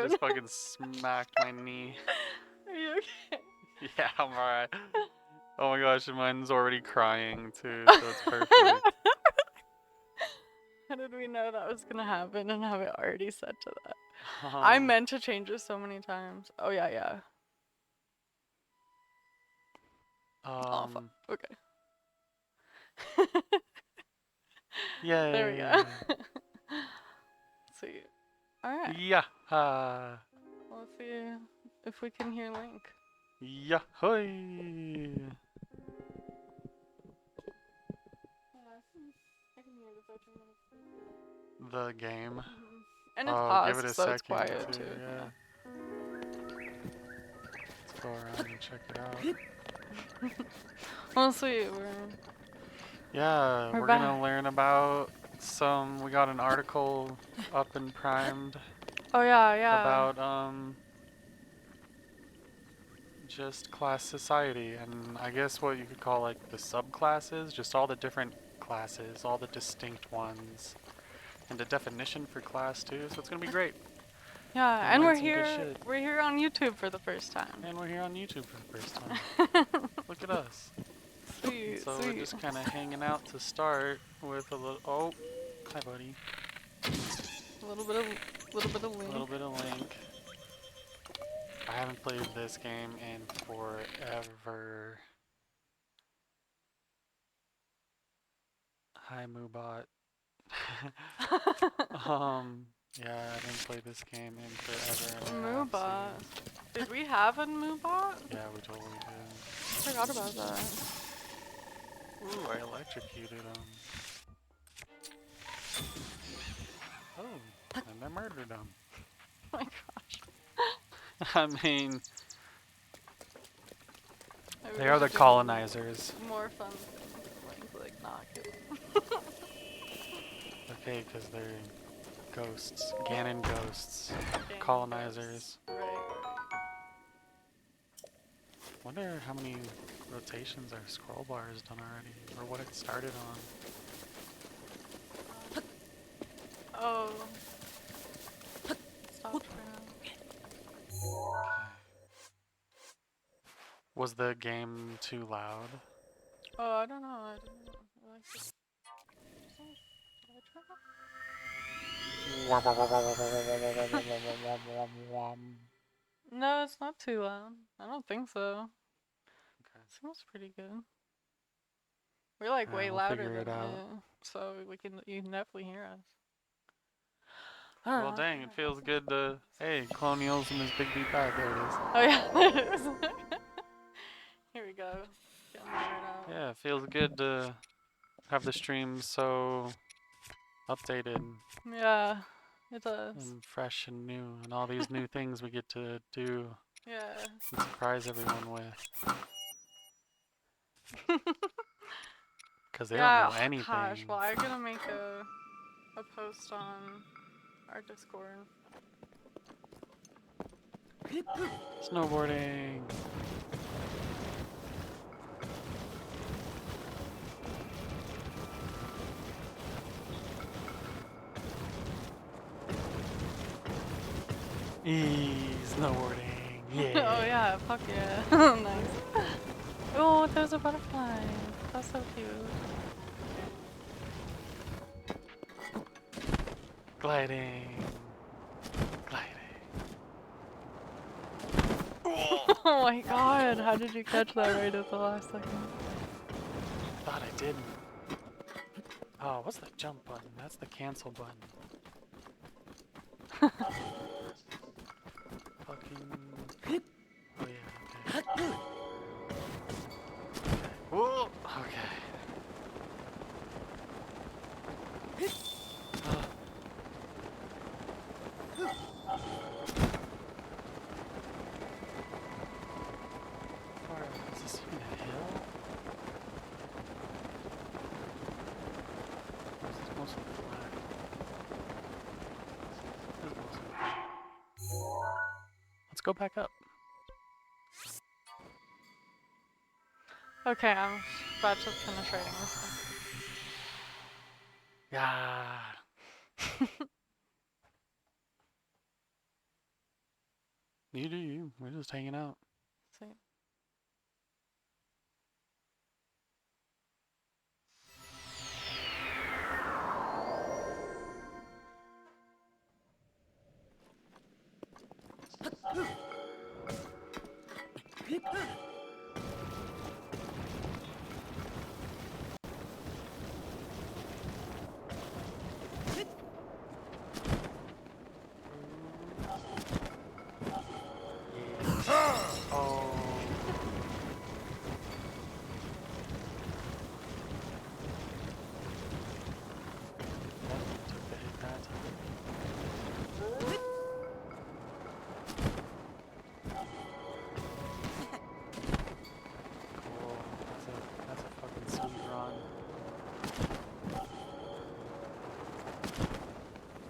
just fucking smacked my knee. Are you okay? Yeah, I'm alright. Oh my gosh, and mine's already crying too, so it's perfect. How did we know that was gonna happen and have it already set to that? I Um, meant to change it so many times. Oh yeah, yeah. Oh fuck. um, Okay. There we yay. go. Sweet. Alright. Yeah. Let's see if we can hear Link. Yahoy. I can hear the 13 minutes. The game. And it's Oh, give paused, it a so it's second quiet too, too. yeah. Let's go around and check it out. Well, sweet. Yeah, We're we're back. gonna learn about we got an article up and primed Oh yeah, yeah. about just class society, and I guess what you could call like the subclasses, just all the different classes, all the distinct ones, and a definition for class too, so it's gonna be great. Yeah, Gonna and learn we're some good here. shit. We're here on YouTube for the first time. And we're here on YouTube for the first time. Look at us. Sweet, So sweet. we're just kind of hanging out to start with a little. Oh, hi, buddy. A little bit of Link. A little bit of Link. I haven't played this game in forever. Hi, Moobot. Yeah, I didn't play this game in forever. And a half, Moobot. so Did we have a Moobot? yeah, we totally did. I forgot about that. Ooh, I electrocuted him. Oh, and I murdered him. Oh my gosh. I mean, Maybe they we are the should do colonizers. more fun things, like not kill. Okay, because they're ghosts. Ganon ghosts. Ganon Colonizers. ghosts. Right. Wonder how many rotations our scroll bar has done already, or what it started on. Oh. Stop for now. Was the game too loud? Oh, I don't know. I didn't know. I like it. No, it's not too loud. I don't think so. Okay. Sounds pretty good. We're like way We'll louder figure than it out. it, so you can definitely hear us. Well, dang, it feels good to. Hey, Colonialism is big deep bad. There it is. Oh yeah, there it is. Here we go. Getting wired out. Yeah, it feels good to have the stream so updated Yeah, it does. and fresh and new, and all these new things we get to do Yeah. and surprise everyone with. Because they Yeah, don't know anything. gosh, well, I'm gonna make a post on our Discord. Snowboarding. Snowboarding. Yeah. Oh yeah, fuck yeah. Nice. Oh, there's a butterfly. That's so cute. Gliding. Gliding. Oh my god, how did you catch that right at the last second? Thought I didn't. Oh, what's the jump button? That's the cancel button. Fucking. Oh yeah. Okay. Whoa. Okay. Is this even a hill? Or is this mostly flat? This is mostly flat. Let's go back up. Okay, I'm about to finish writing this one. Yeah. You do you. We're just hanging out. Sweet. Oh. Definitely took the hit that time. Cool. That's a fucking sweet run.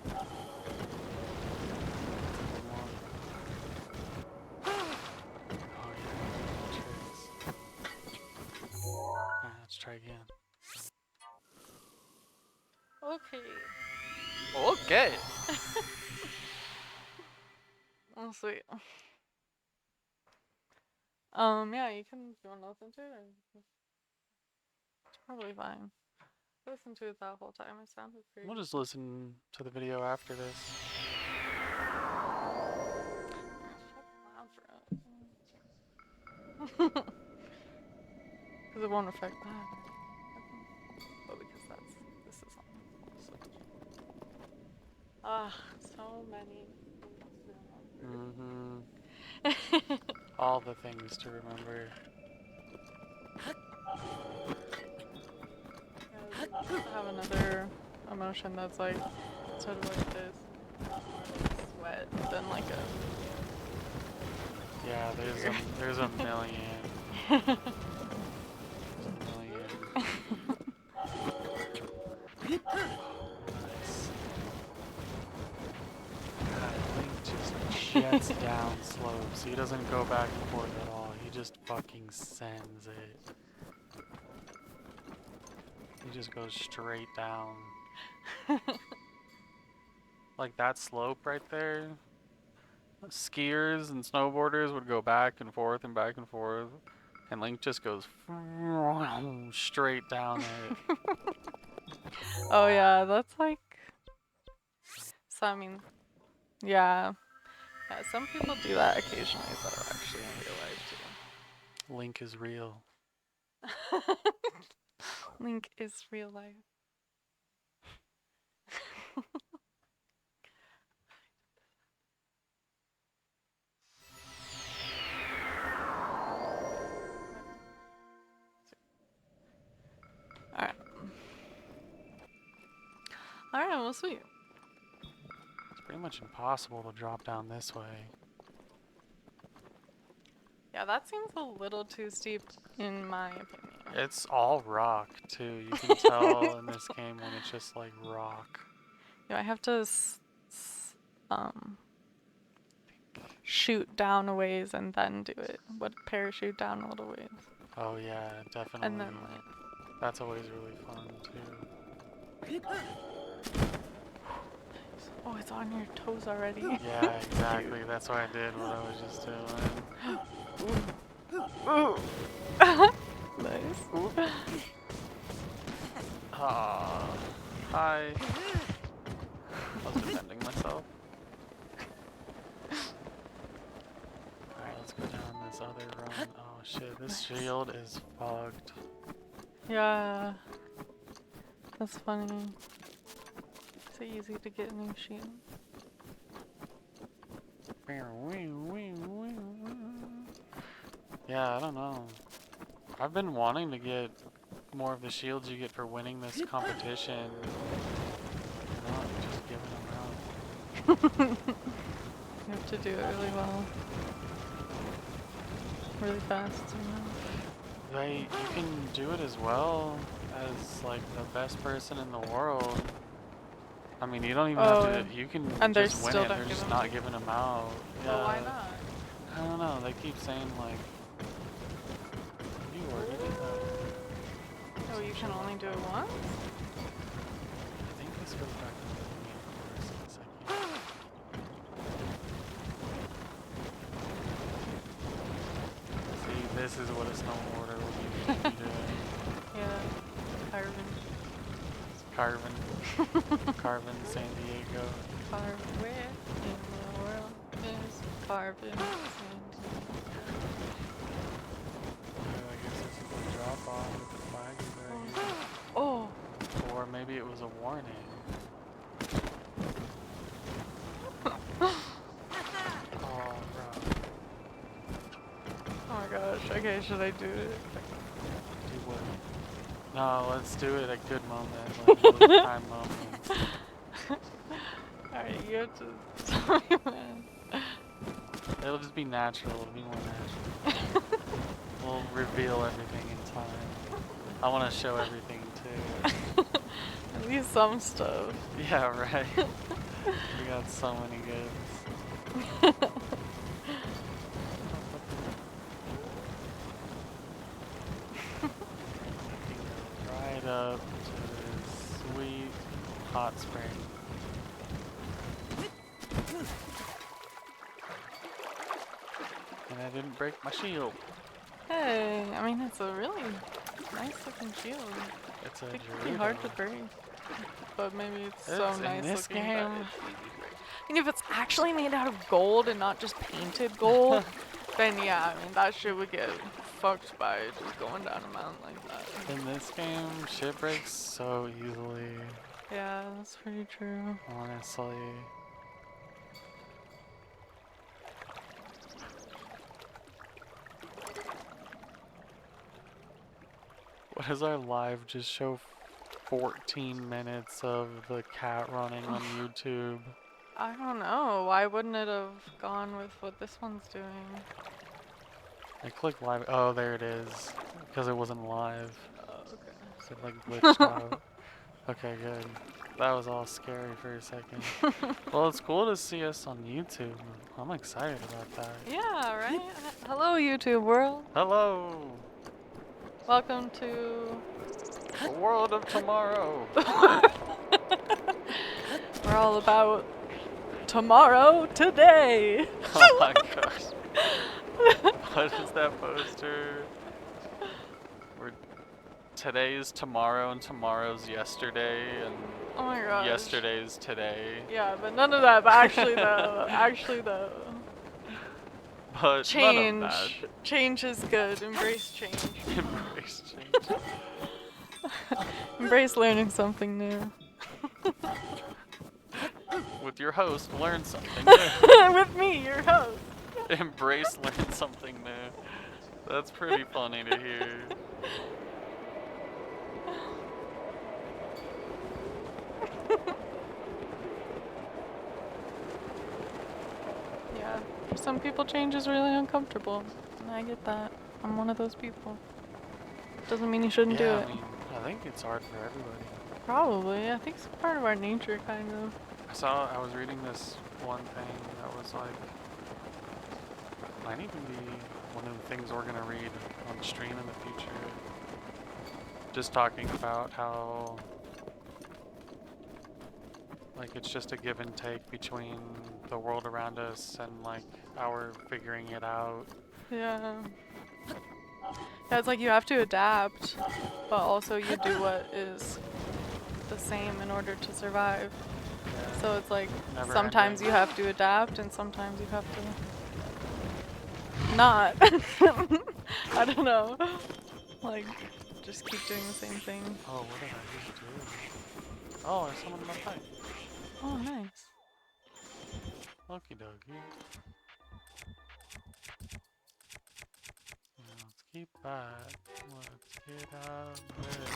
That's a good one. Oh yeah, tricks. Alright, let's try again. Okay. Okay. Oh, sweet. Yeah, you can. You want to listen to it? Or it's probably fine. Listen to it that whole time. It sounded pretty. We'll just listen to the video after this. Because it won't affect that. But because this is on. So. So many things to remember. All the things to remember. Yeah, we also have another emotion that's like sort of like this sweat, then like a Yeah, there's a million. Nice. God, Link just jets down slopes. He doesn't go back and forth at all. He just fucking sends it. He just goes straight down. Like that slope right there. Skiers and snowboarders would go back and forth and back and forth. And Link just goes straight down it. Oh yeah, that's like. So I mean, yeah, some people do that occasionally that are actually in real life Link is real. too. Link is real life. Alright. Alright, well, sweet. It's pretty much impossible to drop down this way. Yeah, that seems a little too steep, in my opinion. It's all rock too. You can tell in this game when it's just like rock. Yeah, I have to shoot down a ways and then do it. What parachute down a little ways. Oh yeah, definitely. And then like That's always really fun too. oh, it's on your toes already. Yeah, exactly. That's what I did what I was just doing. Nice. Hi. I was defending myself. Alright, let's go down this other run. Oh shit, this shield is fucked. Yeah. That's funny. It's easy to get a new sheet. Yeah, I don't know. I've been wanting to get more of the shields you get for winning this competition. You know, just giving them out. You have to do it really well. Really fast, You can do it as well as like the best person in the world. I mean, you don't even have to. You can and they're just win still it. They're just not giving them out. Yeah. Well, why not? I don't know. They keep saying like. You already did that. Oh, you can only do it once? I think this goes back to the main course. I can't. Carvin. Carvin, San Diego. Carvin, where in the world is Carvin, San I guess this is a drop off with the flag is right Diego? here. Oh! Or maybe it was a warning. Oh, bro. Oh my gosh, okay, should I do it? Do what? No, let's do it at good moment, like good time moments. Alright, you have to tell me when. It'll just be natural, it'll be more natural. We'll reveal everything in time. I want to show everything too. At least some stuff. Yeah, right. We got so many goods. Right up to this sweet hot spring. And I didn't break my shield. Hey, I mean, it's a really nice looking shield. It's a I think it'd be hard to break. But maybe it's so It's in nice this looking game. that it's easy to break. And if it's actually made out of gold and not just painted gold, then yeah, I mean, that shit would get fucked by just going down a mountain like that. In this game, shit breaks so easily, Yeah, that's pretty true. honestly. What does our live just show 14 minutes of the cat running on YouTube? I don't know. Why wouldn't it have gone with what this one's doing? I clicked live. Oh, there it is. Because it wasn't live. Oh, okay. So it like glitched out. Okay, good. That was all scary for a second. Well, it's cool to see us on YouTube. I'm excited about that. Yeah, right? Hello, YouTube world. Hello! Welcome to... The world of tomorrow! We're all about tomorrow today. Oh my gosh. What is that poster? Where today's tomorrow and tomorrow's yesterday and Oh my gosh. yesterday's today. Yeah, but none of that. But actually though, But change. none of that. Change is good. Embrace change. Embrace change. Embrace learning something new. With your host, learn something new. With me, your host. Embrace learn something new. That's pretty funny to hear. Yeah, for some people change is really uncomfortable. And I get that. I'm one of those people. Doesn't mean you shouldn't do Yeah, it. I mean, I think it's hard for everybody. Probably. I think it's part of our nature, kind of. I was reading this one thing that was like, might even be one of the things we're gonna read on stream in the future. Just talking about how, like, it's just a give and take between the world around us and like our figuring it out. Yeah. Yeah, it's like you have to adapt, but also you do what is the same in order to survive. Yeah, So it's like never sometimes ending. you have to adapt and sometimes you have to not. I don't know. Like, just keep doing the same thing. Oh, what did I just do? Oh, there's someone in my pipe. Oh, nice. Okie dokie. Let's keep that. Let's get out there.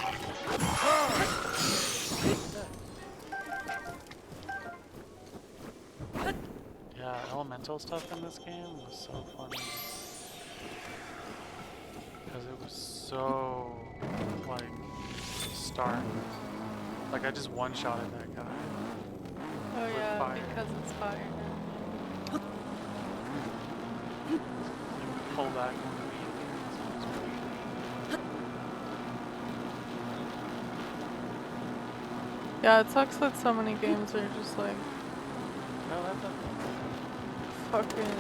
Yeah, elemental stuff in this game was so funny. Because it was so, like, stark. Like, I just one-shotted that guy. Oh With yeah, fire. because it's fire. You can pull back on the beat. Yeah, it sucks that so many games are just like No, that doesn't. fucking.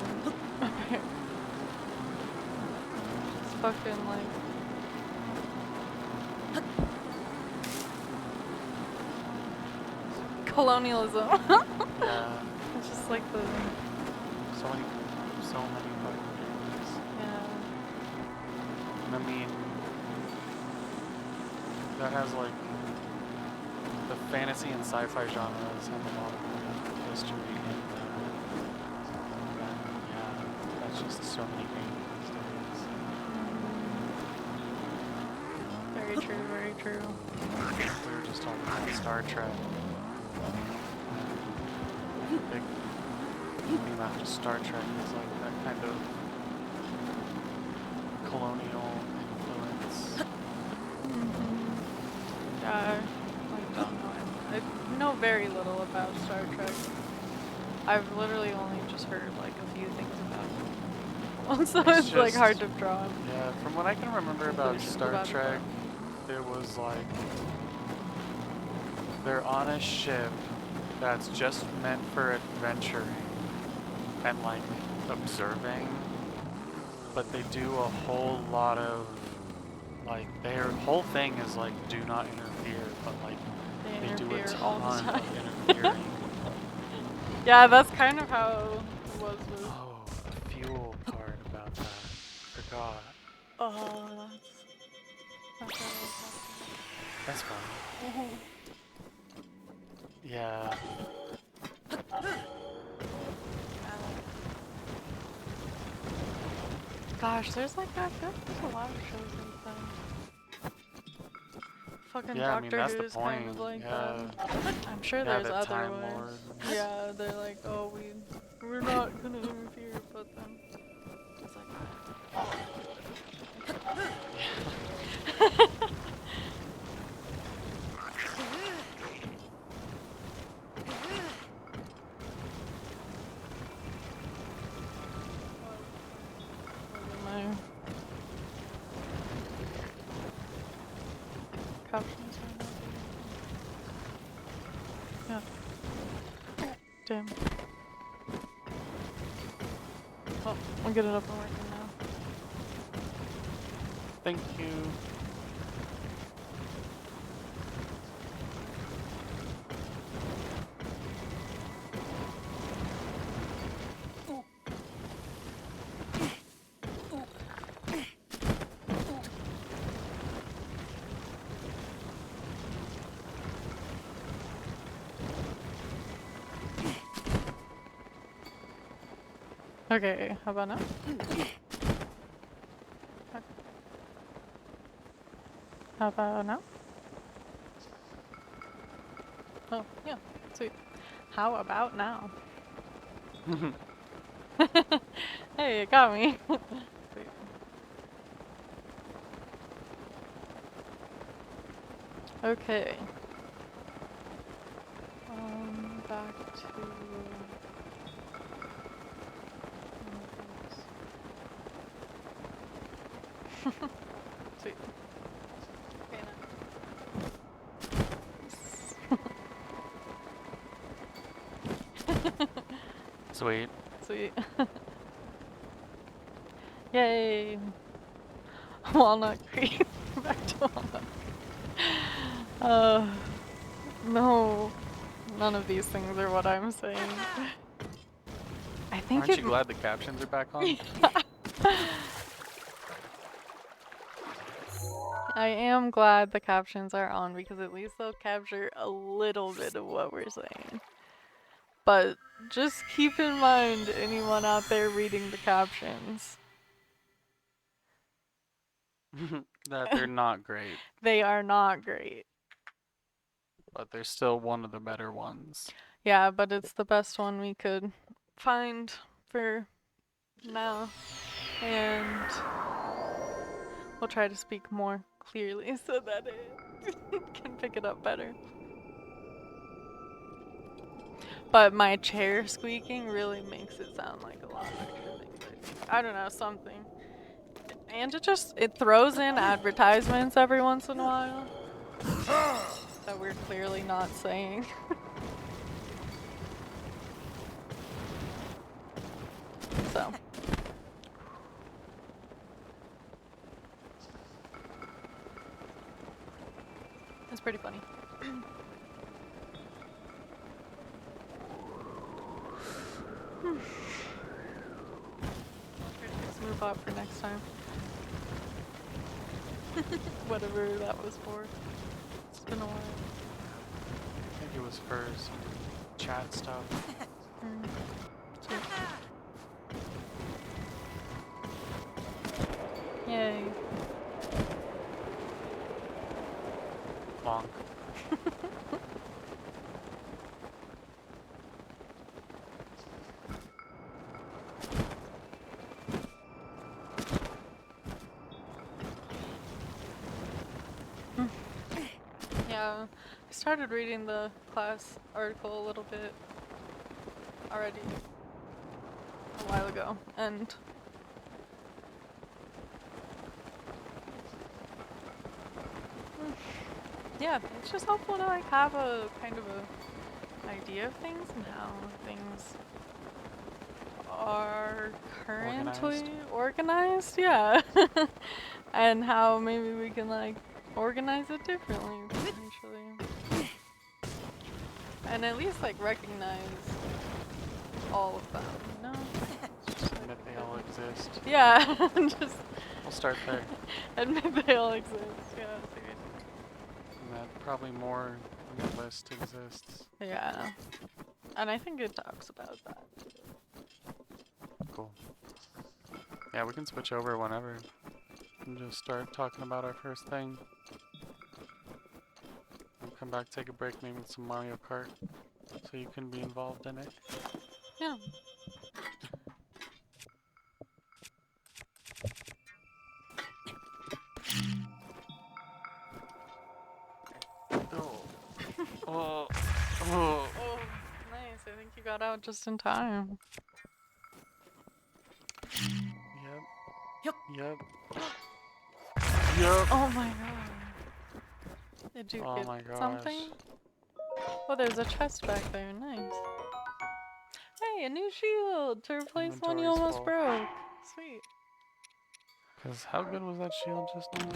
It's fucking like. Colonialism. Yeah, It's just like the so many fucking games. yeah. And I mean, that has like the fantasy and sci-fi genres have a lot of history in that. Yeah, that's just so many games these days. Very true. Very true. We were just talking about Star Trek. Big thing about just Star Trek is like that kind of colonial influence. Yeah, I don't know. I know very little about Star Trek. I've literally only just heard like a few things about it. So it's like hard to draw Yeah, from what I can remember about conclusions Star about it, Trek, it was like they're on a ship that's just meant for adventuring and like observing, but they do a whole lot of like their whole thing is like do not interfere, but like they they do a interfere all the ton time. of interfering. Yeah, that's kind of how it was with. Oh, the fuel part about that. Forgot. Oh, that's what That's fine. I was talking. Yeah. Gosh, there's like I feel like there's a lot of shows like that. Fucking Yeah, I mean Doctor that's the Who's kind of point. like Yeah. that. I'm sure Yeah, there's the other Time ones. Lords. Yeah, they're like, oh, we're not gonna interfere, but then it's like, my captions are not yeah. Damn. Well, I'll get it up and working now. Thank you. Okay, how about now? How about now? Oh, yeah, sweet. How about now? Hey, it got me. Sweet. Okay. Back to. Sweet. Okay, now. Sweet. Sweet. Yay! Walnut Creek. Back to Walnut Creek. No. None of these things are what I'm saying. I think Aren't you glad the captions are back on? I am glad the captions are on because at least they'll capture a little bit of what we're saying. But just keep in mind, anyone out there reading the captions, that they're not great. they are not great. But they're still one of the better ones. Yeah, but it's the best one we could find for now. And we'll try to speak more clearly so that it can pick it up better. But my chair squeaking really makes it sound like a lot of extra things, I think. I don't know, something. And it throws in advertisements every once in a while that we're clearly not saying. So. It's pretty funny. Move up for next time. Whatever that was for. It's been a while. I think it was for some chat stuff. So- Yay. Bonk. Yeah, I started reading the class article a little bit already a while ago, and yeah, it's just helpful to like have a kind of a idea of things and how things are currently organized, yeah. And how maybe we can like organize it differently potentially. And at least like recognize all of them, you know? Just admit they all exist. Yeah, just We'll start there. admit they all exist, yeah, seriously. And that probably more on the list exists. Yeah. And I think it talks about that. Cool. Yeah, we can switch over whenever. And just start talking about our first thing. We'll come back, take a break, maybe with some Mario Kart. So you can be involved in it. Yeah. Oh. Oh. Oh. Oh, nice. I think you got out just in time. Yep. Yep. Yep. Oh my god. Did you Oh get my gosh. something? Oh, there's a chest back there. Nice. Hey, a new shield to replace one you Inventory's almost full. broke. Sweet. Because how good was that shield just now?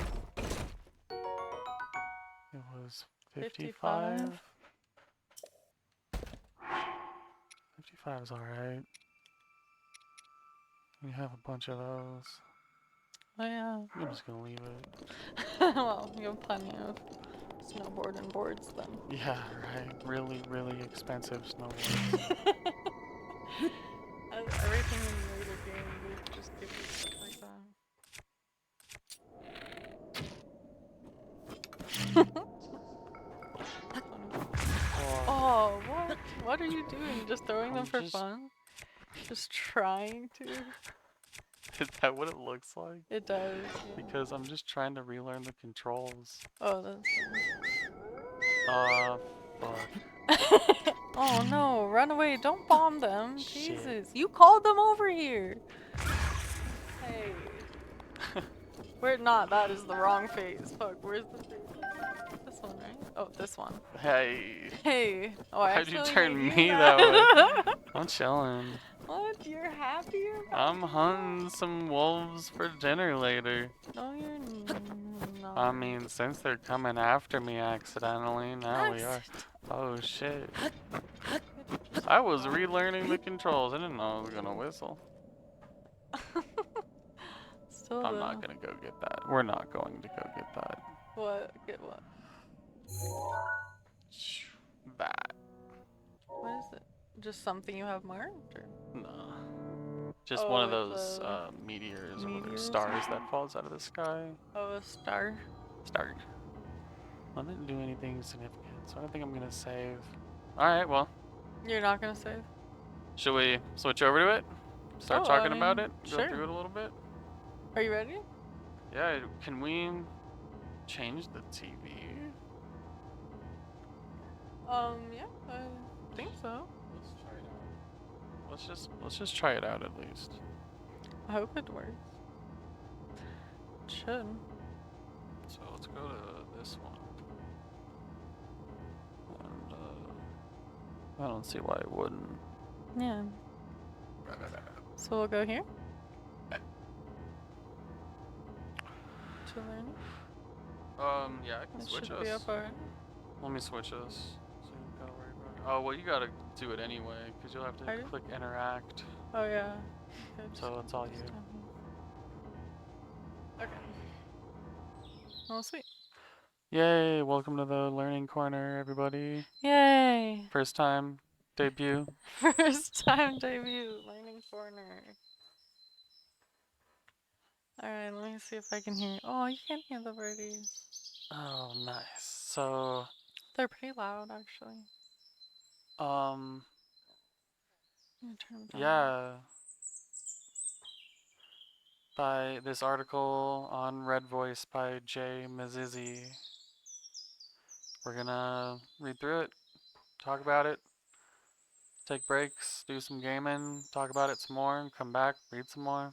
It was 55? 55 is alright. We have a bunch of those. Oh yeah. I'm just gonna leave it. Well, you have plenty of snowboarding boards then. Yeah, right. Really, really expensive snowboards. Everything in the later game would just give you stuff like that. Oh, Oh, what? What are you doing? Just throwing them I'm for just- fun? Just trying to? is that what it looks like? It does. Yeah. Because I'm just trying to relearn the controls. Oh, that's. Fuck. Oh no, run away. Don't bomb them. Shit. Jesus. You called them over here. Hey. We're not. That is the wrong face. Fuck, where's the face? This one, right? Oh, this one. Hey. Hey. Oh, I Why'd you accidentally turn made you me that way? I'm chilling. What? You're happier? I'm hunting some wolves for dinner later. No, you're not. I mean, since they're coming after me accidentally, now we are. Accident. Oh shit. I was relearning the controls. I didn't know I was gonna whistle. Still I'm though. not gonna go get that. We're not going to go get that. What? Get what? That. What is it? Just something you have marked? Or? No. Just Oh, one of it's those meteors or meteor or stars that something? falls out of the sky. Oh, a star. Star. I didn't do anything significant, so I don't think I'm gonna save. Alright, well. You're not gonna save? Should we switch over to it? Start Oh, talking I about mean, it? Go sure. through it a little bit? Are you ready? Yeah, can we change the TV? Yeah, I think so. Let's try it out. Let's just try it out at least. I hope it works. It should. So let's go to this one. And I don't see why it wouldn't. Yeah. So we'll go here? To learn it? Yeah, I can It switch should be us. up already. Let me switch us. So you gotta worry about it. Oh, well, you gotta do it anyway, because you'll have to Pardon? click interact. Oh yeah. Okay, So it's all you. down here. Okay. Oh sweet. Yay! Welcome to the Learning Corner, everybody. Yay! First time debut. First time debut, Learning Corner. Alright, let me see if I can hear. Oh, you can hear the birdies. Oh, nice. So, They're pretty loud, actually. Let me turn them down. yeah. By this article on Red Voice by Jay Mazizi. We're gonna read through it, talk about it, take breaks, do some gaming, talk about it some more, come back, read some more.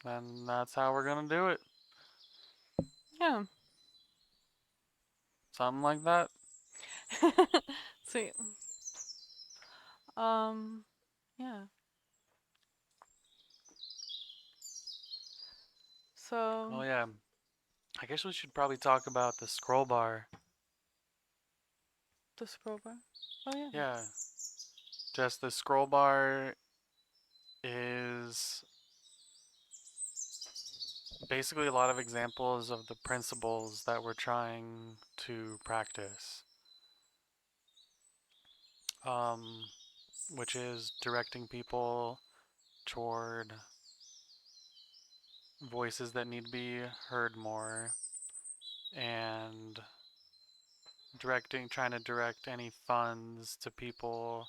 And that's how we're gonna do it. Yeah. Something like that. Sweet. Yeah. So, Oh yeah. I guess we should probably talk about the scroll bar. the scroll bar. Oh yeah. Yeah. Just the scroll bar is basically a lot of examples of the principles that we're trying to practice. Which is directing people toward voices that need to be heard more and trying to direct any funds to people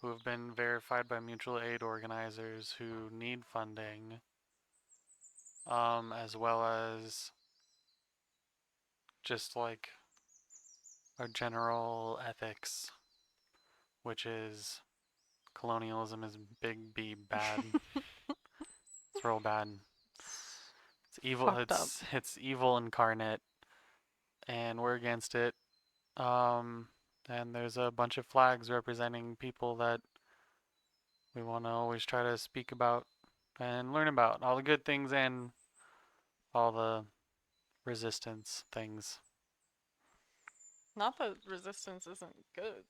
who have been verified by mutual aid organizers who need funding, as well as just like our general ethics, which is colonialism is big B bad. It's real bad. It's evil. Fucked up. It's evil incarnate, and we're against it. Um, and there's a bunch of flags representing people that we want to always try to speak about and learn about all the good things and all the resistance things. Not that resistance isn't good.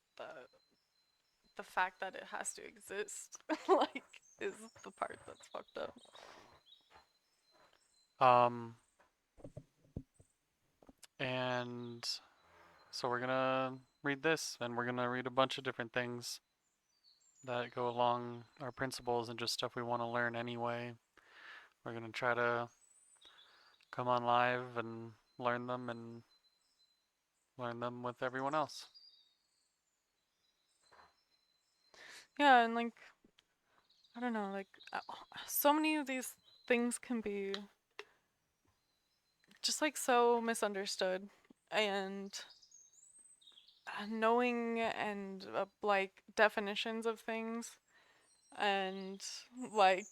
The fact that it has to exist, like, is the part that's fucked up. Um, and so we're gonna read this, and we're gonna read a bunch of different things that go along our principles and just stuff we want to learn anyway. We're gonna try to come on live and learn them with everyone else. Yeah, and like, I don't know, like, so many of these things can be just like so misunderstood, and knowing and like definitions of things and like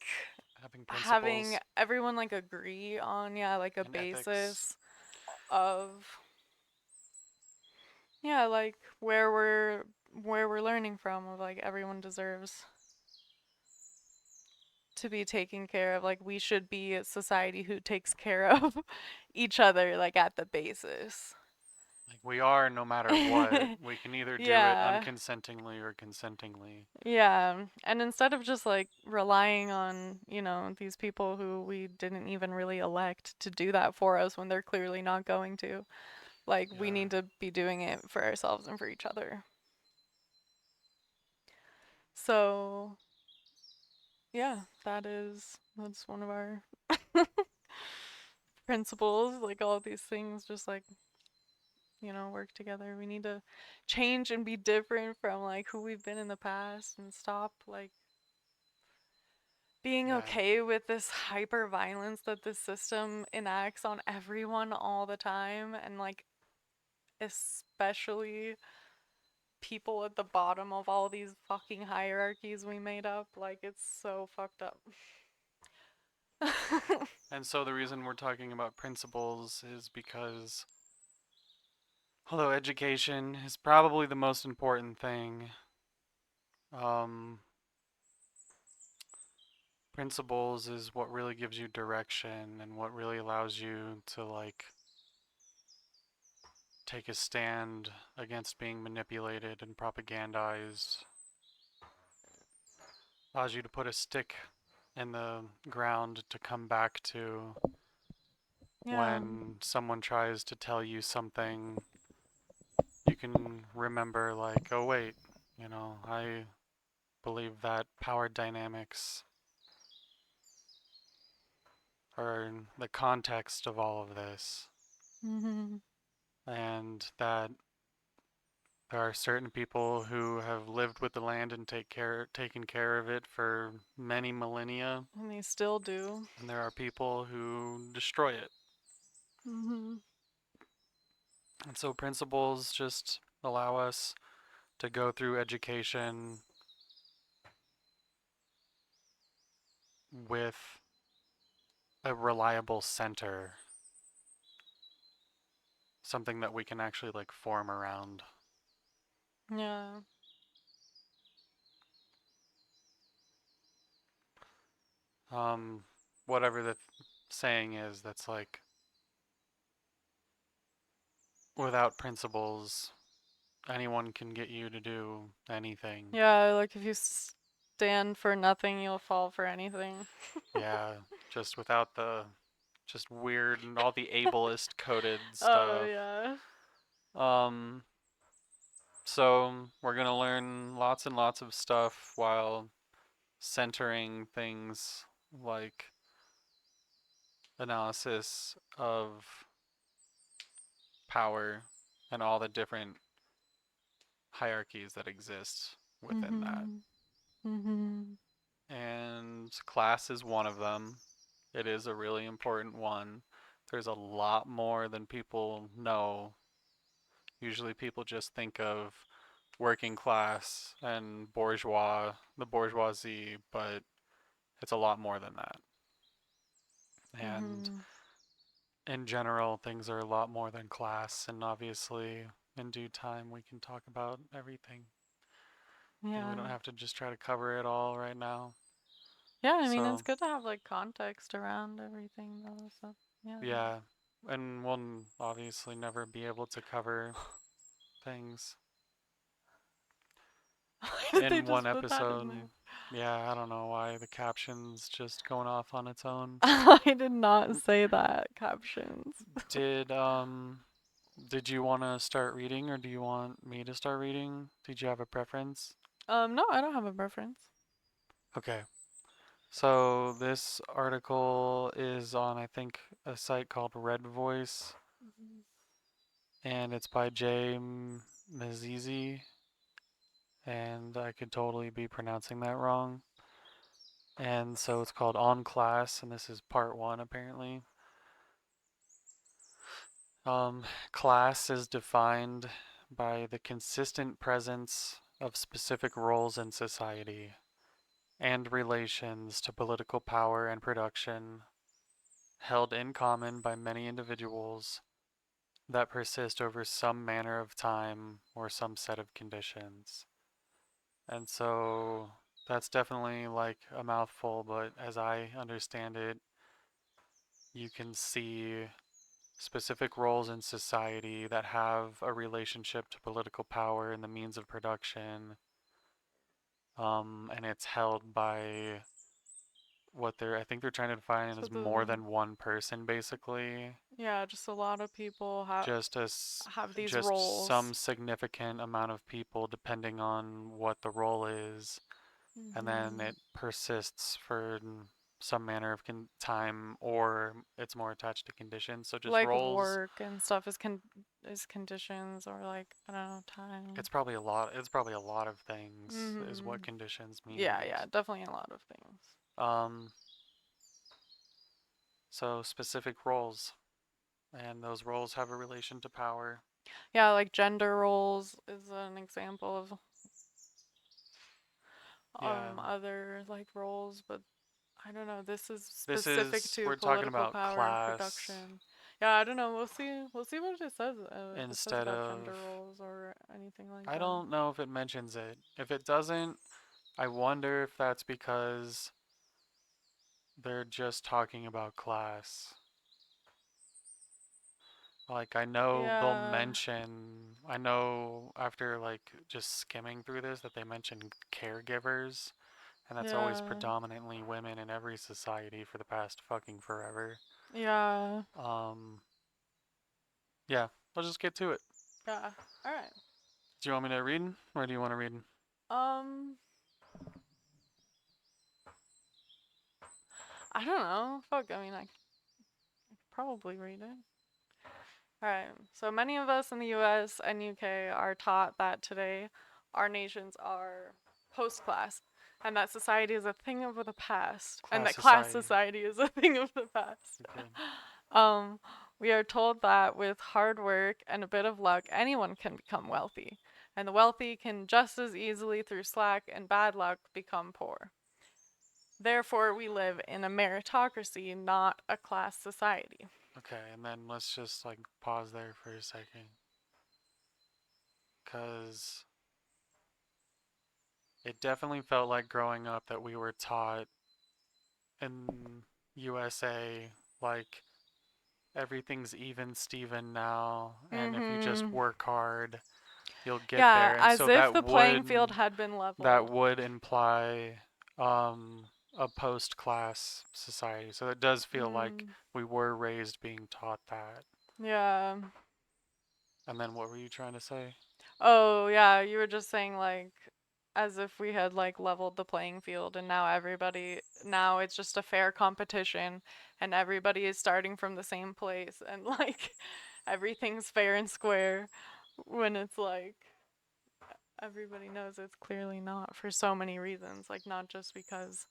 Having having principles everyone like agree on, yeah, like a and ethics. basis of, yeah, like where we're learning from, of like everyone deserves to be taken care of. Like, we should be a society who takes care of each other, like at the basis. Like we are no matter what. We can either do it Yeah. unconsentingly or consentingly. Yeah. And instead of just like relying on, these people who we didn't even really elect to do that for us when they're clearly not going to, like, we Yeah. need to be doing it for ourselves and for each other. So, yeah, that's one of our principles. Like, all of these things just like, work together. We need to change and be different from like who we've been in the past, and stop like being Yeah. okay with this hyper violence that this system enacts on everyone all the time, and like especially people at the bottom of all these fucking hierarchies we made up. Like, it's so fucked up. And so the reason we're talking about principles is because although education is probably the most important thing, um, principles is what really gives you direction and what really allows you to like take a stand against being manipulated and propagandized. Allows you to put a stick in the ground to come back to Yeah. when someone tries to tell you something. You can remember, like, oh, wait, I believe that power dynamics are in the context of all of this, Mm-hmm. and that there are certain people who have lived with the land and taken care of it for many millennia, And they still do. and there are people who destroy it. Mm-hmm. And so principles just allow us to go through education with a reliable center, something that we can actually like form around. Yeah. Um, whatever the saying is, that's like without principles, anyone can get you to do anything. Yeah, like if you stand for nothing, you'll fall for anything. Yeah, just without the just weird and all the ableist coded Oh, stuff. yeah. Um, so we're gonna learn lots and lots of stuff while centering things like analysis of power and all the different hierarchies that exist within that. Mm-hmm. Mm-hmm. And class is one of them. It is a really important one. There's a lot more than people know. Usually people just think of working class and the bourgeoisie, but it's a lot more than that. And Mm-hmm. in general, things are a lot more than class, and obviously, in due time, we can talk about everything. And we Yeah. don't have to just try to cover it all right now. Yeah, I mean, it's So, good to have like context around everything though, so yeah. yeah, and we'll obviously never be able to cover things Why did they in one just put that in episode. there? Yeah, I don't know why the caption's just going off on its own. I did not say that, captions. Did did you want to start reading or do you want me to start reading? Did you have a preference? No, I don't have a preference. Okay. So this article is on I think a site called Red Voice and it's by Jay Mazizi and I could totally be pronouncing that wrong. And so it's called On Class and this is part 1 apparently. Class is defined by the consistent presence of specific roles in society and relations to political power and production held in common by many individuals that persist over some manner of time or some set of conditions. And so that's definitely like a mouthful, but as I understand it, you can see specific roles in society that have a relationship to political power and the means of production. And it's held by I think they're trying to define it So as more the than one person, basically. yeah, just a lot of people have Just as have these just roles. some significant amount of people, depending on what the role is, and then Hmm. it persists for some manner of time, or it's more attached to conditions. So just Like roles. work and stuff is conditions or like I don't know time. It's probably a lot. It's probably a lot of things. Is what Hmm. conditions Yeah, yeah, means. definitely a lot of things. Um. So specific roles, and those roles have a relation to power. Yeah, like gender roles is an example of Yeah. other like roles, but I don't know. This is This specific is to we're talking political about power and class production. Yeah, I don't know. We'll see. We'll see what it says. If it says instead about of. gender roles or anything like I that. don't know if it mentions it. If it doesn't, I wonder if that's because they're just talking about class. Like, I know they'll Yeah. mention, I know after like just skimming through this that they mention caregivers, and that's always Yeah. predominantly women in every society for the past fucking forever. Yeah. Um, yeah, let's just get to it. Yeah. All right. Do you want me to read, or do you want to read? Um, I don't know. Fuck, I mean, I could probably read it. Alright, so many of us in the US and UK are taught that today our nations are post class and that society is a thing of the past and Class that class society. society is a thing of the past. You're good. um, we are told that with hard work and a bit of luck, anyone can become wealthy, and the wealthy can just as easily, through slack and bad luck, become poor. Therefore, we live in a meritocracy, not a class society. Okay, and then let's just like pause there for a second. Because it definitely felt like growing up that we were taught in USA, like everything's even Steven now, and if you just Mm-hmm. work hard, you'll get Yeah, there. And as so if the playing field had been that leveled. would imply a post-class society. So it does feel like Mm, we were raised being taught that. yeah. And then what were you trying to say? Oh, yeah, you were just saying like as if we had like leveled the playing field and now it's just a fair competition and everybody is starting from the same place and like everything's fair and square when it's like everybody knows it's clearly not for so many reasons, like not just because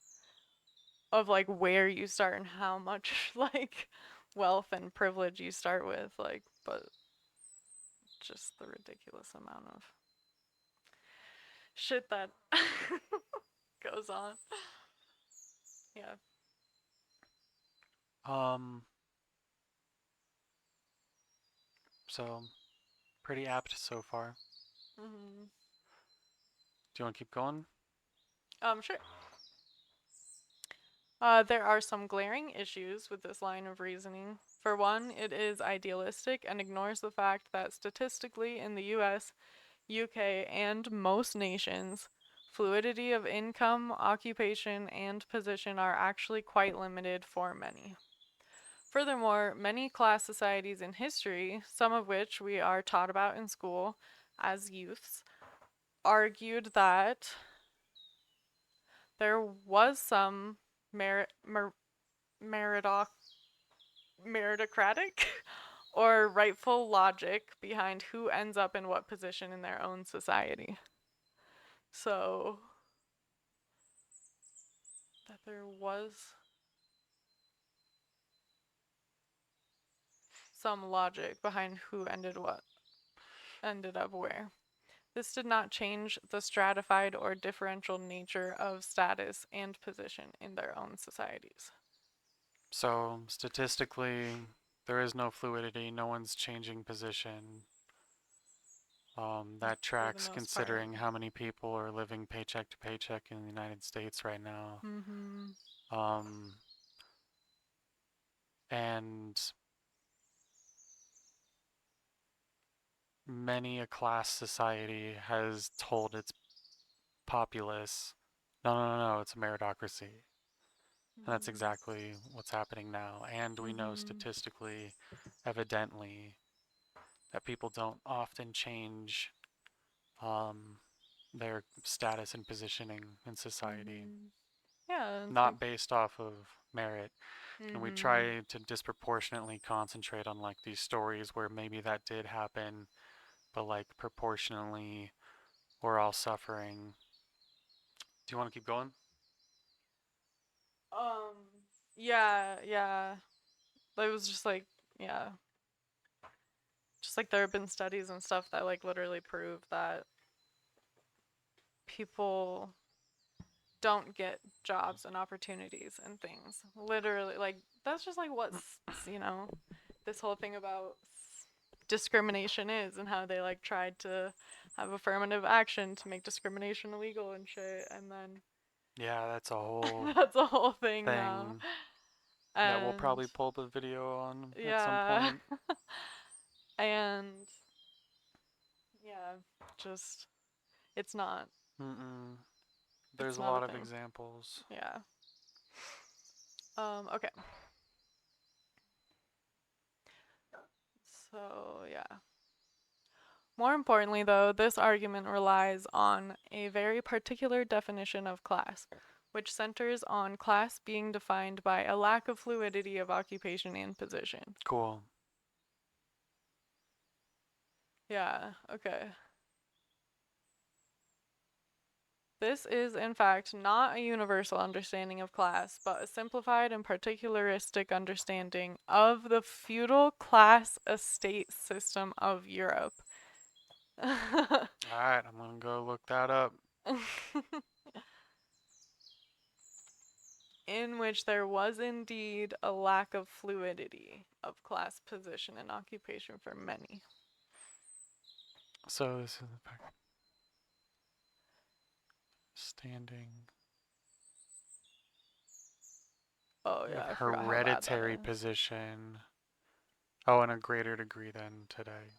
of like where you start and how much like wealth and privilege you start with, like, but just the ridiculous amount of shit that goes on. Yeah. Um, so pretty apt so far. hmm Do you want to keep going? Sure. There are some glaring issues with this line of reasoning. For one, it is idealistic and ignores the fact that statistically in the US, UK, and most nations, fluidity of income, occupation, and position are actually quite limited for many. Furthermore, many class societies in history, some of which we are taught about in school as youths, argued that there was some merit, meridoc, meritocratic or rightful logic behind who ends up in what position in their own society. So, that there was some logic behind who ended up where. This did not change the stratified or differential nature of status and position in their own societies. So statistically, there is no fluidity. No one's changing position. That For the tracks most part. considering how many people are living paycheck to paycheck in the United States right now. Mm-hmm. Um, and many a class society has told its populace, no, no, no, no, it's a meritocracy. And that's Mm-hmm. exactly what's happening now. And we know Mm-hmm. statistically, evidently, that people don't often change um, their status and positioning in society, Mm-hmm. Yeah, it's like. not based off of merit. And we Mm-hmm. try to disproportionately concentrate on like these stories where maybe that did happen, but like proportionally we're all suffering. Do you want to keep going? Um. Yeah. Yeah. It was just like, yeah, just like there have been studies and stuff that like literally prove that people don't get jobs and opportunities and things. Literally, like that's just like what's this whole thing about discrimination is and how they like tried to have affirmative action to make discrimination illegal and shit, and then Yeah, that's a whole that's a whole thing now. thing that we'll And probably pull up a video on at some yeah. point. And yeah, just it's not. Mm-mm. There's It's a not a lot of thing. examples. Yeah. Okay. So, yeah. More importantly, though, this argument relies on a very particular definition of class, which centers on class being defined by a lack of fluidity of occupation and position. Cool. Yeah, okay. This is, in fact, not a universal understanding of class, but a simplified and particularistic understanding of the feudal class estate system of Europe. Alright, I'm gonna go look that up. In which there was indeed a lack of fluidity of class, position, and occupation for many. So this is the standing Oh, of yeah, I forgot how bad hereditary that is. position. Oh, in a greater degree than today.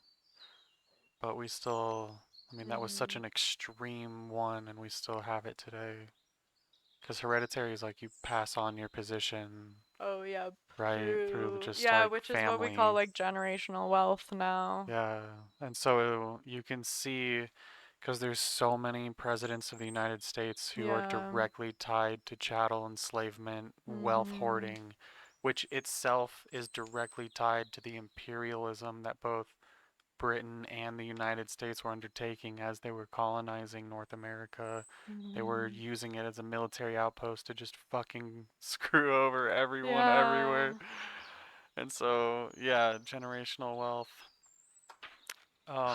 But we still, I mean, that was such an extreme one, and we still have it today. Because hereditary is like you pass on your position, Oh, yeah, right, through just yeah, like which is what we call family. like generational wealth now. Yeah, and so you can see, because there's so many presidents of the United States who are Yeah. directly tied to chattel enslavement, wealth Mhm. hoarding, which itself is directly tied to the imperialism that both Britain and the United States were undertaking as they were colonizing North America. They were Mhm. using it as a military outpost to just fucking screw over everyone Yeah. everywhere. And so, yeah, generational wealth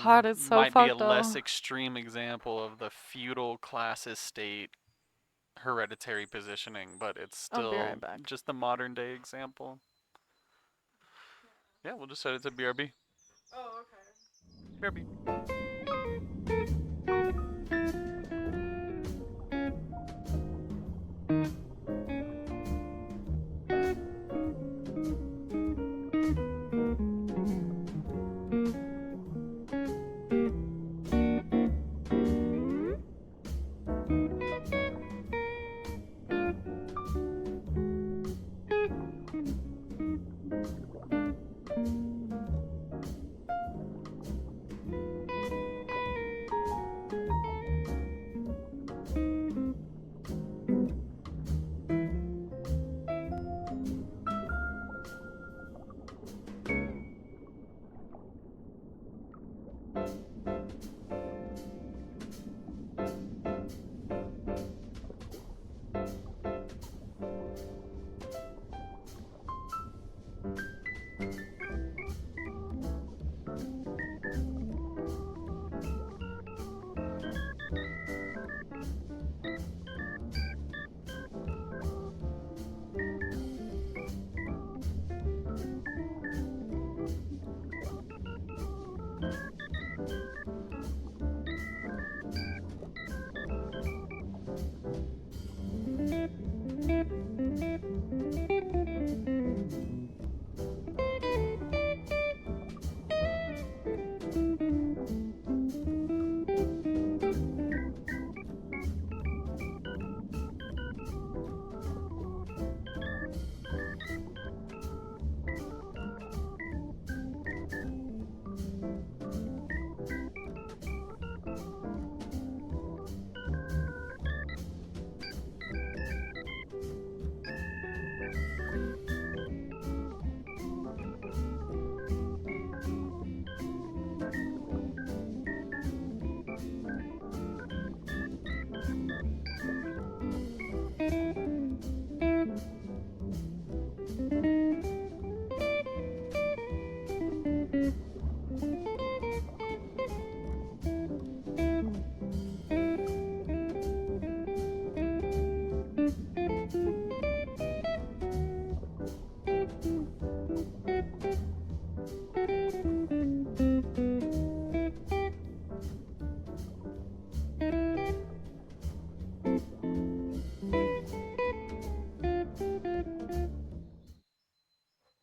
God, it's so might be a fucked less up. extreme example of the feudal class estate hereditary positioning, but it's I'll be still right back. just the modern day example. Yeah, we'll just set it to BRB. Oh, okay. BRB.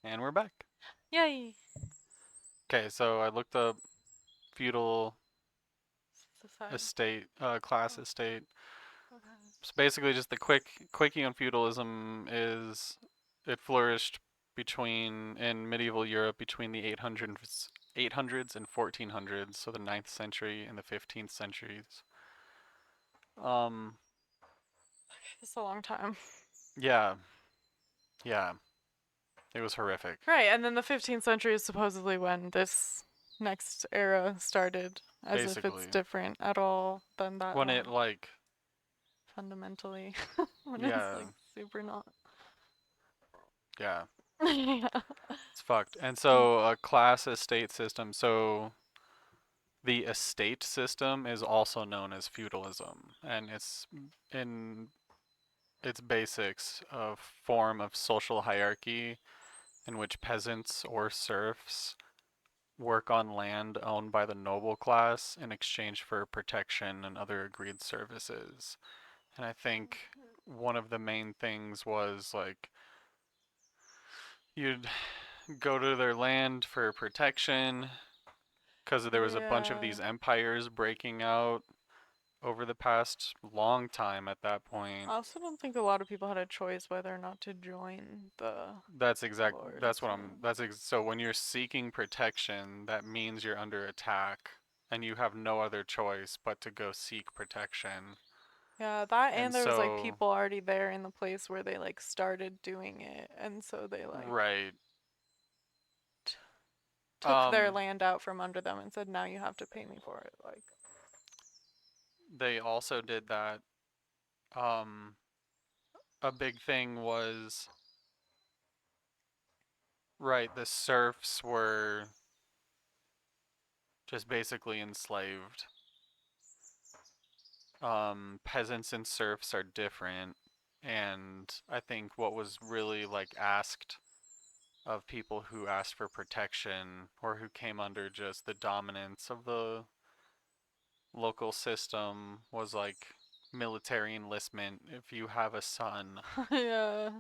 And we're back. Yay. Okay, so I looked up feudal Society. estate, class Oh, estate. okay. So basically, just the quickie on feudalism is it flourished between in medieval Europe between the 800s and 1400s, so the 9th century and the 15th centuries. Um, It's a long time. yeah, yeah, it was horrific. Right, and then the 15th century is supposedly when this next era started, as if it's Basically, different at all than that when it one, like, fundamentally. When it's yeah, like super not. yeah, Yeah. it's fucked. And so a class estate system. So the estate system is also known as feudalism, and it's in its basics a form of social hierarchy in which peasants or serfs work on land owned by the noble class in exchange for protection and other agreed services. And I think one of the main things was like you'd go to their land for protection because there was a bunch of Yeah. these empires breaking out over the past long time at that point. I also don't think a lot of people had a choice whether or not to join the That's lords. what Yeah. so when you're seeking protection, that means you're under attack and you have no other choice but to go seek protection. Yeah, that And and there was like so, people already there in the place where they like started doing it, and so they like right. t- took their Um, land out from under them and said, "Now you have to pay me for it." Like, they also did that. Um, a big thing was, right, the serfs were just basically enslaved. Peasants and serfs are different, and I think what was really like asked of people who asked for protection or who came under just the dominance of the local system was like military enlistment if you have a son, yeah.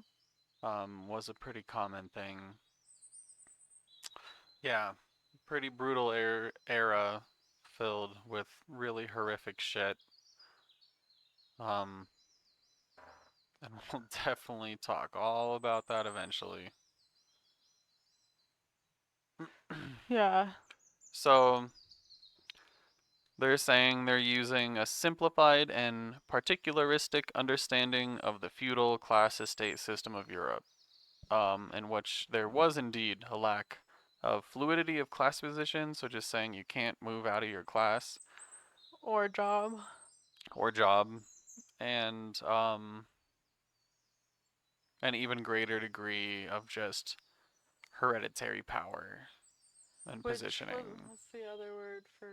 was a pretty common thing. Yeah, pretty brutal era filled with really horrific shit. Um, and we'll definitely talk all about that eventually. Yeah. So, they're saying they're using a simplified and particularistic understanding of the feudal class estate system of Europe, in which there was indeed a lack of fluidity of class position, so just saying you can't move out of your class Or job. or job, and an even greater degree of just hereditary power and positioning. What's the other word for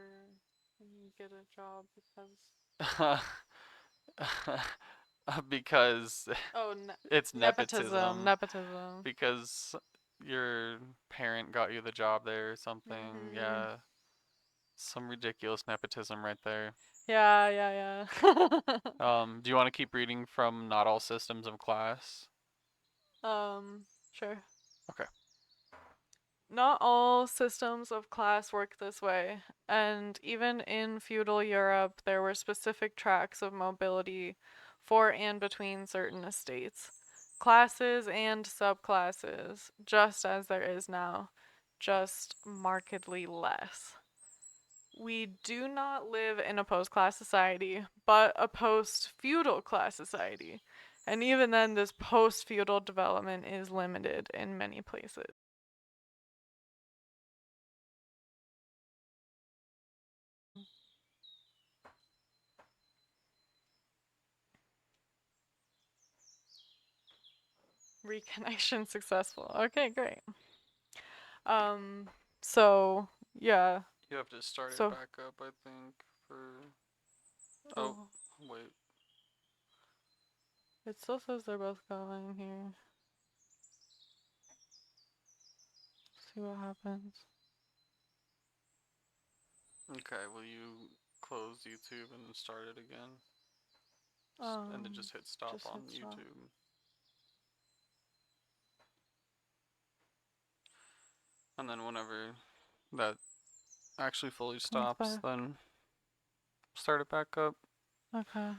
when you get a job because Because oh it's nepotism, nepotism. nepotism. Because your parent got you the job there or something. Mhm. Yeah, some ridiculous nepotism right there. Yeah, yeah, yeah. Do you want to keep reading from Not All Systems of Class? Sure. Okay. Not all systems of class work this way, and even in feudal Europe, there were specific tracks of mobility for and between certain estates, classes and subclasses, just as there is now, just markedly less. We do not live in a post class society, but a post feudal class society. And even then, this post feudal development is limited in many places. Reconnection successful. Okay, great. Um, so yeah, You have to start it so back up, I think, for. Oh, oh, wait. it still says they're both going here. See what happens. Okay, will you close YouTube and start it again? And then Um, just hit stop just on hit stop. YouTube. And then whenever that actually fully Comes stops, back. then start it back up. Okay.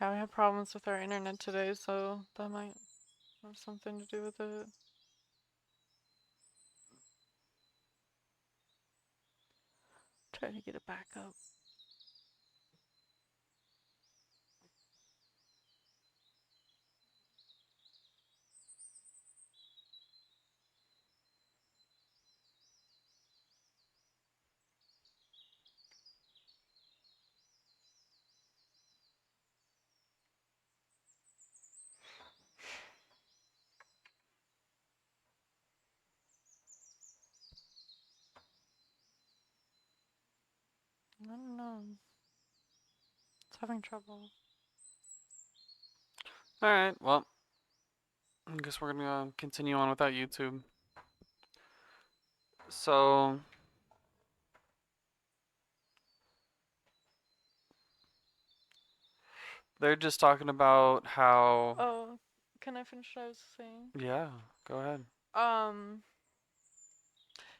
Yeah, we have problems with our internet today, so that might have something to do with it. Try to get it back up. I don't know. It's having trouble. Alright, well, I guess we're gonna continue on without YouTube. So, they're just talking about how. Oh, can I finish what I was saying? Yeah, go ahead.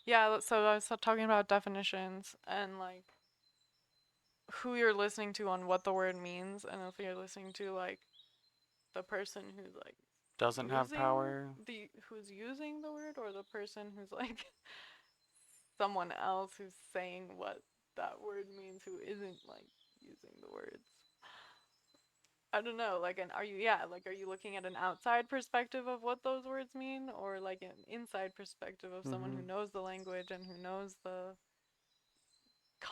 Yeah, so I was talking about definitions and like who you're listening to on what the word means, and if you're listening to like the person who's like Doesn't have power. who's using the word, or the person who's like someone else who's saying what that word means who isn't like using the words. I don't know, like are you looking at an outside perspective of what those words mean, or like an inside perspective of someone who Mm-hmm. knows the language and who knows the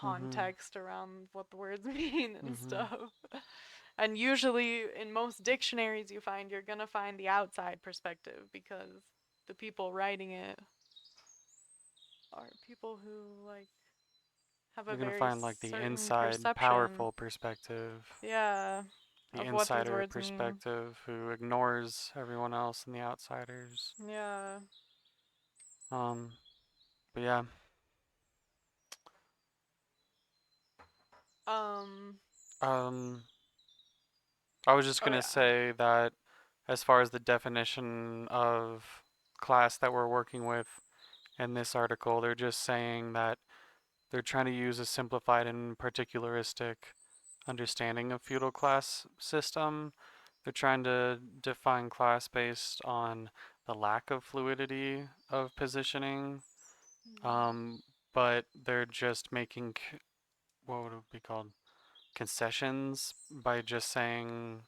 Mm-hmm. context around what the words mean and Mm-hmm. stuff. And usually in most dictionaries you're gonna find the outside perspective, because the people writing it are people who like have a You're gonna very find like the certain inside, perception, powerful perspective. yeah, The of what these insider words mean. perspective who ignores everyone else and the outsiders. Yeah. Um, but yeah. Um. Um, I was just Oh gonna yeah. say that as far as the definition of class that we're working with in this article, they're just saying that they're trying to use a simplified and particularistic understanding of feudal class system. They're trying to define class based on the lack of fluidity of positioning, um, but they're just making what would it be called, concessions by just saying,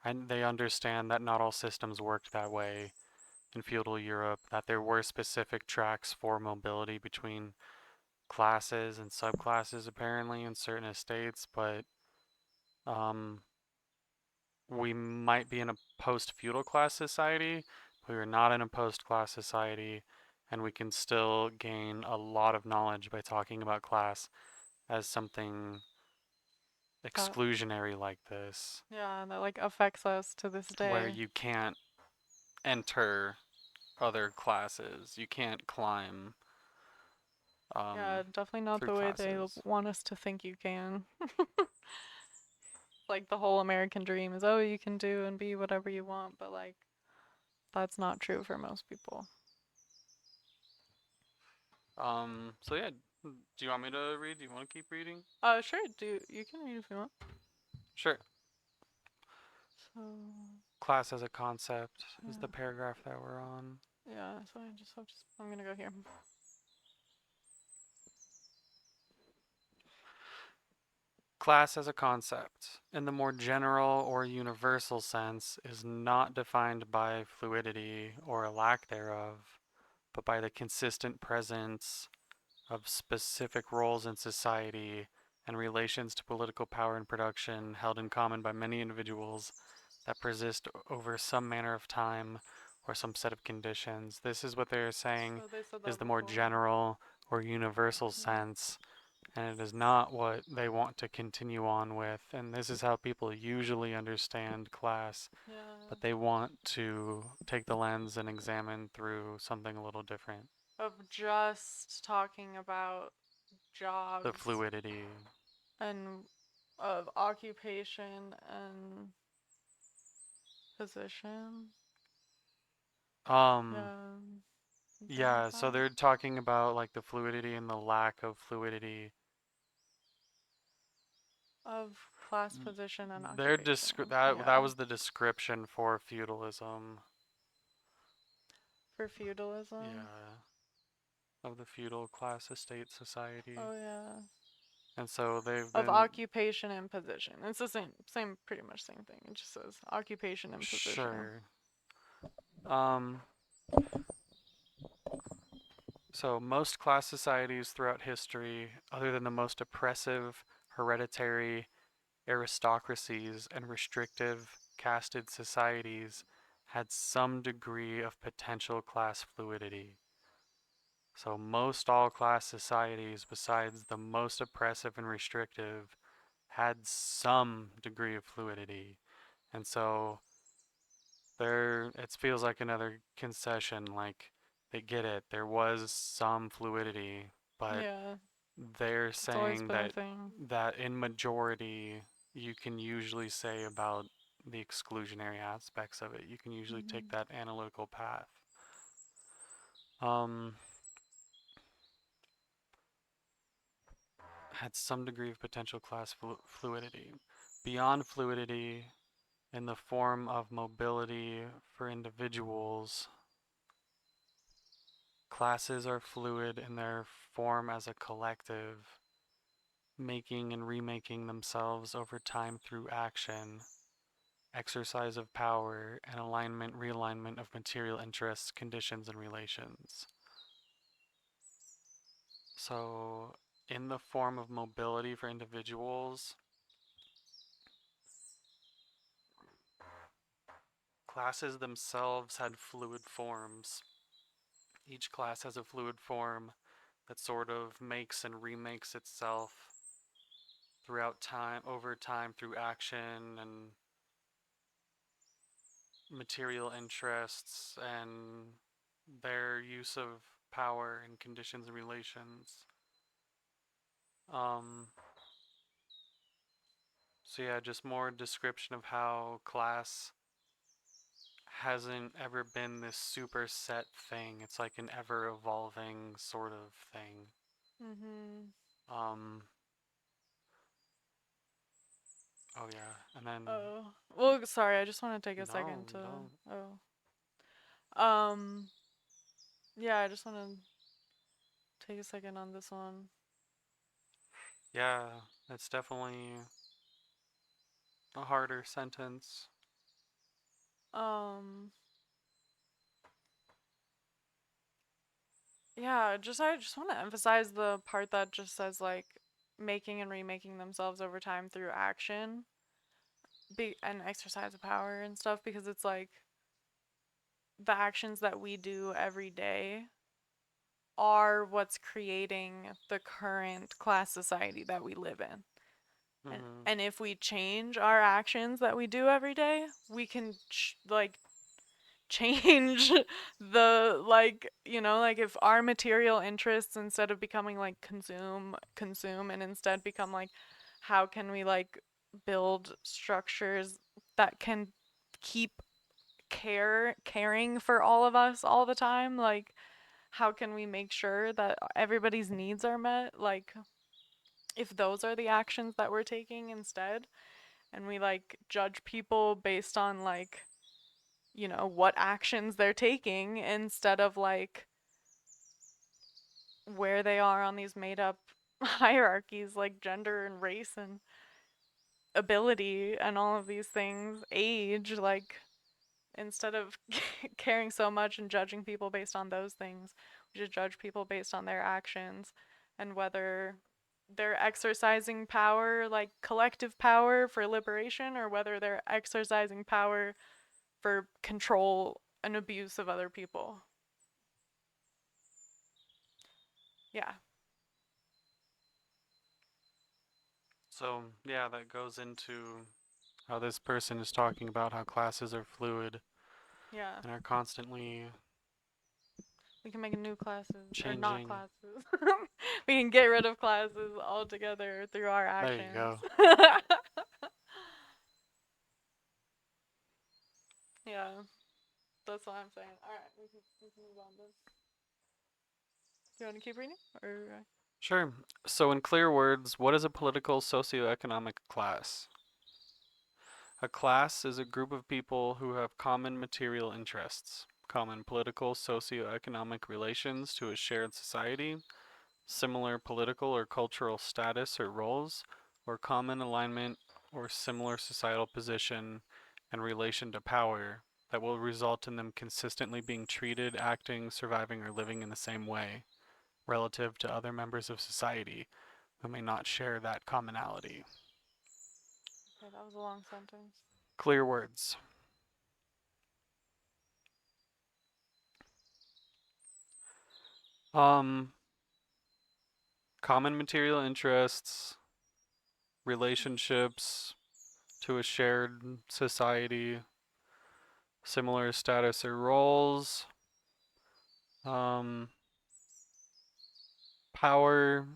and they understand that not all systems worked that way in feudal Europe, that there were specific tracks for mobility between classes and subclasses apparently in certain estates, but um, we might be in a post-feudal class society, but we're not in a post-class society, and we can still gain a lot of knowledge by talking about class as something That, exclusionary like this, yeah, that like affects us to this where day. you can't enter other classes, you can't climb Yeah, definitely not through the way they classes. want us to think you can. Like the whole American dream is, oh, you can do and be whatever you want, but like that's not true for most people. So yeah, do you want me to read? Do you want to keep reading? Sure, do you can read if you want. Sure. So, Class as a concept is yeah, the paragraph that we're on. yeah. So I just have to. I'm gonna go here. Class as a concept, in the more general or universal sense, is not defined by fluidity or a lack thereof, but by the consistent presence of specific roles in society and relations to political power and production held in common by many individuals that persist over some manner of time or some set of conditions. This is what they're saying So they said is that the more before. general or universal Yeah. sense, and it is not what they want to continue on with. And this is how people usually understand class, Yeah. but they want to take the lens and examine through something a little different. Of just talking about the jobs fluidity. and of occupation and position. Um, Yeah, something like yeah, so that. they're talking about like the fluidity and the lack of fluidity. Of class position and They're occupation. that Yeah. was the description for feudalism. For feudalism. Yeah, of the feudal class estate society. Oh yeah. And so they've Of been occupation and position. It's the same, pretty much same thing. It just says occupation and position. sure. Um, so most class societies throughout history, other than the most oppressive, hereditary aristocracies and restrictive casted societies, had some degree of potential class fluidity. So most all class societies, besides the most oppressive and restrictive, had some degree of fluidity. And so there it feels like another concession, like they get it. There was some fluidity, but Yeah. they're It's always saying been a that thing. in majority you can usually say about the exclusionary aspects of it. You can usually take Hmm. that analytical path. Um, had some degree of potential class fluidity. Beyond fluidity, in the form of mobility for individuals, classes are fluid in their form as a collective, making and remaking themselves over time through action, exercise of power, and alignment, realignment of material interests, conditions, and relations. So, in the form of mobility for individuals, classes themselves had fluid forms. Each class has a fluid form that sort of makes and remakes itself throughout time, over time, through action and material interests and their use of power and conditions and relations. Um, so yeah, just more description of how class hasn't ever been this super set thing. It's like an ever evolving sort of thing. Hmm. Um, oh yeah, and then Oh. Well, sorry, I just want to take a no, second to. don't. Oh. Yeah, I just want to take a second on this one. Yeah, it's definitely a harder sentence. Um. Yeah, I just want to emphasize the part that just says like making and remaking themselves over time through action, and exercise of power and stuff, because it's like the actions that we do every day are what's creating the current class society that we live in. Hmm. And if we change our actions that we do every day, we can like change like if our material interests, instead of becoming like consume and instead become like how can we like build structures that can keep caring for all of us all the time, like how can we make sure that everybody's needs are met, like if those are the actions that we're taking instead, and we like judge people based on like what actions they're taking instead of like where they are on these made up hierarchies like gender and race and ability and all of these things, age, like instead of caring so much and judging people based on those things, we should judge people based on their actions and whether they're exercising power, like collective power for liberation, or whether they're exercising power for control and abuse of other people. Yeah. So yeah, that goes into how this person is talking about how classes are fluid Yeah. and are constantly We can make new classes or not Changing. classes. We can get rid of classes altogether through our There you actions. go. Yeah, that's what I'm saying. All right, we can move on then. Do you want to keep reading or? Sure. So, in clear words, what is a political socioeconomic class? A class is a group of people who have common material interests, common political socioeconomic relations to a shared society, similar political or cultural status or roles, or common alignment or similar societal position and relation to power that will result in them consistently being treated, acting, surviving, or living in the same way relative to other members of society who may not share that commonality. Okay, that was a long sentence. Clear words. Um, Common material interests, relationships to a shared society, similar status or roles, um, power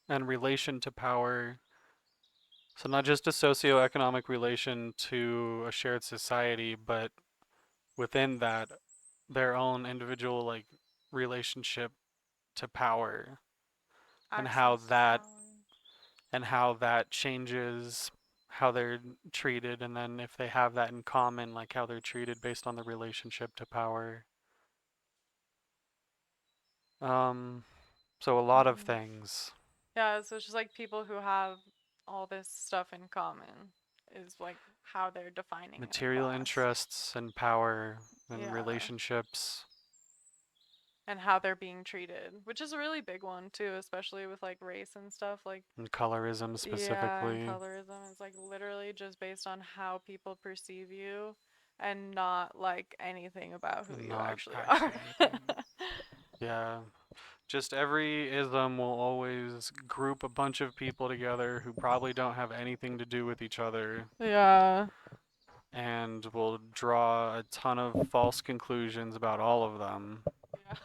and relation to power. So not just a socioeconomic relation to a shared society, but within that, their own individual like relationship to power and Access to power. how that changes how they're treated, and then if they have that in common, like how they're treated based on the relationship to power. Um, so a lot of Mhm. things. Yeah, so it's just like people who have all this stuff in common is like how they're defining a Material class. interests and power and Yeah, relationships. and how they're being treated, which is a really big one too, especially with like race and stuff. Like, And colorism yeah, and specifically. colorism is like literally just based on how people perceive you and not like anything about who you Not actually are. actually anything. Yeah. Just every ism will always group a bunch of people together who probably don't have anything to do with each other Yeah. and will draw a ton of false conclusions about all of them.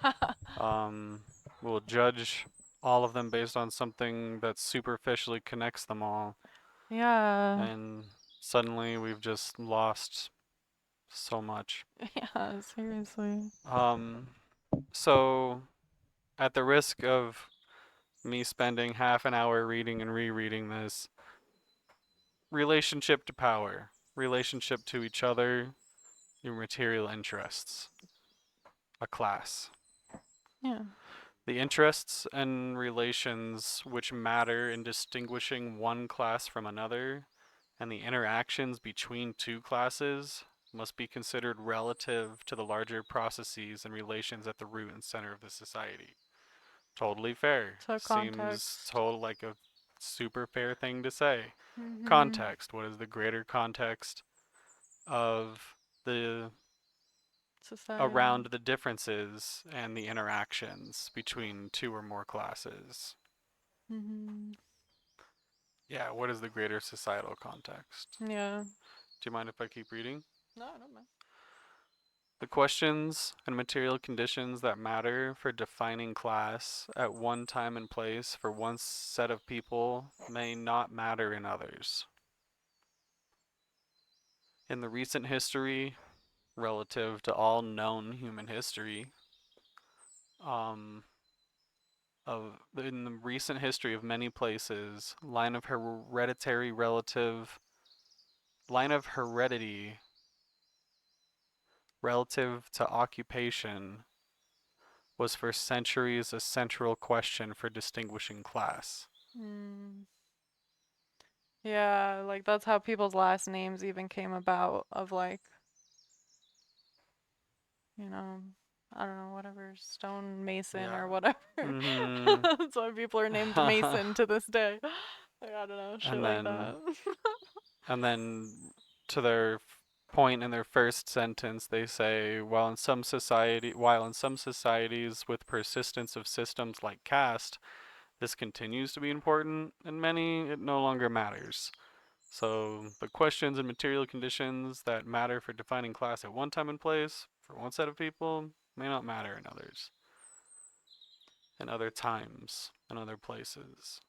Yeah. Um, will judge all of them based on something that superficially connects them all. Yeah. And suddenly we've just lost so much. Yeah, seriously. Um, so, at the risk of me spending half an hour reading and rereading this, relationship to power, relationship to each other, your material interests, a class. Yeah. The interests and relations which matter in distinguishing one class from another, and the interactions between two classes, must be considered relative to the larger processes and relations at the root and center of the society. Totally fair. So Seems context. like a super fair thing to say. Mhm. Context. What is the greater context of the Society. around the differences and the interactions between two or more classes? Mhm. Yeah, what is the greater societal context? Yeah. Do you mind if I keep reading? No, I don't mind. The questions and material conditions that matter for defining class at one time and place for one set of people may not matter in others. In the recent history, relative to all known human history, um, in the recent history of many places, line of heredity relative to occupation was for centuries a central question for distinguishing class. Mm. Yeah, like that's how people's last names even came about of like, you know, I don't know, whatever, Stone Mason Yeah. or whatever. Mm-hmm. That's why people are named Mason to this day. Like, I don't know, shit and like then that. and then to their point in their first sentence they say while in some societies with persistence of systems like caste this continues to be important, in many it no longer matters. So the questions and material conditions that matter for defining class at one time and place for one set of people may not matter in others. in other times and other places?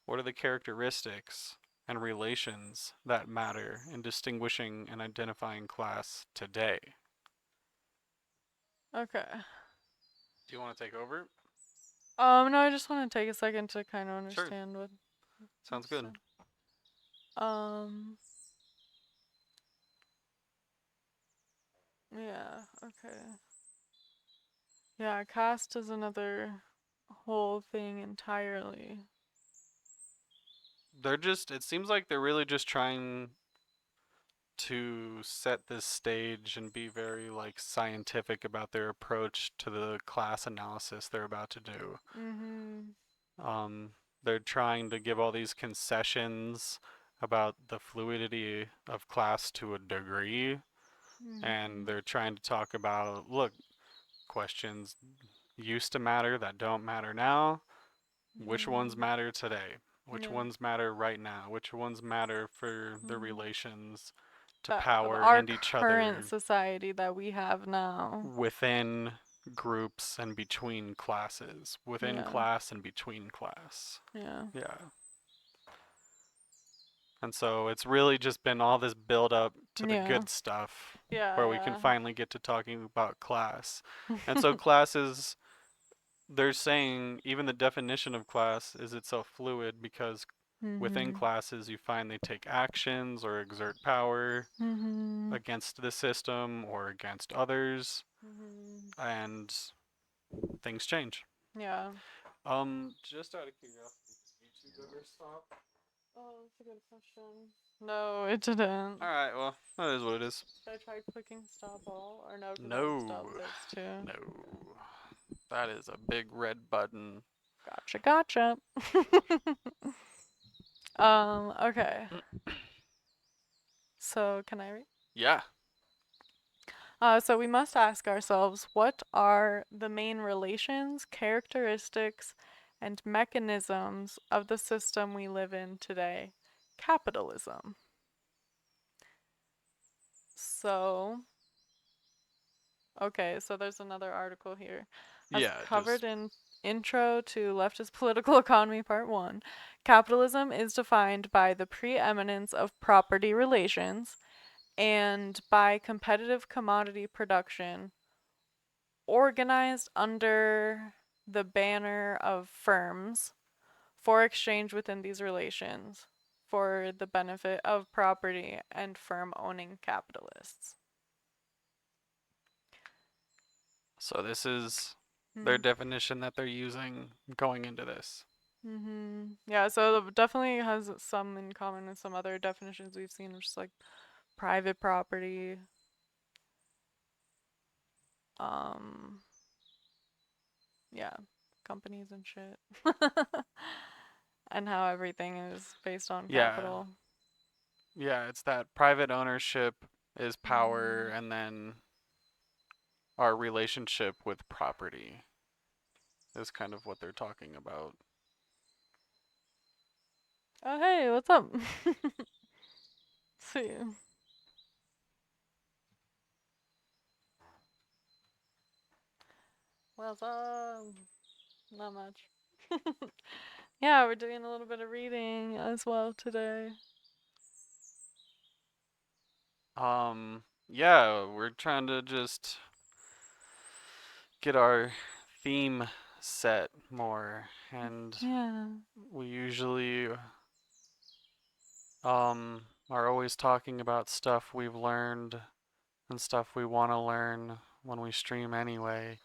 What are the characteristics and relations that matter in distinguishing and identifying class today? Okay. Do you want to take over? No, I just want to take a second to kind of Sure. understand what. Sounds good. Um. Yeah. Okay. Yeah, caste is another whole thing entirely. It seems like they're really just trying to set this stage and be very like scientific about their approach to the class analysis they're about to do. Mhm. They're trying to give all these concessions about the fluidity of class to a degree, and Mhm. they're trying to talk about, look, questions used to matter that don't matter now. Which ones Mhm. matter today? Which Yeah. ones matter right now? Which ones matter for the Mhm. relations to That of power our and each current other society that we have now. within groups and between classes, within Yeah. class and between class? Yeah. Yeah. And so it's really just been all this build up to the Yeah. good stuff where we can Yeah. finally get to talking about class. And Yeah. so classes, they're saying even the definition of class is itself fluid because within Mhm. classes you find they take actions or exert power Mhm. against the system or against others, Mhm. and things change. Yeah. Just out of curiosity, did YouTube ever stop? Oh, that's a good question. No, it didn't. Alright, well, that is what it is. Should I try clicking stop all? Or no, because that would stop No. this too. No. That is a big red button. Gotcha, gotcha. Okay. So, can I read? Yeah. So we must ask ourselves, what are the main relations, characteristics, and mechanisms of the system we live in today? Capitalism. So, okay, so there's another article here. As Yeah, covered just in Intro to Leftist Political Economy Part 1, capitalism is defined by the preeminence of property relations and by competitive commodity production organized under the banner of firms for exchange within these relations for the benefit of property and firm owning capitalists. so this is their Mm. definition that they're using going into this. Mhm. Yeah, so it definitely has some in common with some other definitions we've seen, just like private property, um, yeah, companies and shit. And how everything is based on Yeah. capital. Yeah, it's that private ownership is power Mhm. and then our relationship with property is kind of what they're talking about. Oh, hey, what's up? See. What's up? Not much. Yeah, we're doing a little bit of reading as well today. Yeah, we're trying to just get our theme set more, and Yeah. we usually are always talking about stuff we've learned and stuff we want to learn when we stream anyway.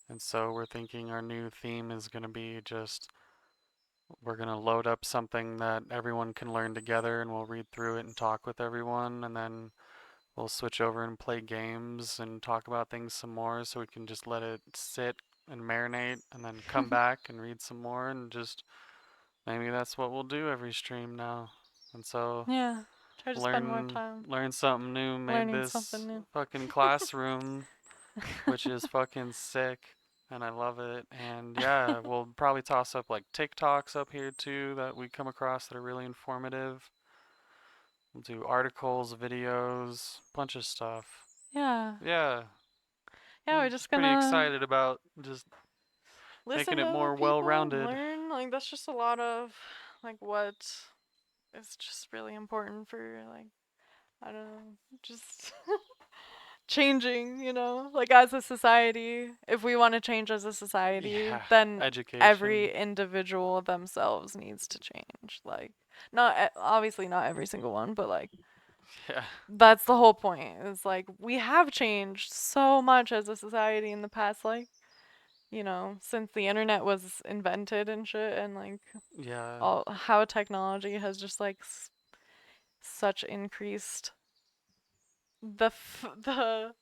And so we're thinking our new theme is going to be just we're going to load up something that everyone can learn together and we'll read through it and talk with everyone, and then we'll switch over and play games and talk about things some more so we can just let it sit and marinate and then come back and read some more, and just maybe that's what we'll do every stream now. And so Yeah. Try to spend more learn time learn something new, made learning something this new. fucking classroom, which is fucking sick, and I love it. And yeah, we'll probably toss up like TikToks up here too that we come across that are really informative. We'll do articles, videos, bunch of stuff. Yeah. Yeah, Yeah, we're we're just just pretty gonna. excited about just listen Making to it other more people, well-rounded. learn. Like that's just a lot of like what is just really important for like I don't know, just changing, you know, like as a society. If we want to change as a society, Yeah, then education. every individual themselves needs to change. Like not obviously not every single one, but like Yeah. that's the whole point. It's like we have changed so much as a society in the past like, you know, since the internet was invented and shit and like Yeah. all how technology has just like such increased the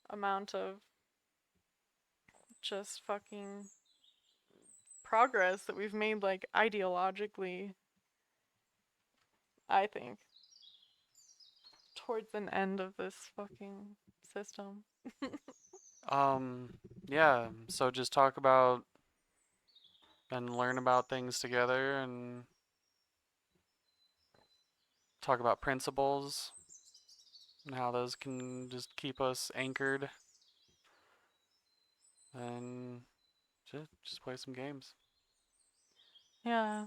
amount of just fucking progress that we've made like ideologically, I think, towards an end of this fucking system. Um, yeah, so just talk about and learn about things together and talk about principles and how those can just keep us anchored and just play some games. Yeah.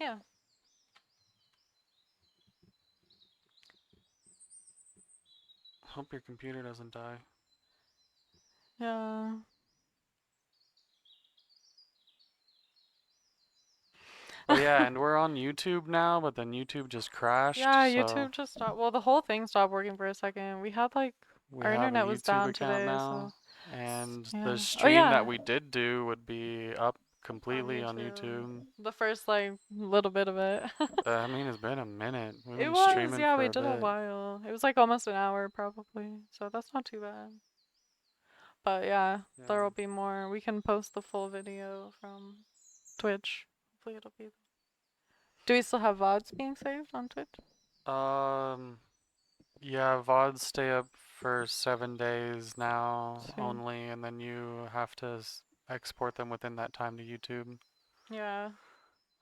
Yeah. Hope your computer doesn't die. Yeah. Oh yeah, and we're on YouTube now, but then YouTube just crashed, Yeah, so YouTube just stopped. Well, the whole thing stopped working for a second. We had like we our have a internet was YouTube down account today, so now, and the yeah. Oh stream that yeah, we did do would be up on completely on YouTube. YouTube. The first like little bit of it. I mean, it's been a minute. We've It been was, streaming yeah, for we a did a bit. while. It was like almost an hour probably. So that's not too bad. But yeah, there Yeah. will be more. We can post the full video from Twitch. Hopefully it'll be. Do we still have VODs being saved on Twitch? Um, yeah, VODs stay up for 7 days now Sweet. only, and then you have to export them within that time to YouTube. Yeah.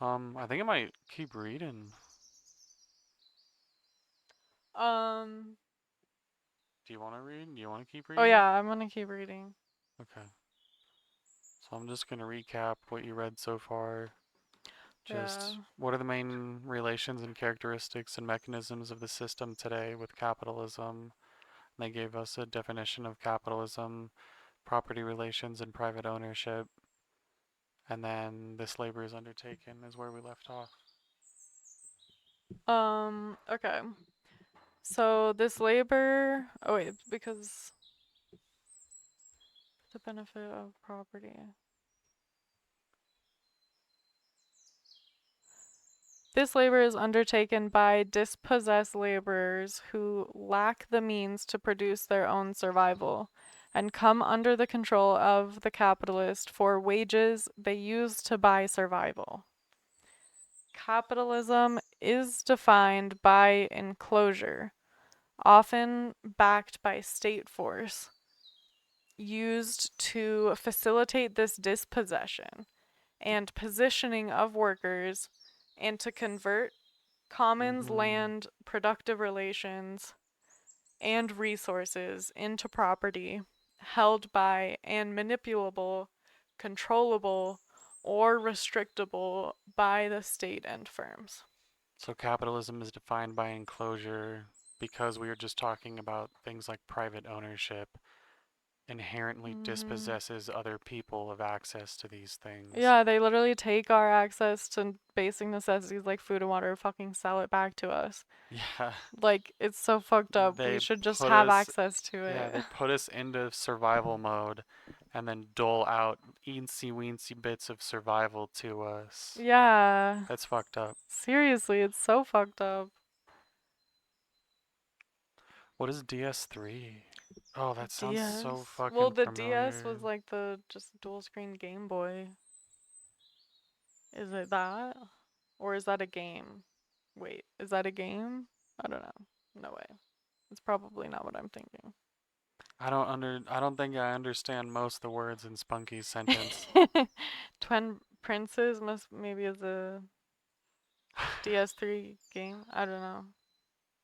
I think it might keep reading. Um. Do you want to read? Do you want to keep Oh reading? yeah, I'm gonna keep reading. Okay. So I'm just gonna recap what you read so far. Yeah. Just what are the main relations and characteristics and mechanisms of the system today with capitalism? They gave us a definition of capitalism, property relations, and private ownership. And then this labor is undertaken is where we left off. Okay. So this labor. Oh wait, because the benefit of property. This labor is undertaken by dispossessed laborers who lack the means to produce their own survival and come under the control of the capitalist for wages they use to buy survival. Capitalism is defined by enclosure, often backed by state force, used to facilitate this dispossession and positioning of workers and to convert commons, land, productive relations, and resources into property held by and manipulable, controllable, or restrictable by the state and firms. So capitalism is defined by enclosure because we were just talking about things like private ownership inherently Hmm. dispossesses other people of access to these things. Yeah, they literally take our access to basic necessities like food and water, fucking sell it back to us. Yeah, Like, it's so fucked up. We they should just put have us access to yeah, it. they put us into survival mode and then dole out eensy weensy bits of survival to us. Yeah. That's fucked up. Seriously, it's so fucked up. What is DS3? Oh, that sounds so DS. Well, fucking the DS familiar. was like the just dual screen Game Boy. Is it that? Or is that a game? Wait, is that a game? I don't know. No way. It's probably not what I'm thinking. I don't think I understand most of the words in Spunky's sentence. Twin Princes must maybe is a DS3 game. I don't know.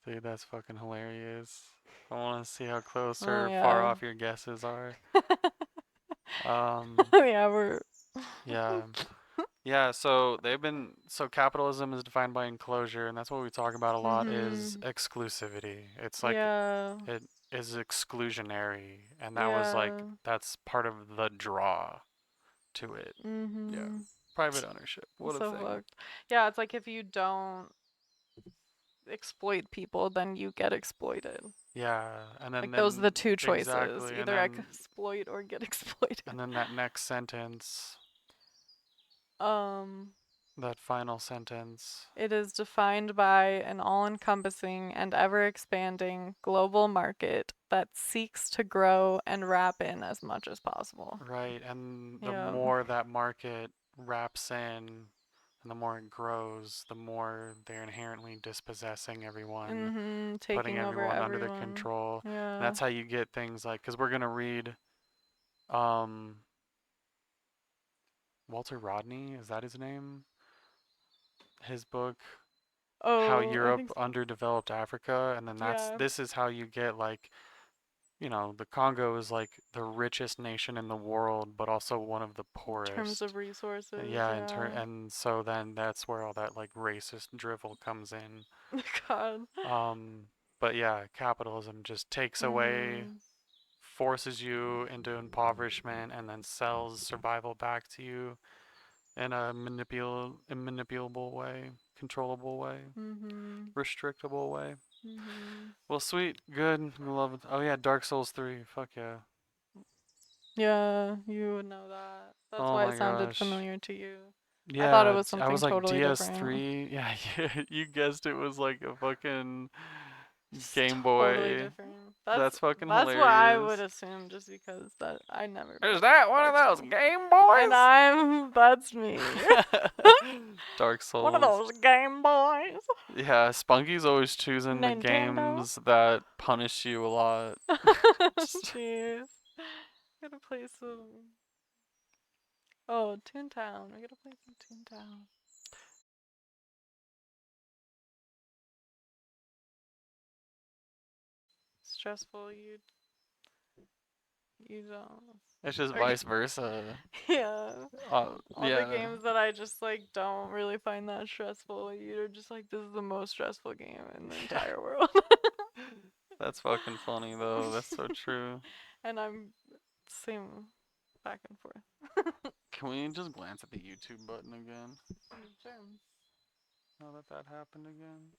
Dude, that's fucking hilarious. I want to see how close Oh or far yeah. off your guesses are. Yeah, we're. Yeah. Yeah, so capitalism is defined by enclosure, and that's what we talk about a lot is Mhm. exclusivity. It's like Yeah. it is exclusionary, and Yeah. that's part of the draw to it. Yeah. Mhm. Private ownership. What a So thing. fucked. Yeah, it's like if you don't exploit people, then you get exploited. Yeah, and Like those are the two choices: exactly, either exploit or get exploited. and then that next sentence, Um, that final sentence. it is defined by an all-encompassing and ever-expanding global market that seeks to grow and wrap in as much as possible. Right, and the Yeah. more that market wraps in and the more it grows, the more they're inherently dispossessing everyone, Mhm. putting Taking over everyone under their everyone. control. And Yeah. that's how you get things like, because we're going to read um, Walter Rodney, is that his name? His book, How Oh, I Europe think so. Underdeveloped Africa, and then Yeah. this is how you get like, the Congo is like the richest nation in the world, but also one of the In terms poorest. of resources, Yeah, yeah. and so then that's where all that like racist drivel comes in. God. Um, but yeah, capitalism just takes away, Mhm. forces you into impoverishment, and then sells survival back to you in a manipulable way, controllable way, Mhm. restrictable way. Mhm. Well, sweet, good, love it. Oh yeah, Dark Souls 3. Fuck yeah. Yeah, you would know that. That's Oh why it my sounded gosh. familiar to you. I thought it Yeah, was I something was like totally different. DS3. Yeah, you guessed it was like a fucking Just Game totally Boy. different. That's That's fucking that's what I would hilarious. assume just because that I never Is played that one of Dark those Souls. Game And Boys? that's me. Dark One of Souls. those Game Boys. Yeah, Spunky's always choosing the Nintendo. games that punish you a lot. Just- Jeez. Gotta play some. Oh, Toontown. We gotta play some Toontown. Stressful. You don't. It's just Okay. vice versa. Yeah. All the Yeah. games that I just like don't really find that stressful. You're just like, this is the most stressful game in the entire world. That's fucking funny though. That's so true. And I'm same back and forth. Can we just glance at the YouTube button again? Sure. Now that that happened again.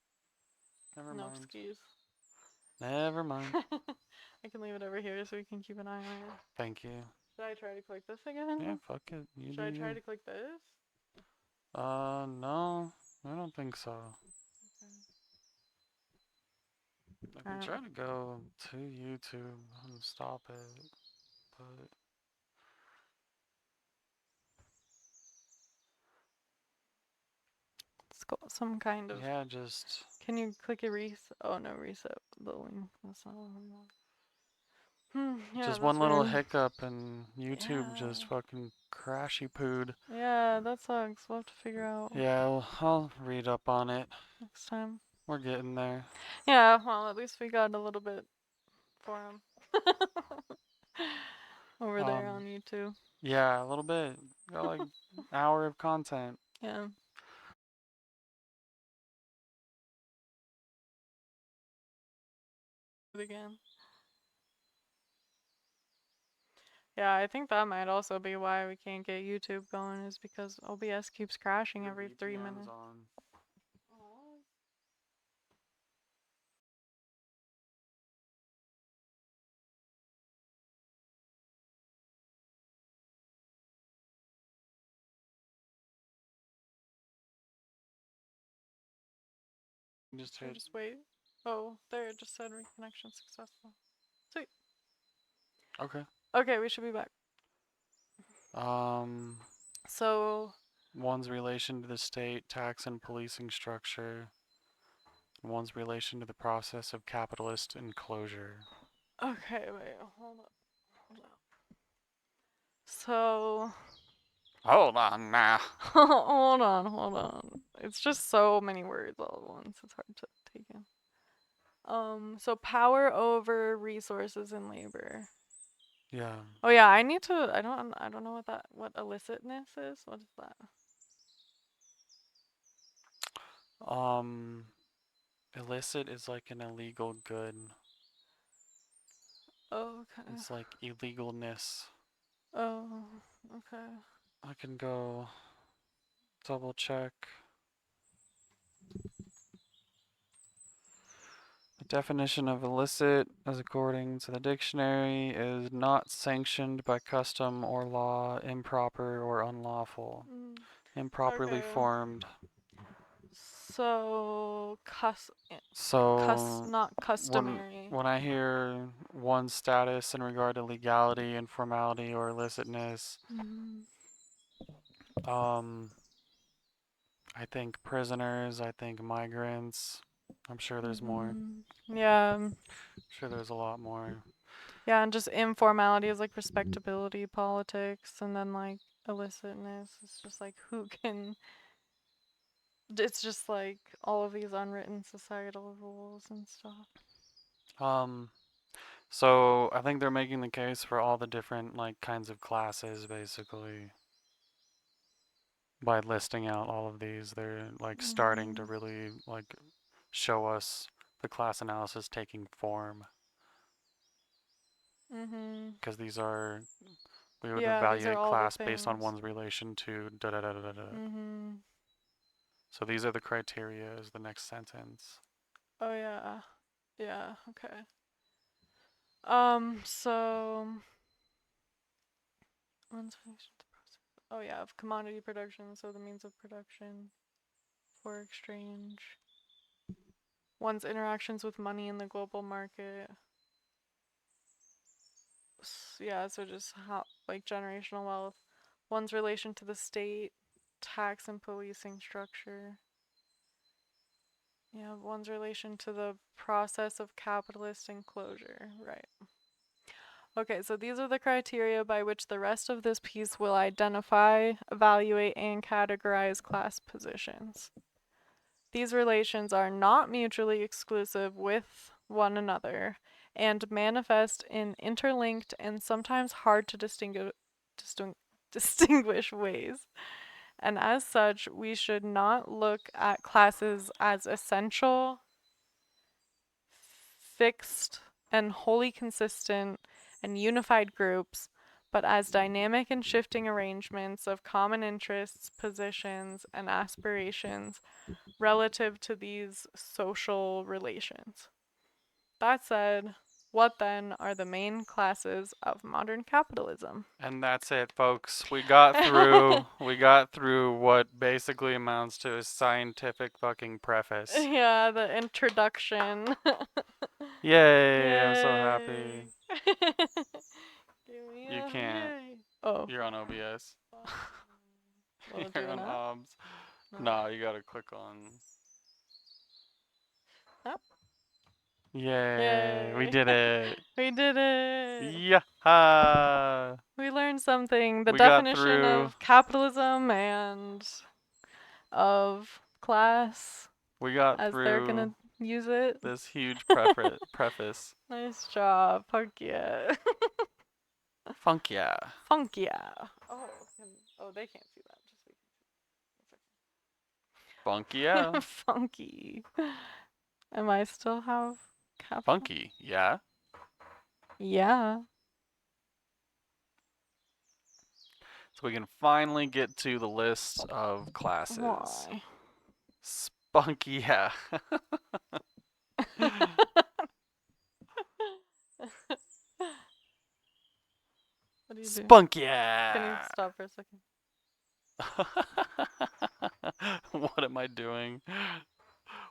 Never Nope, mind. skis. Never mind. I can leave it over here so we can keep an eye on it. Thank you. Should I try to click this again? Yeah, fuck it. You Should do I you. try to click this? No. I don't think so. I can Alright. try to go to YouTube and stop it, but Let's go some kind of. yeah, just Can you click a reset? Oh no, reset the link. That's not what I want. Yeah, one that's little weird. hiccup and YouTube Yeah. just fucking crashy pooed. Yeah, that sucks. We'll have to figure out Yeah, I'll read up on it. next time. We're getting there. Yeah, well, at least we got a little bit for him. Over there Um, on YouTube. yeah, a little bit. Got like an hour of content. Yeah. Again. Yeah, I think that might also be why we can't get YouTube going, is because OBS keeps crashing The every 3 VPN's minutes. on. Just Should I hit. just wait? Oh, there, it just said reconnection successful. Sweet. Okay. Okay, we should be back. Um, So, one's relation to the state, tax and policing structure. One's relation to the process of capitalist enclosure. okay, wait, hold up. Hold up. So, Hold on now. hold on. It's just so many words all at once. It's hard to take in. So power over resources and labor. Yeah. Oh yeah, I need to. I don't know what illicitness is. What is that? Illicit is like an illegal good. Oh, okay. It's like illegalness. Oh, okay. I can go double check. The definition of illicit, as according to the dictionary, is not sanctioned by custom or law, improper or unlawful, Mm, improperly okay. formed. So, So not when customary. when I hear one status in regard to legality, informality, or illicitness, Mm, um, I think prisoners, I think migrants. I'm sure there's more. Yeah. I'm sure there's a lot more. Yeah, and just informality is like respectability politics, and then like illicitness is just like who can. It's just like all of these unwritten societal rules and stuff. Um, so I think they're making the case for all the different like kinds of classes basically. By listing out all of these, they're like starting to really like show us the class analysis taking form. Because these are, we would Yeah, these are evaluate all the class based on things. one's relation to da da da da da da. So these are the criteria is the next sentence. Oh yeah. Yeah, okay. So one's relation to process. Oh yeah, of commodity production, so the means of production for exchange. One's interactions with money in the global market. Yeah, so just how like generational wealth. One's relation to the state, tax and policing structure. Yeah, one's relation to the process of capitalist enclosure, right. Okay, so these are the criteria by which the rest of this piece will identify, evaluate, and categorize class positions. These relations are not mutually exclusive with one another and manifest in interlinked and sometimes hard to distinguish ways. And as such, we should not look at classes as essential, fixed, and wholly consistent and unified groups, but as dynamic and shifting arrangements of common interests, positions, and aspirations relative to these social relations. That said, what then are the main classes of modern capitalism? And that's it, folks. We got through what basically amounts to a scientific fucking preface. Yeah, the introduction. Yay, I'm so happy. Give me You a can't. yay. Oh. You're on OBS. Will it You're do on that? OBS. No. No, you gotta click on. Oh. Yay, we Yay. did it. We did it. Yeah. We learned something. The We got definition through. of capitalism and of class We got as they're through gonna use it. this huge preface. Nice job. Fuck yeah. Funk yeah. Funk yeah. Oh, they can't see that. Just we Funk yeah. Funky. Am I still have capital? Funky, yeah. Yeah. So we can finally get to the list of classes. Why? Spunky yeah. What do you do? Spunk yeah. Can you stop for a second? What am I doing?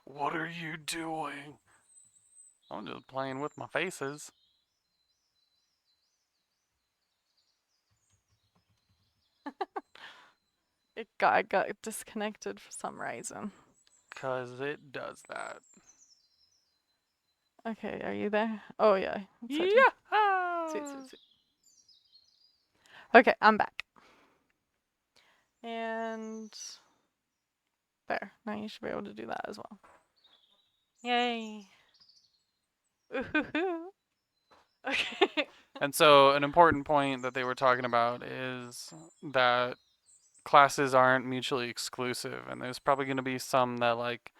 What are you doing? I'm just playing with my faces. I got disconnected for some reason. 'Cause it does that. Okay, are you there? Oh yeah. Yeah. Sweet. Okay, I'm back. And there. Now you should be able to do that as well. Yay. Ooh-hoo-hoo. Okay. And so, an important point that they were talking about is that classes aren't mutually exclusive, and there's probably going to be some that like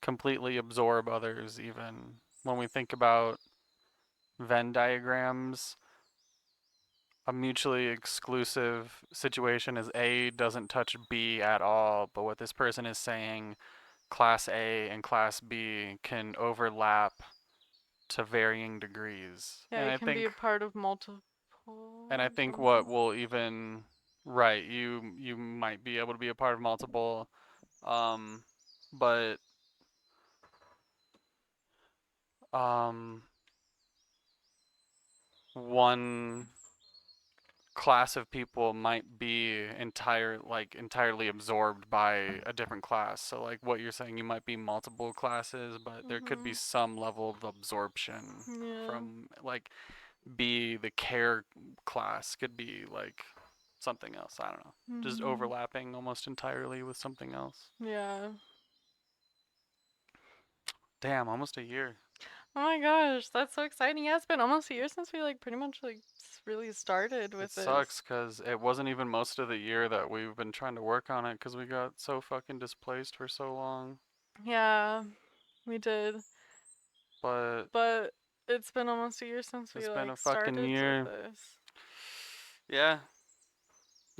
completely absorb others. Even when we think about Venn diagrams, a mutually exclusive situation is A doesn't touch B at all, but what this person is saying, class A and class B can overlap to varying degrees. Yeah, it can be a part of multiple or And I think what something. will even right, you might be able to be a part of multiple, um, but um, one class of people might be entirely absorbed by a different class. So like what you're saying, you might be multiple classes, but there could be Mhm. some level of absorption Yeah. from like be the care class could be like something else. I don't know. Just Mhm. overlapping almost entirely with something else. Yeah. Damn, almost a year. Oh my gosh, that's so exciting. Yeah, it's been almost a year since we like pretty much really started It with sucks this. because it wasn't even most of the year that we've been trying to work on it because we got so fucking displaced for so long. Yeah, we did. But But it's been almost a year since we it's been like a fucking started with year. this. Yeah,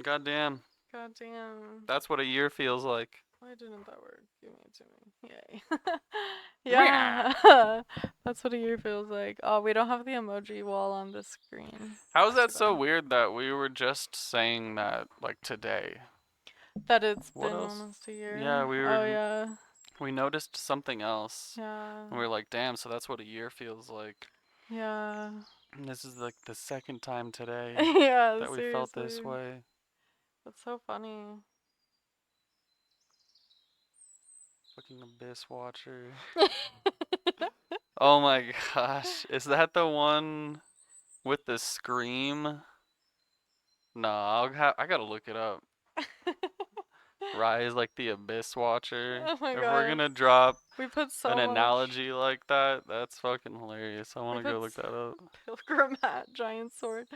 goddamn. God damn. That's what a year feels like. Why didn't that work? Give me it to me. Yay. Meow. Yeah. That's what a year feels like. Oh, we don't have the emoji wall on the screen. How is That's too that so bad. weird that we were just saying that like today? That it's What been else? almost a Yeah, year. Oh yeah. we noticed something else. Yeah. And we were like, damn, so that's what a year feels like. Yeah. And this is like the second time today Yeah, that we felt this seriously. way. That's so funny. Fucking Abyss Watcher. Oh my gosh. Is that the one with the scream? No, I gotta look it up. Rise like the Abyss Watcher. Oh my If we're gosh. gonna drop We put an so much. analogy like that, that's fucking hilarious. I We wanna put go look that up. pilgrim hat, giant sword.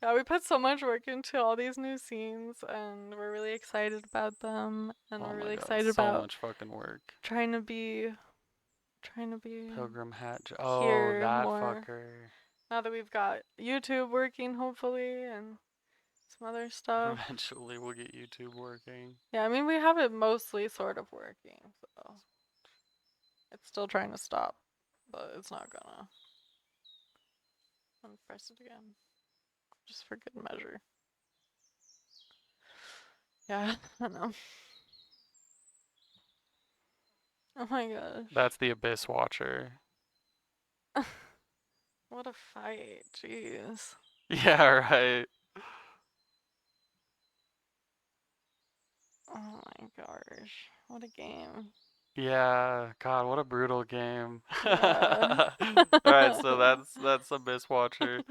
Yeah, we put so much work into all these new scenes, and we're really excited about them, and Oh we're my really god, excited so about much fucking work. trying to be, trying to be Pilgrim Hat. Oh, here that more. fucker. Now that we've got YouTube working, hopefully, and some other stuff. Eventually we'll get YouTube working. Yeah, I mean, we have it mostly sort of working, so it's still trying to stop, but it's not gonna. I'll press it again, just for good measure. Yeah, I know. Oh my gosh. That's the Abyss Watcher. What a fight, jeez. Yeah, right. Oh my gosh. What a game. Yeah, God, what a brutal game. Yeah. Alright, so that's Abyss Watcher.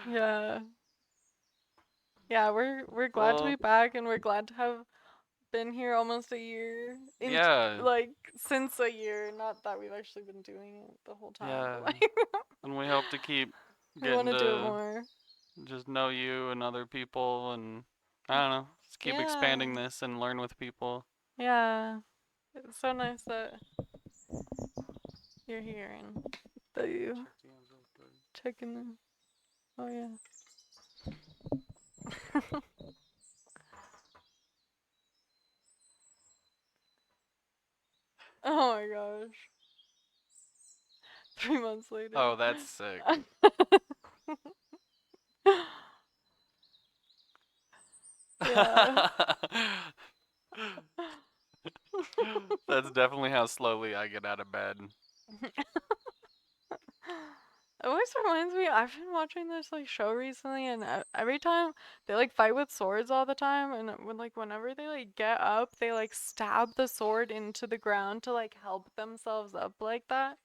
Yeah. Yeah, we're glad to be Well, back, and we're glad to have been here almost a year. yeah, Like since a year, not that we've actually been doing it the whole time, yeah. but like And we hope to keep we want getting to do it to more. just know you and other people and I don't know, just keep Yeah. expanding this and learn with people. Yeah. It's so nice that you're here and that you Check DMs real quick. checking in. Oh yeah. Oh my gosh. 3 months later. Oh, that's sick. Yeah. That's definitely how slowly I get out of bed. It always reminds me, I've been watching this like show recently, and every time they like fight with swords all the time, and whenever they like get up, they like stab the sword into the ground to like help themselves up like that.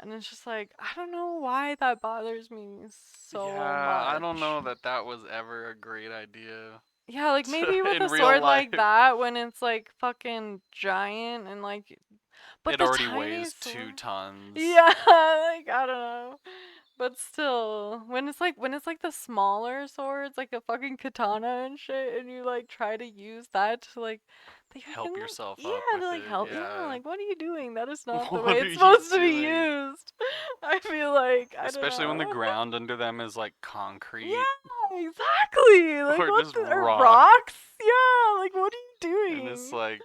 And it's just like, I don't know why that bothers me so Yeah, I don't much. know that that was ever a great idea Yeah, like maybe with in a real sword life. like that when it's like fucking giant and like, But It the already tiny weighs 2 sword. tons. Yeah, like I don't know. But still, when it's like the smaller swords, like a fucking katana and shit, and you like try to use that to like they Help fucking yourself yeah, up to with like it. help yeah, Yeah. like what are you doing? That is not the What way are it's you supposed to be doing? used. I feel like I don't Especially when the know. ground under them is like concrete Yeah, exactly. Like or what just the or rock. rocks? Yeah, like what are you And it's doing?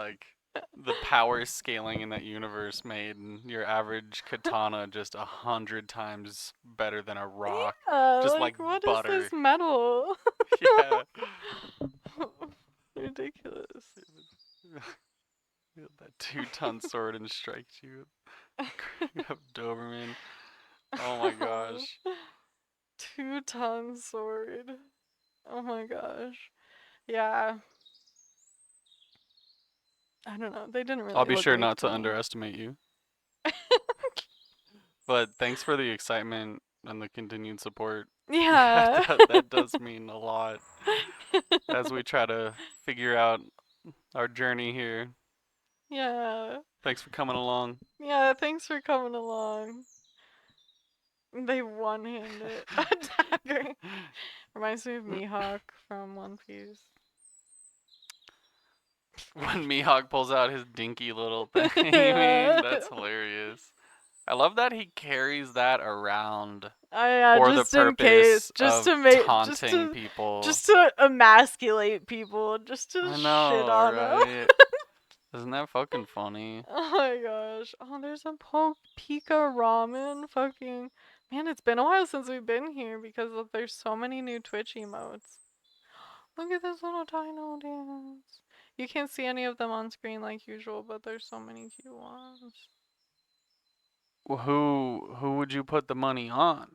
like the power scaling in that universe made your average katana just 100 times better than a rock. Yeah, Just like like what is butter. this metal? Yeah. Ridiculous. That 2-ton sword and strikes you up Doberman. Oh my gosh. 2-ton sword. Oh my gosh. Yeah. I don't know. They didn't I'll really be look sure great not to to me. underestimate you. But thanks for the excitement and the continued support. Yeah. That does mean a lot as we try to figure out our journey here. Yeah. Thanks for coming along. Yeah, thanks for coming along. They one-handed attacker. Reminds me of Mihawk from One Piece. When Mihawk pulls out his dinky little thing, Yeah. that's hilarious. I love that he carries that around Yeah, for the just in case, purpose of taunting people. just to emasculate people, just to I shit know, on them. right? Isn't that fucking funny? Oh my gosh. Oh, there's a Pika ramen. Fucking man, it's been a while since we've been here because there's so many new Twitch emotes. Look at this little dino dance. You can't see any of them on screen like usual, but there's so many cute ones. Who would you put the money on?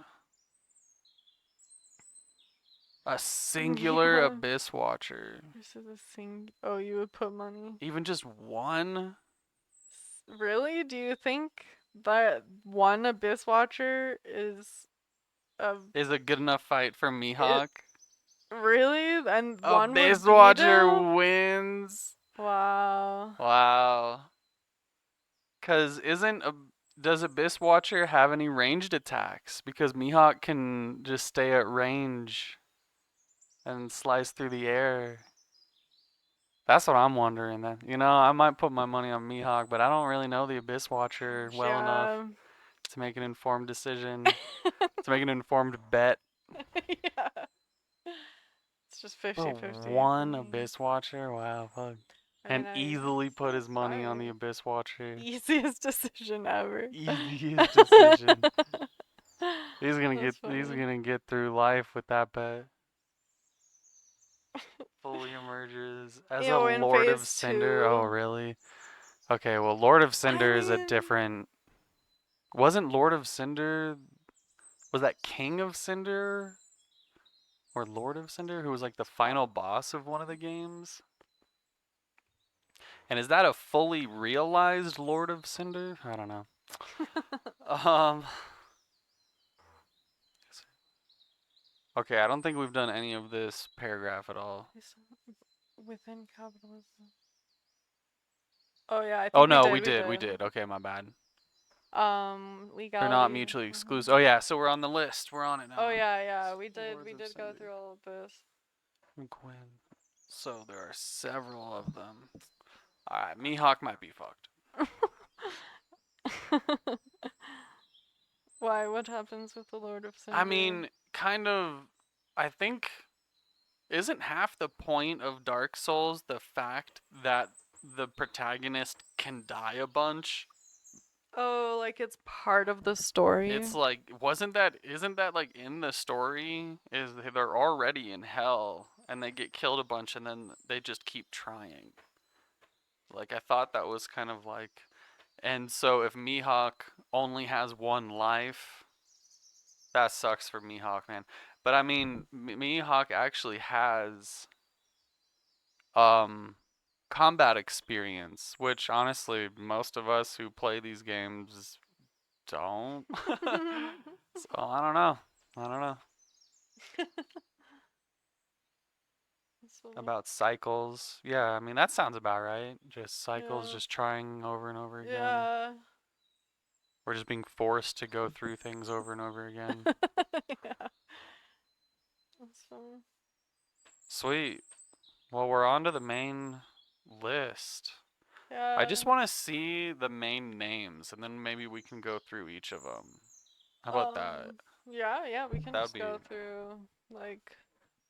A singular Yeah. Abyss Watcher. This is a sing. Oh, you would put money. Even just one? Really? Do you think that one Abyss Watcher is a Is a good enough fight for it Mihawk? really? And one would Abyss beat Watcher him? wins. Wow. Wow. Cause does Abyss Watcher have any ranged attacks? Because Mihawk can just stay at range and slice through the air. That's what I'm wondering. Then I might put my money on Mihawk, but I don't really know the Abyss Watcher well enough Yeah. to make an informed decision, to make an informed bet. Yeah. It's just 50-50 for One me. Abyss Watcher? Wow, fuck. I And mean, easily put his that's money on the fine. Abyss Watcher. Easiest decision ever. Easiest decision. He's That's funny. gonna get through life with that bet. Fully emerges as a Ew, in Lord of phase Cinder. Oh, 2. really? Okay, well, Lord of I Cinder is a mean, different. Wasn't Lord of Cinder? Was that King of Cinder? Or Lord of Cinder? Who was like the final boss of one of the games? And is that a fully realized Lord of Cinder? I don't know. Um. Okay, I don't think we've done any of this paragraph at all. within capitalism. Oh yeah, I Oh think we no, did. we We did. We did. did. Okay, my bad. They're not Legality. mutually exclusive. Oh yeah, so we're on the list. We're on it now. Oh yeah, yeah. We did. Lords We of did go Cinder. through all of this. Quinn. So there are several of them. Alright, Mihawk might be fucked. Why? What happens with the Lord of Cinder? I mean, kind of. I think. Isn't half the point of Dark Souls the fact that the protagonist can die a bunch? Oh, like it's part of the story. It's like, isn't that like in the story? Is they're already in hell and they get killed a bunch and then they just keep trying. Like, I thought that was kind of like. And so if Mihawk only has one life, that sucks for Mihawk, man. But I mean, Mihawk actually has combat experience, which honestly most of us who play these games don't. So I don't know. funny. About cycles. Yeah, I mean, that sounds about right. Just cycles, Yeah. just trying over and over again. Yeah. We're just being forced to go through things over and over again. Yeah. That's funny. Sweet. Well, we're on to the main list. Yeah. I just want to see the main names, and then maybe we can go through each of them. How about that? Yeah, we can That would just be. go through like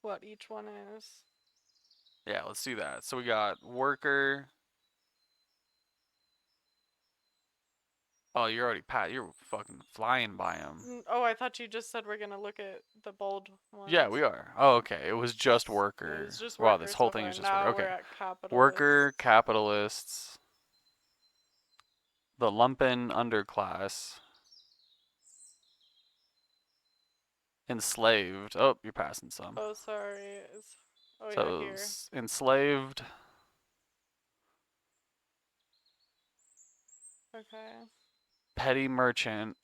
what each one is. Yeah, let's do that. So we got worker. Oh, you're already you're fucking flying by them. Oh, I thought you just said we're gonna look at the bold ones. Yeah, we are. Oh, okay. It was just It worker. was just Wow, worker this so whole thing far. is just worker. Now we're Okay. at capitalists. Worker, capitalists, the lumpen underclass, enslaved. Oh, you're passing some. Oh, sorry. Oh yeah, So here. enslaved, Okay. petty merchant,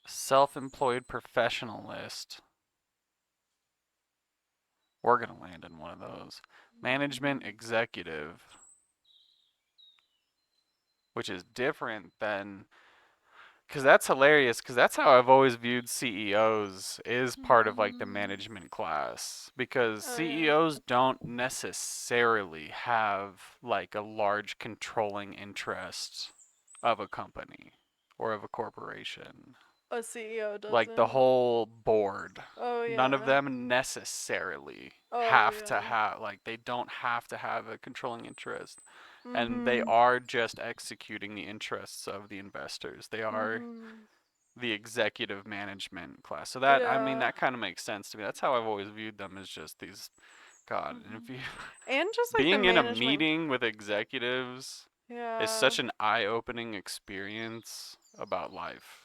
self-employed professionalist. We're gonna land in one of those. Management executive, which is different than, because that's hilarious, because that's how I've always viewed CEOs, is part of like the management class, because Oh, yeah. CEOs don't necessarily have like a large controlling interest of a company or of a corporation. A CEO doesn't. Like the whole board. Oh yeah. None of them necessarily Oh, have to yeah. have, like, they don't have to have a controlling interest. And they Mhm. are just executing the interests of the investors. They are Mhm. the executive management class. So that, I mean, Yeah. that kind of makes sense to me. That's how I've always viewed them, as just these, God, and if you, And just like the being in a management. meeting with executives Yeah. is such an eye-opening experience about life.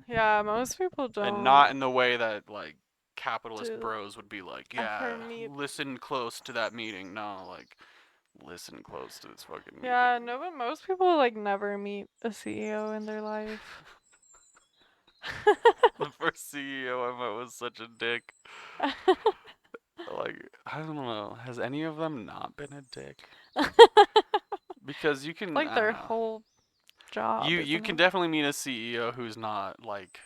Yeah, most people don't. And not in the way that, like, capitalist do bros would be like, ever yeah, meet. listen close to that meeting. No, like, listen close to this fucking meeting. Yeah, no, but most people like never meet a CEO in their life. The first CEO I met was such a dick. Like, I don't know. Has any of them not been a dick? Because you can, Like I their don't know. whole job. You isn't can it? definitely meet a CEO who's not like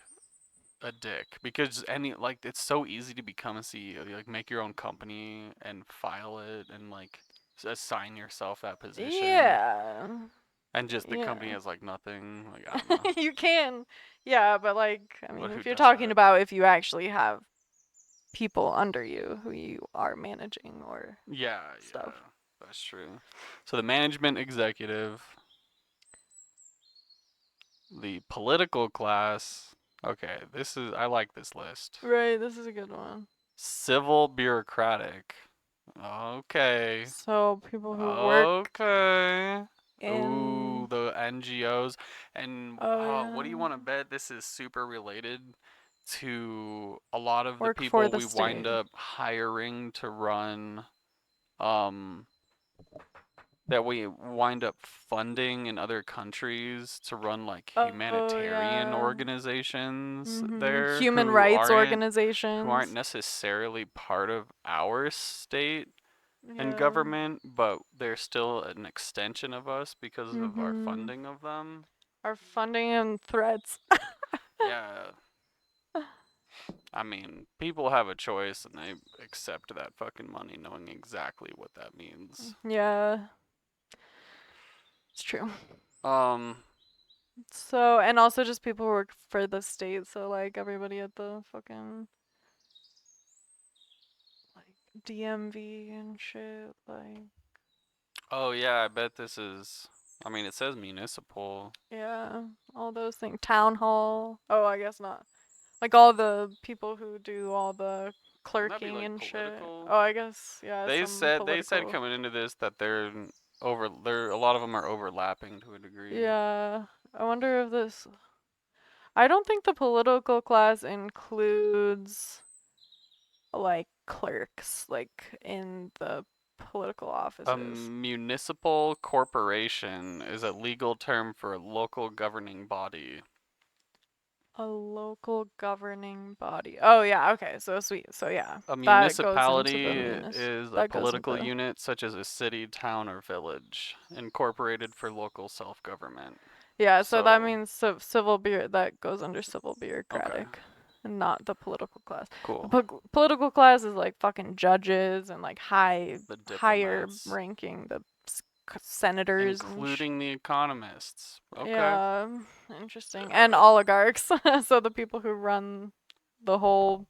a dick, because any, like, it's so easy to become a CEO. You like make your own company and file it and like assign yourself that position. Yeah. And just the company Yeah. has like nothing. Like, I don't know. You can. Yeah, but like, I mean, But who if you're does talking that? about if you actually have people under you who you are managing or Yeah, stuff. that's true. So the management executive, the political class. Okay, I like this list. Right, this is a good one. Civil bureaucratic. Okay. So people who work Okay. Ooh, in. the NGOs. And Oh what do you yeah. want to bet this is super related to a lot of the Work for people the we wind state. up hiring to run, um, that we wind up funding in other countries to run like Oh humanitarian yeah. organizations Mhm. there, Human who rights aren't organizations. necessarily part of our state and Yeah. government, but they're still an extension of us because of our Mhm. funding of them. Our funding and threats. Yeah, I mean, people have a choice and they accept that fucking money knowing exactly what that means. Yeah. It's true. Um, So, and also just people who work for the state, so like everybody at the fucking like DMV and shit, like oh yeah, I bet this is, I mean, it says municipal. yeah, all those things. Town hall. Oh, I guess not. Like all the people who do all the Wouldn't that be clerking like and shit. political? Oh, I guess yeah, some They said political. coming into this that they're a lot of them are overlapping to a degree. Yeah. I wonder if this I don't think the political class includes like clerks like in the political A offices. municipal corporation is a legal term for a local governing body. A local governing body. Oh yeah, okay. So sweet. So yeah, A that goes into municipality the munis. is a That goes political into. unit such as a city, town, or village, incorporated for local self-government. Yeah, so that So, means civil that goes under civil okay, bureaucratic, and not the political class. The cool. political class is like fucking judges and like The higher diplomats, ranking, the senators and including the economists. Okay. yeah, interesting. And oligarchs, so the people who run the whole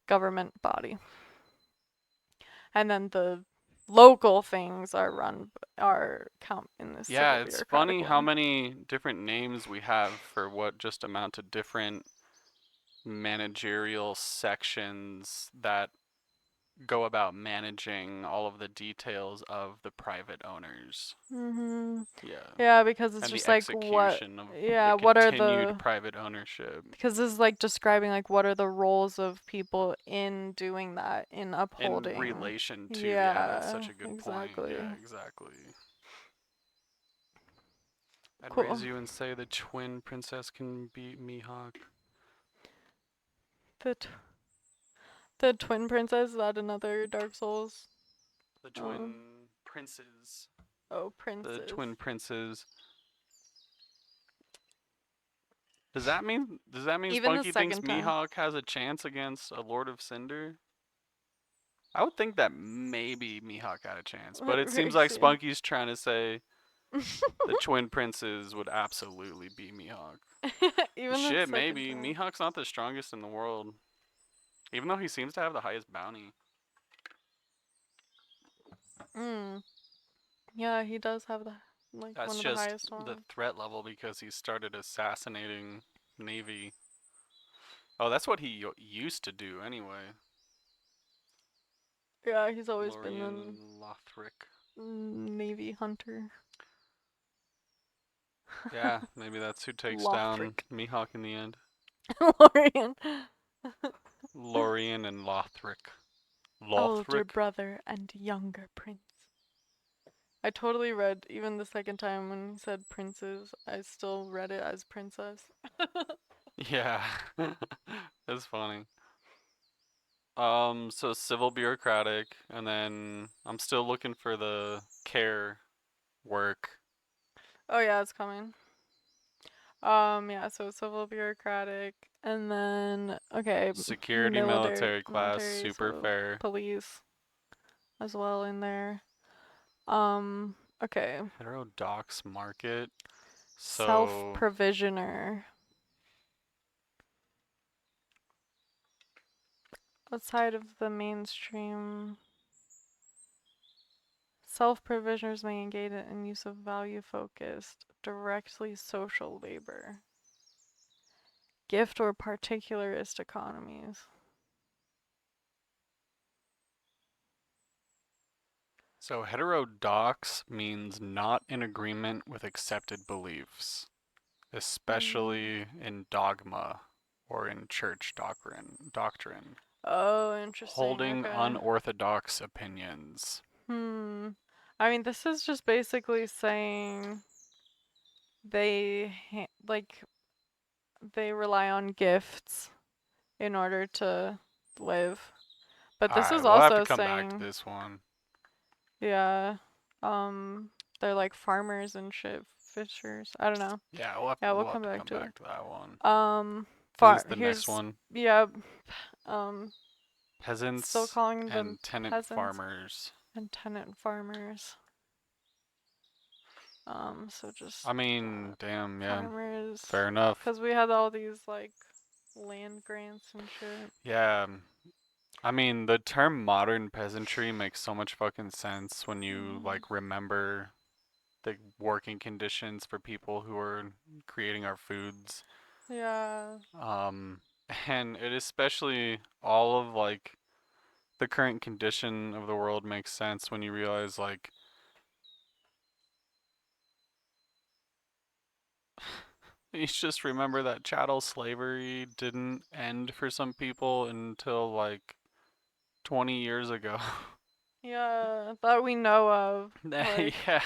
government body. And then the local things are count in the Yeah, civil it's bureaucratic funny how one. many different names we have for what just amount to different managerial sections that go about managing all of the details of the private owners. Mhm. Yeah. Yeah, because it's And the just like what execution of the yeah, what are continued the private ownership because this is like describing like what are the roles of people in doing that, in in upholding. relation to, yeah, that's Yeah, such a good point. exactly. Yeah, exactly. I'd raise Cool. you and say the twin princess can beat Mihawk. The t- the twin princess, is that another Dark Souls? The Um, twin princes. oh, The princes. twin princes. Does that mean Even the Spunky thinks second time. Mihawk has a chance against a Lord of Cinder? I would think that maybe Mihawk had a chance, but it seems like Crazy. Spunky's trying to say the twin princes would absolutely beat Mihawk. Even the Shit, second maybe. time. Mihawk's not the strongest in the world. Even though he seems to have the highest bounty. Mm. Yeah, he does have the like That's one of the just highest the ones. threat level because he started assassinating Navy. Oh, that's what he used to do anyway. Yeah, he's always been Lorien Lothric. a Navy hunter. Yeah, maybe that's who takes down Lothric. Mihawk in the end. Lorien. Lorien and Lothric. Older Lothric? brother and younger prince. I totally read, even the second time when he said princes, I still read it as princess. Yeah. That's funny. So civil bureaucratic, and then I'm still looking for the care work. Oh yeah, it's coming. Yeah, so civil bureaucratic, and then okay, Security military class, military, super so fair. police as well in there. Okay, Heterodox market. So self-provisioner. Outside of the mainstream, self-provisioners may engage in use of value-focused, directly social labor, gift or particularist economies. So heterodox means not in agreement with accepted beliefs, Mm. especially in dogma or in church doctrine, Oh, interesting. holding Okay. unorthodox opinions. Hmm. I mean, this is just basically saying like they rely on gifts in order to live. But this is Alright, we'll have to also come back to saying, this one. yeah, they're like farmers and shit, fishers. I don't know. Yeah, we'll have, Yeah, we'll we'll have come to back come to it. back to that one. Is Far this the next here's one? yeah, um, still Peasants calling them and tenant peasants farmers. and tenant farmers. So just I mean, damn, yeah, farmers, fair enough. because we had all these like land grants and shit. Yeah, I mean, the term modern peasantry makes so much fucking sense when you Mm. like remember the working conditions for people who are creating our foods. Yeah. Um, and it especially all of like the current condition of the world makes sense when you realize like you just remember that chattel slavery didn't end for some people until like 20 years ago. Yeah, that we know of. Like, Yeah,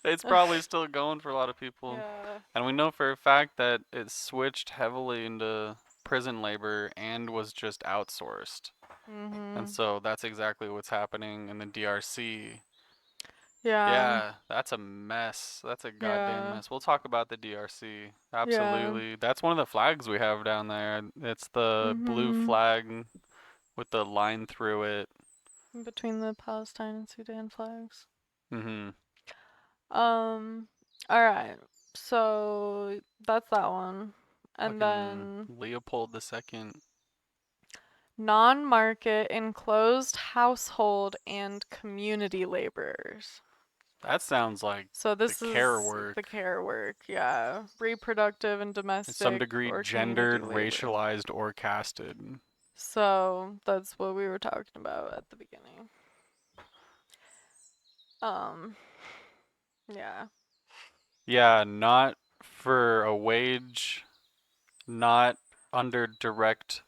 It's probably still going for a lot of people. Yeah. And we know for a fact that it switched heavily into prison labor and was just outsourced. And Mhm. so that's exactly what's happening in the DRC. Yeah. Yeah, that's a mess. That's a goddamn Yeah. mess. We'll talk about the DRC. Yeah. Absolutely. That's one of the flags we have down there. It's the blue Mhm. flag with the line through it. In between the Palestine and Sudan flags. Mhm. Um. All right. So that's that one, and Fucking then Leopold II. non-market enclosed household and community laborers. That sounds like So the this care is the work. care work, yeah. Reproductive and To some domestic degree or community gendered, labor. racialized, or casted. So that's what we were talking about at the beginning. Um, yeah. Yeah, not for a wage, not under direct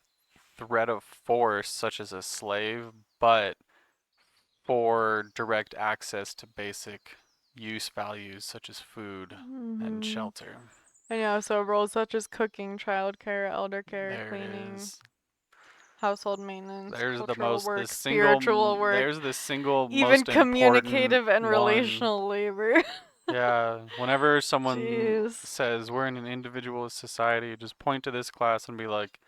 threat of force, such as a slave, but for direct access to basic use values such as food and Mhm. shelter. And yeah, so roles such as cooking, childcare, elder care, There it cleaning, is. household maintenance, There's the cultural most, the work, single, spiritual work, there's the single even most important communicative and one. relational labor. Yeah, whenever someone Jeez. says we're in an individualist society, just point to this class and be like,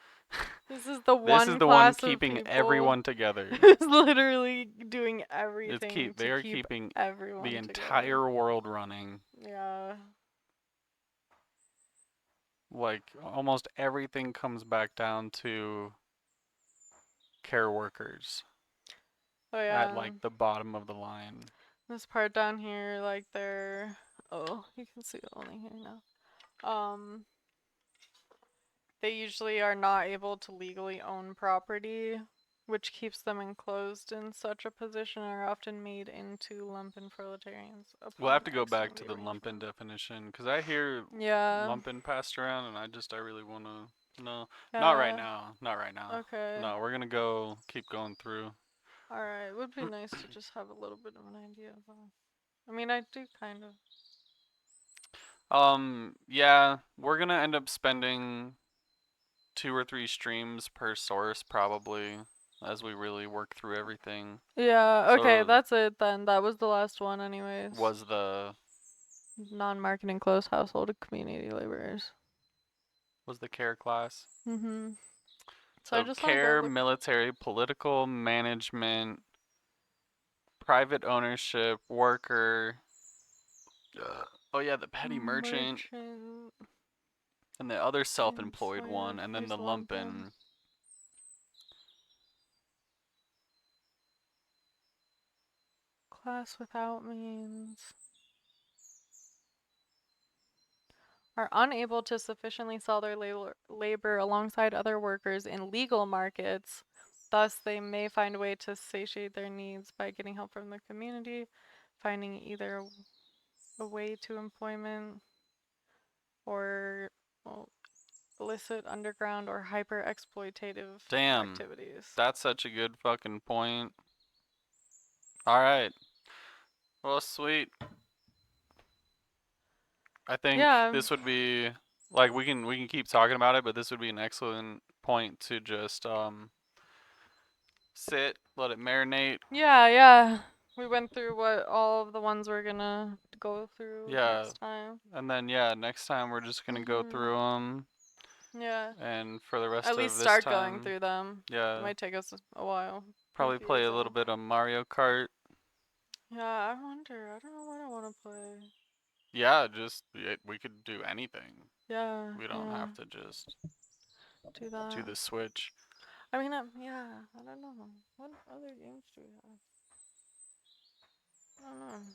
This is the this is one the one class of keeping people everyone together. who's literally doing It's everything they to are keep keeping the everyone together. entire world running. Yeah. Like almost everything comes back down to care workers Oh at yeah. like the bottom of the line. This part down here, like they're oh, you can see it only here now. They usually are not able to legally own property, which keeps them enclosed in such a position, are often made into lumpen proletarians We'll have upon to go back to exiting the the lumpen arrangement. definition because I hear Yeah, lumpen passed around and I really want to. No, not right yeah, now. Not right now. okay. No, we're gonna keep going through. Alright, would be nice to just have a little bit of an idea of I mean, I do kind of. Yeah, we're gonna end up spending 2 or 3 streams per source probably as we really work through everything. Yeah, okay, So that's it then. That was the last one anyways. was the Non-marketing closed household and community laborers. care class. Mhm. So I So just want to go care, look. military, political, management, private ownership, worker. Oh yeah, the petty merchant, Merchant and the other self-employed enslaved one, and then the versus lumpen. lumpen. Class without means. Are unable to sufficiently sell their labor alongside other workers in legal markets. Thus, they may find a way to satiate their needs by getting help from the community, finding either a way to employment or well, illicit underground or hyper exploitative Damn, activities. that's such a good fucking point. All right. Well, sweet. I think Yeah, this would be like we can keep talking about it, but this would be an excellent point to just sit, let it marinate. yeah. We went through what all of the ones we're gonna go through Yeah, next time. and then yeah, next time we're just gonna go through them, Yeah. and for the At rest of least this start going time, through them. It yeah, might take us a while. probably play a little bit of Mario Kart. Yeah, I wonder. I don't know what I want to play. Yeah, just we could do anything. Yeah, We don't yeah. have to just Do do that. the Switch. I mean, yeah. I don't know. What other games do we have? I don't know.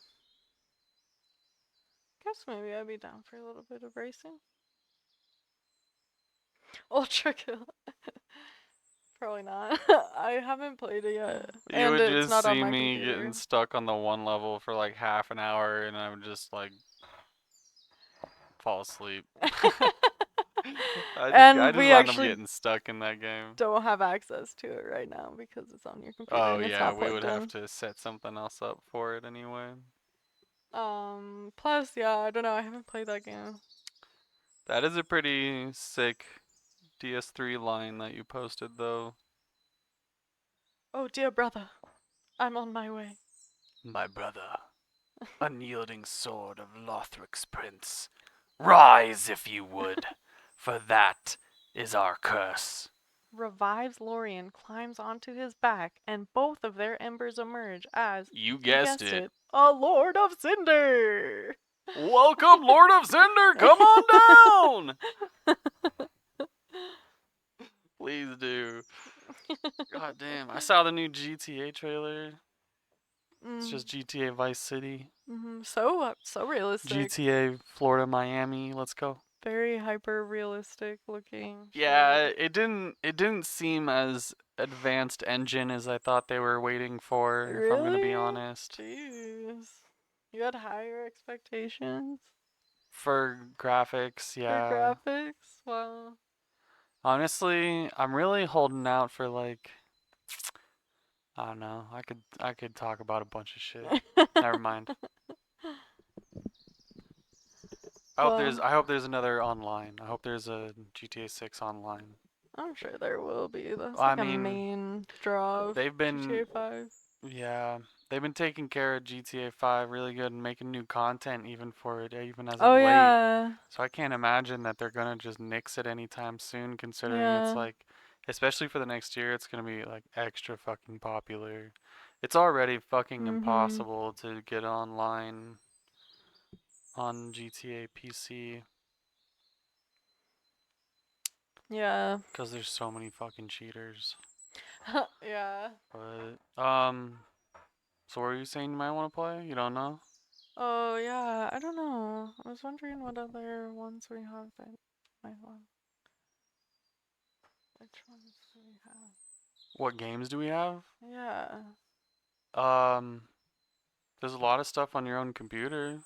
Guess maybe I'd be down for a little bit of racing. Ultra Kill. Probably not. I haven't played it yet, You and would it's just not on see my me computer. getting stuck on the one level for like half an hour, and I would just like fall asleep. I And just we wind up actually getting stuck in that game. don't have access to it right now because it's on your computer Oh and it's yeah, not we would plugged have in. to set something else up for it anyway. Plus, yeah, I don't know. I haven't played that game. That is a pretty sick DS3 line that you posted, though. Oh, dear brother, I'm on my way. My brother, unyielding sword of Lothric's prince, rise if you would, for that is our curse. Revives Lorien, climbs onto his back, and both of their embers emerge as, You guessed it. a Lord of Cinder! Welcome, Lord of Cinder! Come on down! Please do. God damn. I saw the new GTA trailer. It's just GTA Vice City. So realistic. GTA Florida Miami. Let's go. Very hyper realistic looking. Yeah, shit. it didn't seem as advanced engine as I thought they were waiting for, if I'm gonna be Really? honest. Jeez. You had higher expectations For graphics, for yeah. graphics? Wow. Honestly, I'm really holding out for like I don't know. I could talk about a bunch of shit. Never mind. Well, I hope there's another online. I hope there's a GTA 6 online. I'm sure there will be. That's I like a mean, main draw of they've been GTA 5. yeah, they've been taking care of GTA 5 really good and making new content even for it, even as of Oh late. yeah. So I can't imagine that they're gonna just nix it anytime soon, considering it's Yeah. like, especially for the next year, it's gonna be like extra fucking popular. It's already fucking Mhm. impossible to get online on GTA PC Yeah. because there's so many fucking cheaters. Yeah. But so what are you saying you might want to play? You don't know? Oh yeah. I don't know. I was wondering what other ones we have that might want. Which ones do we have? What games do we have? Yeah. Um, there's a lot of stuff on your own computer.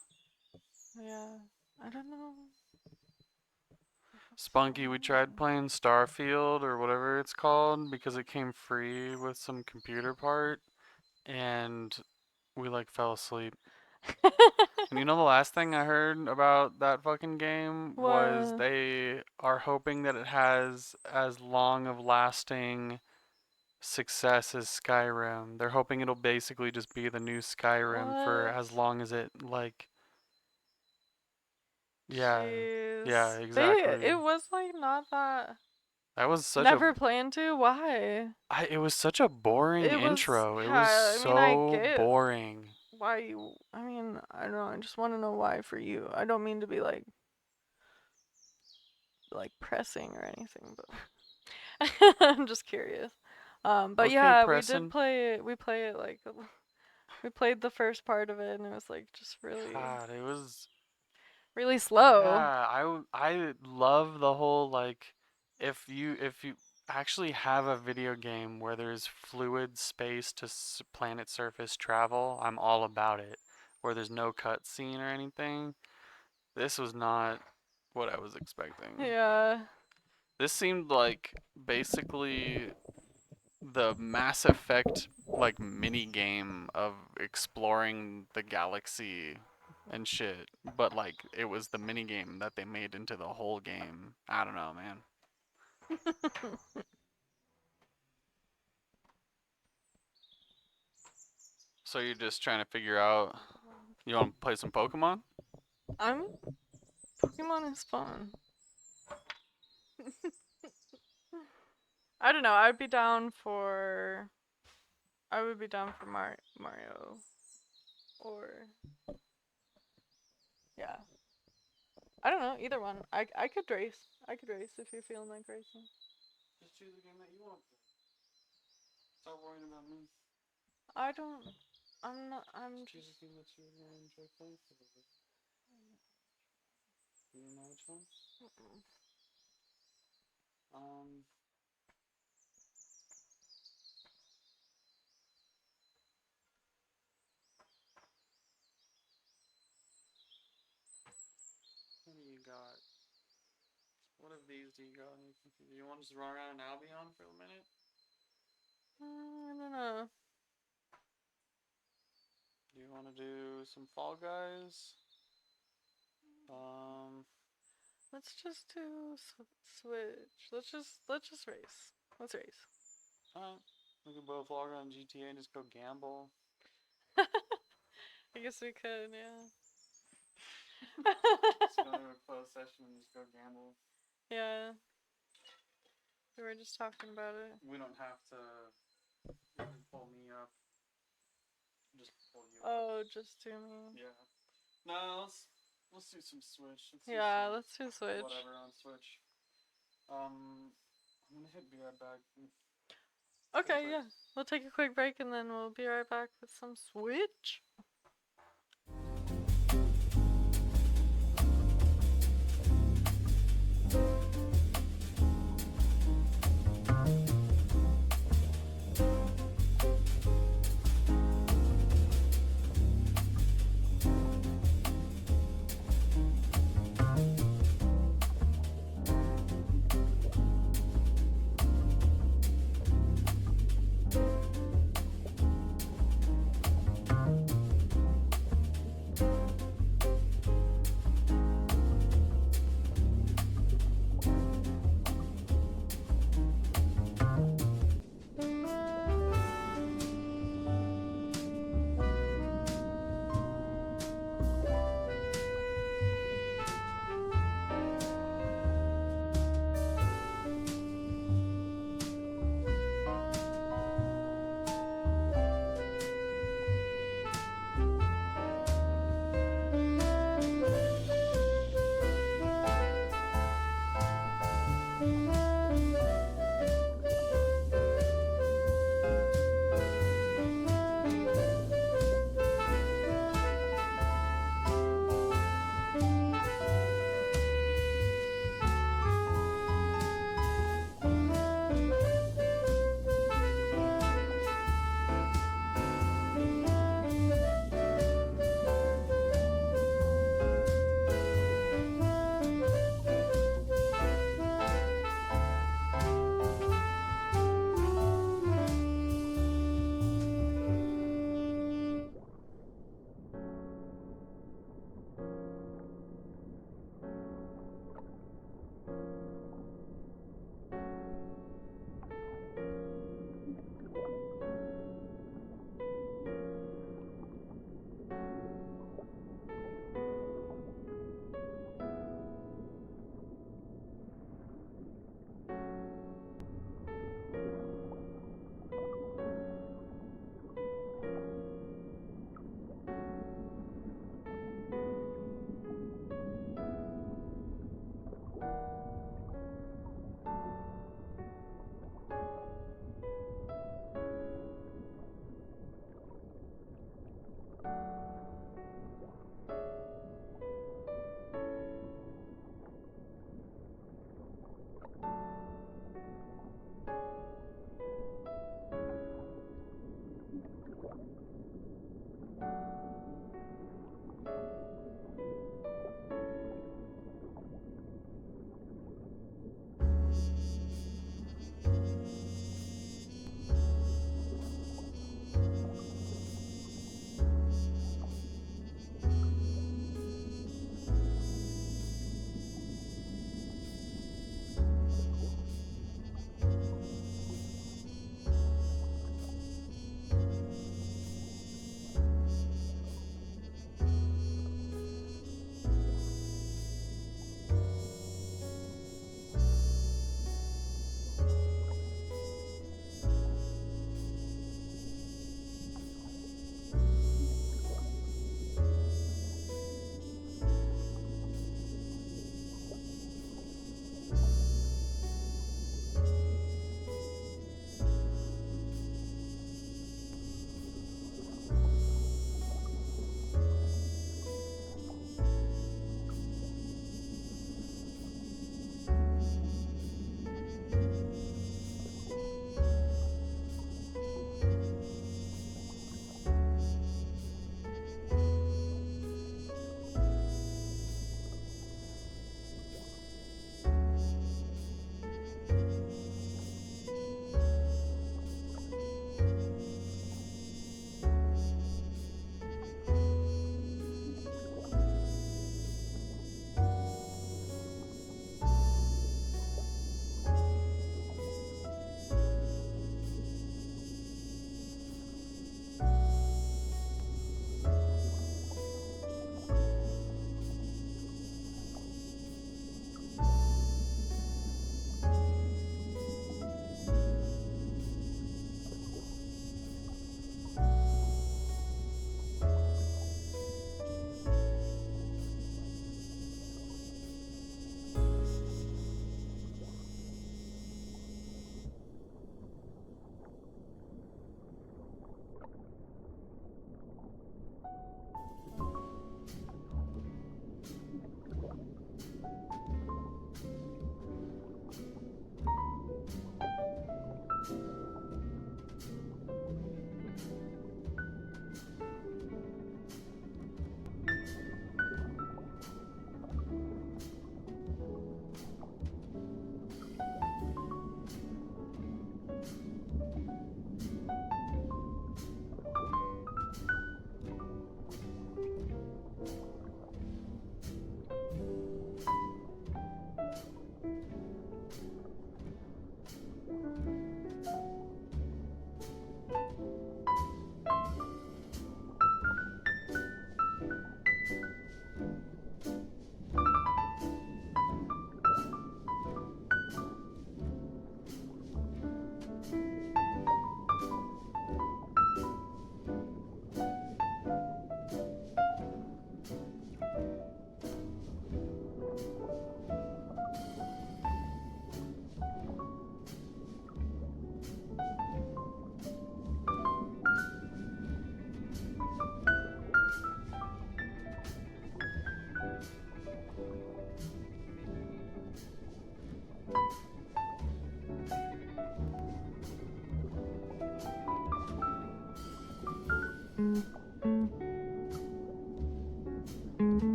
Yeah. I don't know. Spunky, we tried playing Starfield or whatever it's called because it came free with some computer part, and we like fell asleep. And you know the last thing I heard about that fucking game was What? they are hoping that it has as long of lasting success as Skyrim. They're hoping it'll basically just be the new Skyrim for What? as long as it like yeah, yeah, Jeez. exactly. It was like not that. That was such a Never planned to. Why? it was such a boring It was. intro. It was Yeah. I mean, I so get boring. why you. I mean, I don't know. I just want to know why for you. I don't mean to be like pressing or anything, but I'm just curious. But Okay, yeah, we did Preston. play it. We play it like we played the first part of it, and it was like just God, it was really slow. yeah, I love the whole like if you actually have a video game where there's fluid space to planet surface travel, I'm all about it. Where there's no cutscene or anything. This was not what I was expecting. Yeah. This seemed like basically the Mass Effect like mini game of exploring the galaxy and shit, but like it was the mini game that they made into the whole game. I don't know, man. So you're just trying to figure out you want to play some Pokemon? I'm Pokemon is fun. I don't know. I would be down for Mario or yeah. I don't know either one. I could race. I could race if you're feeling like racing. Just choose a game that you want to play. Stop worrying about me. I don't. I'm not. I'm Just choose a just. game that you would enjoy playing together. You don't know which one? Mm-mm. Um, what do you got? What of these do you got? Do you want to just run around Albion for a minute? I don't know. Do you want gonna do some Fall Guys. Let's just do Switch. Let's just race. Let's race. Alright. We can both log on GTA and just go gamble. I guess we could, yeah. Just go to a closed session and just go gamble. Yeah. We were just talking about it. We don't have to pull me up. Just pull you up. Oh, just do me. Yeah. No, let's do some Switch. Yeah, let's do Switch. Whatever on Switch. I'm gonna be right back. Okay, yeah. We'll take a quick break and then we'll be right back with some Switch.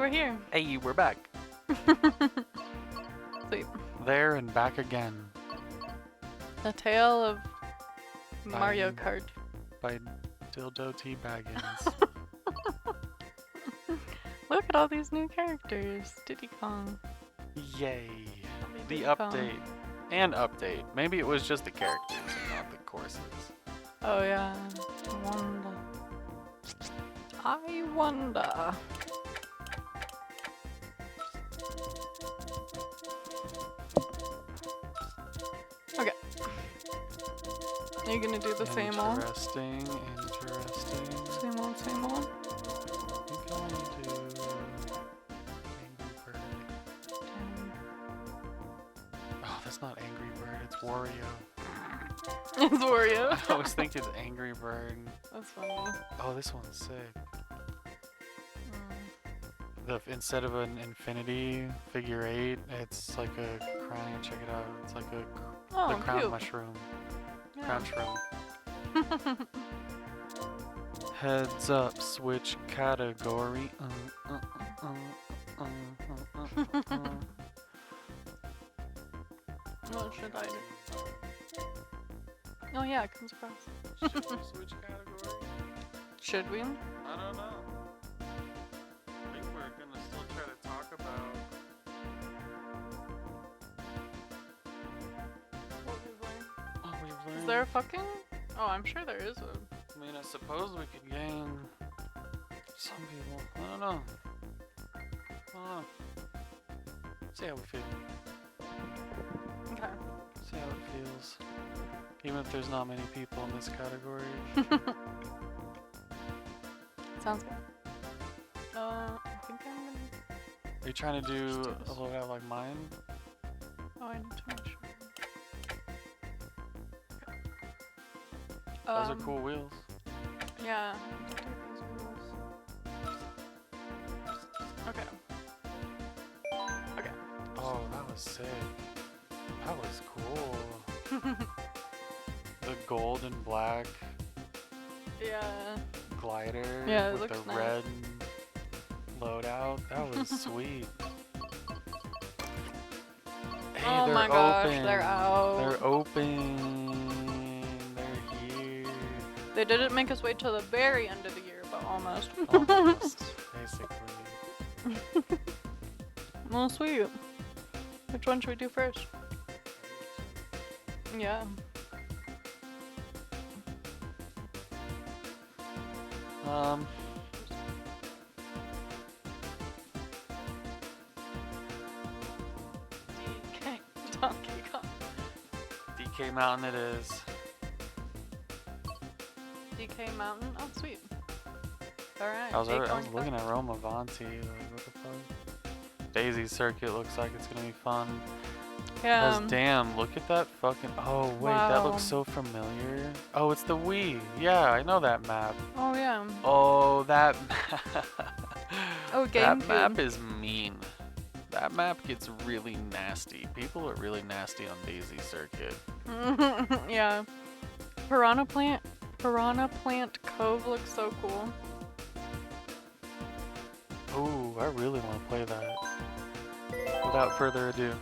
we're here. Hey, we're back. Sweet. There and back again. The tale of Mario Bye. Kart. By Dildo T. Baggins. Look at all these new characters. Diddy Kong. Yay. The Diddy Kong. update. And update. Maybe it was just the characters and not the courses. Oh yeah. I wonder. I wonder. Okay. Are you gonna do the same old? Interesting. Same old, same old? I'm going to Angry Bird. Oh, that's not Angry Bird, it's Wario. It's Wario. I was thinking Angry Bird. That's funny. Oh, this one's sick. Mm. Instead of an infinity figure 8, it's like a crown. Check it out. It's like the Oh, crown cute. mushroom. Yeah. Crown shroom. Heads up, switch category. What should I do? Oh yeah, it comes across. Should we switch category? Should we? I don't know. I think we're gonna still try to talk about. What we've learned. Oh, we've learned. Is there a fucking? Oh, I'm sure there is a. I mean, I suppose we could gain some people. I don't know. See how we feel. Okay. See how it feels. Even if there's not many people in this category. Sounds good. I think I'm gonna. Are you trying to do Just do a this. little bit like mine? Oh, I need to make sure. Those are cool wheels. Yeah. I need to do these wheels. Okay. Okay. Oh, that was sick. That was cool. The gold and black Yeah. glider Yeah, it with looks the nice. red loadout. That was sweet. Hey, Oh they're my gosh, open. they're out. They're open. They're here. They didn't make us wait till the very end of the year, but almost. Almost, basically. Well, sweet. Which one should we do first? Yeah. DK Donkey Kong. DK Mountain it is. DK Mountain. Oh, sweet. All right. I was Donkey looking Kong. at Rome Avanti, like what the fuck? Daisy Circuit looks like it's gonna be fun. Yeah. Damn, look at that fucking. Oh wait, that Wow. looks so familiar. Oh, it's the Wii. Yeah, I know that map. Oh yeah. Oh, that map. Oh, That GameCube. map is mean. That map gets really nasty. People are really nasty on Daisy Circuit. Yeah. Piranha Plant Cove looks so cool. Ooh, I really want to play that. Without further ado.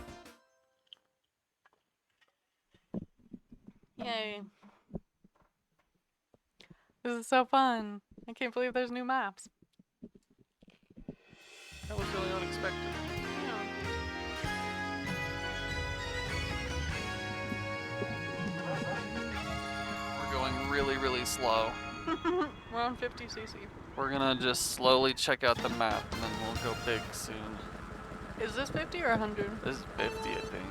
Yay. This is so fun. I can't believe there's new maps. That was really unexpected. We're going really, really slow. We're on 50cc. We're gonna just slowly check out the map and then we'll go big soon. Is this 50 or 100? This is 50, I think.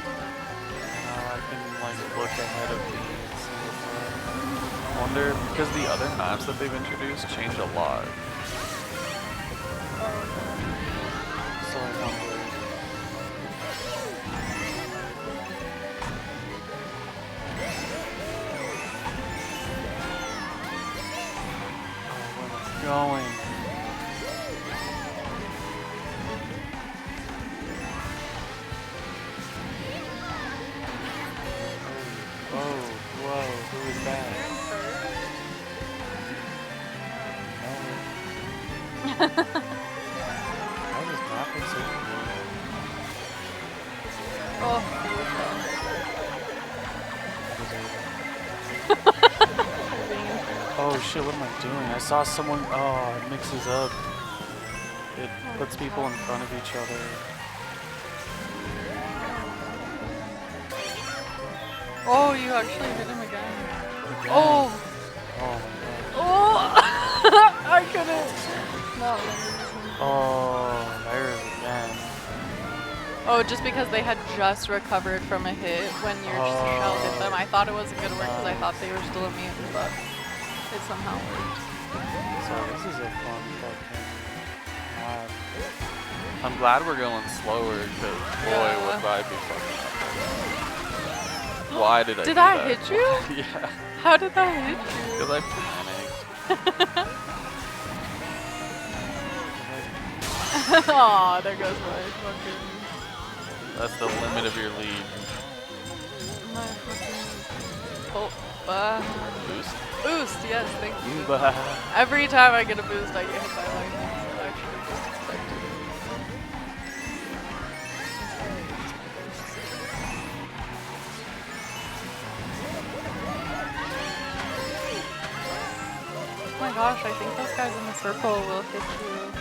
Now I can like look ahead of me and see what's up. I wonder, because the other maps that they've introduced change a lot. So I wonder. Oh, where it's going. bad. You're No. in third? Why does map look so familiar? Oh, Oh shit, what am I doing? I saw someone. Oh, it mixes up. It puts people in front of each other. oh, you actually hit him again. Again. Oh! Oh my god. Oh! I couldn't. No. Oh, there's again. Oh, just because they had just recovered from a hit when your shell hit them. I thought it wasn't gonna work because I thought they were still immune, but it somehow worked. So this is a fun fucking map. I'm glad we're going slower because boy Yeah. would I be fucking up. Why did I Did do that that? hit you? Yeah, How did that hit you? because I panicked. Aw, there goes my fucking... That's the limit of your lead. My fucking... Oh, Boost? boost, yes, thank you. Bah. Every time I get a boost, I get hit by lightning. So I should have just expected it. Oh my gosh, I think those guys in the circle will hit you,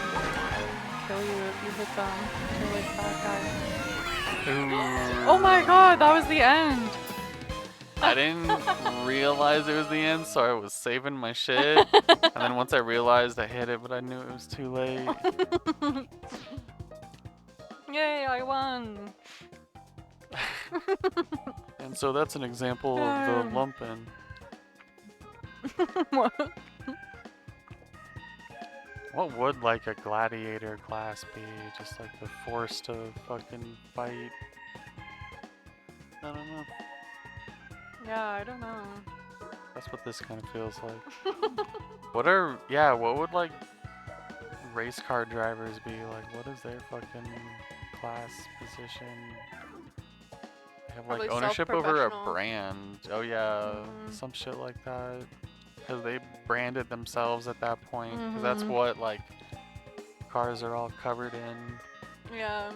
kill you if you hit them. They're like bad guys. Ooh. Oh my god, that was the end! I didn't realize it was the end, so I was saving my shit. And then once I realized I hit it, but I knew it was too late. Yay, I won! And so that's an example of the lumpin'. What? What would like a gladiator class be? Just like the force to fucking fight? I don't know. Yeah, I don't know. That's what this kind of feels like. What would like race car drivers be like? What is their fucking class position? They have Probably like ownership over a self-professional. brand. Oh yeah. Mhm. Some shit like that. Because they branded themselves at that point. Because that's Mhm. what like cars are all covered in. Yeah.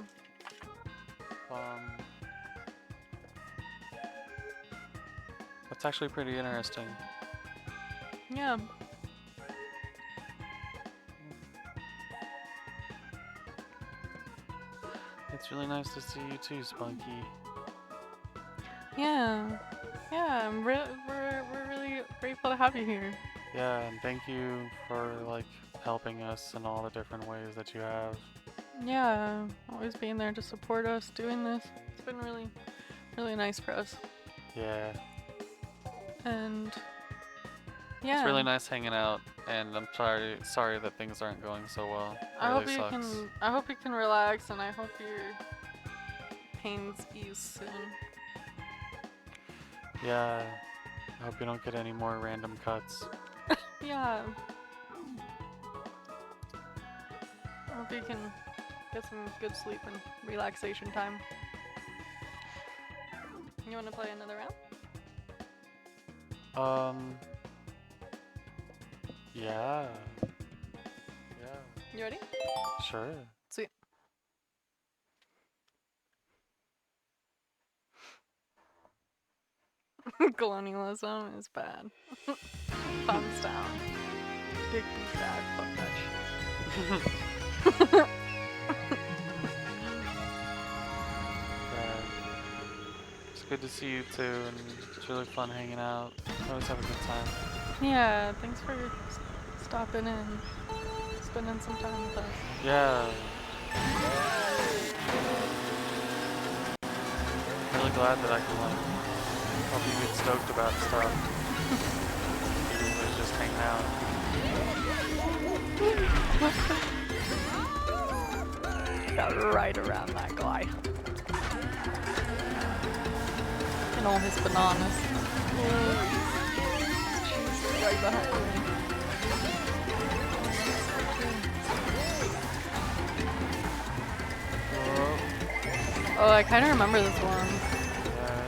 That's actually pretty interesting. Yeah. It's really nice to see you too, Spunky. Yeah. Yeah, we're really grateful to have you here. Yeah, and thank you for like helping us in all the different ways that you have. Yeah, always being there to support us doing this. It's been really, really nice for us. Yeah, And yeah. it's really nice hanging out, and I'm sorry that things aren't going so well. It I really hope you sucks. can I hope you can relax and I hope your pains ease soon. Yeah, I hope you don't get any more random cuts. Yeah. I hope you can get some good sleep and relaxation time. You want to play another round? Yeah. Yeah, You ready? sure. Sweet. Colonialism is bad. Thumbs down. Big beef bag. Fuck that shit. It's good to see you too, and it's really fun hanging out. Always have a good time. Yeah, thanks for stopping in, spending some time with us. Yeah. Really glad that I can like help you get stoked about stuff. Even if it's just hanging out. Got right around that guy. And all his bananas. She's right behind me. Oh, I kind of remember this one.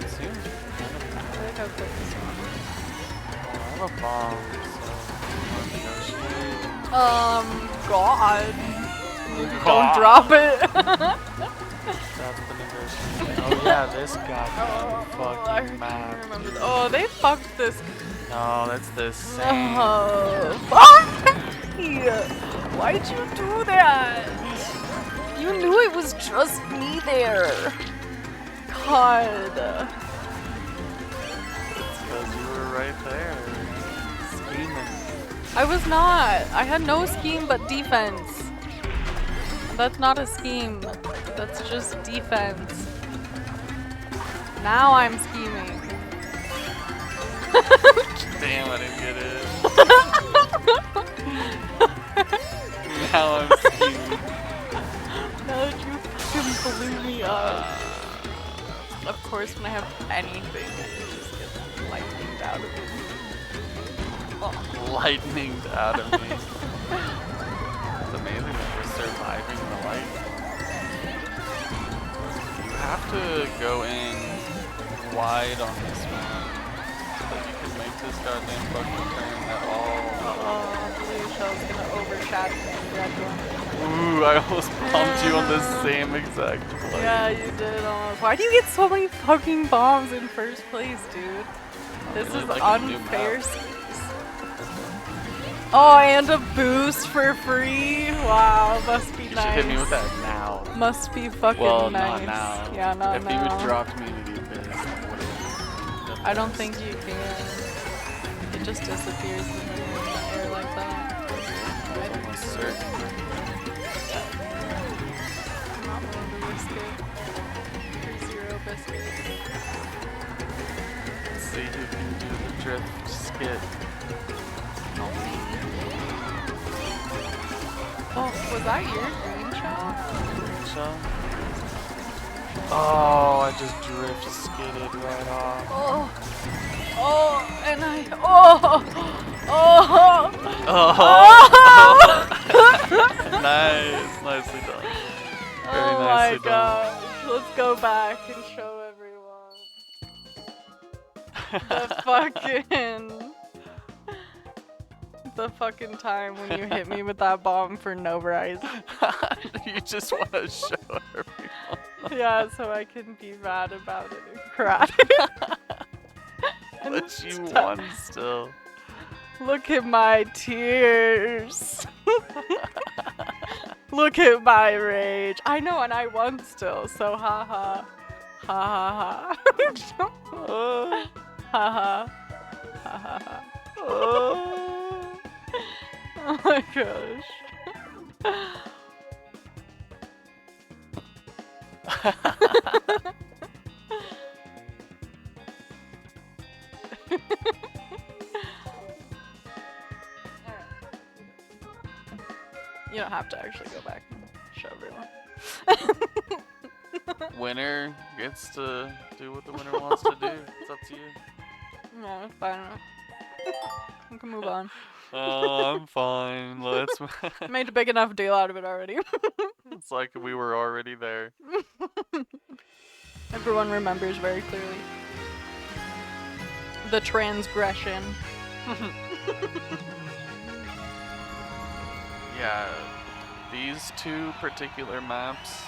It seems I feel like I've played this one. a bomb, so I'm gonna negotiate. God. Maybe God. don't drop it. That's the negotiation. Oh yeah, this goddamn I fucking can't map. remember. Dude. Oh, they fucked this. No, that's the same. Oh, fuck! Why'd you do that? You knew it was just me there. God. It's because you were right there. Scheming. I was not. I had no scheme but defense. That's not a scheme. That's just defense. Now I'm scheming. Damn, I didn't get it. Now I'm scheming. Now that you fucking blew me up. Of course, when I have anything, it just gets lightninged out of me. Lightninged out of me. It's amazing that we're surviving the light. You have to go in wide on this one so that you can make this goddamn fucking turn at all. Oh, blue shell's gonna overshadow the red one. Ooh, I almost bombed you on the same exact play. Yeah, you did almost. Why do you get so many fucking bombs in first place, dude? This really is like a new unfair map. skis. Oh, and a boost for free? Wow, must be You nice. should hit me with that now. Must be fucking Well, nice. not now. Yeah, not if now. you would dropped me into the abyss, I would've- I don't think you can. It just disappears when you're in the air like that. I'm almost certain. I'm not willing to risk it. For 0 biscuits. Let's see who can do the drift skit. Oh, was that your green shot? So. Oh, I just drift skidded right off. Oh, oh, and I, oh, oh, Oh! Nice, nicely done. Very oh my nicely done. gosh. Let's go back and show everyone the fucking time when you hit me with that bomb for no rise. You just want to show everyone. Yeah, so I can be mad about it and cry. But you Stop. won still. Look at my tears. Look at my rage. I know, and I won still, so haha. Ha ha ha. Ha ha. Ha ha ha. Oh my gosh. You don't have to actually go back and show everyone. Winner gets to do what the winner wants to do. It's up to you. No, it's fine. We can move on. Oh, I'm fine. Let's. Made a big enough deal out of it already. It's like we were already there. Everyone remembers very clearly. The transgression. Yeah, these two particular maps,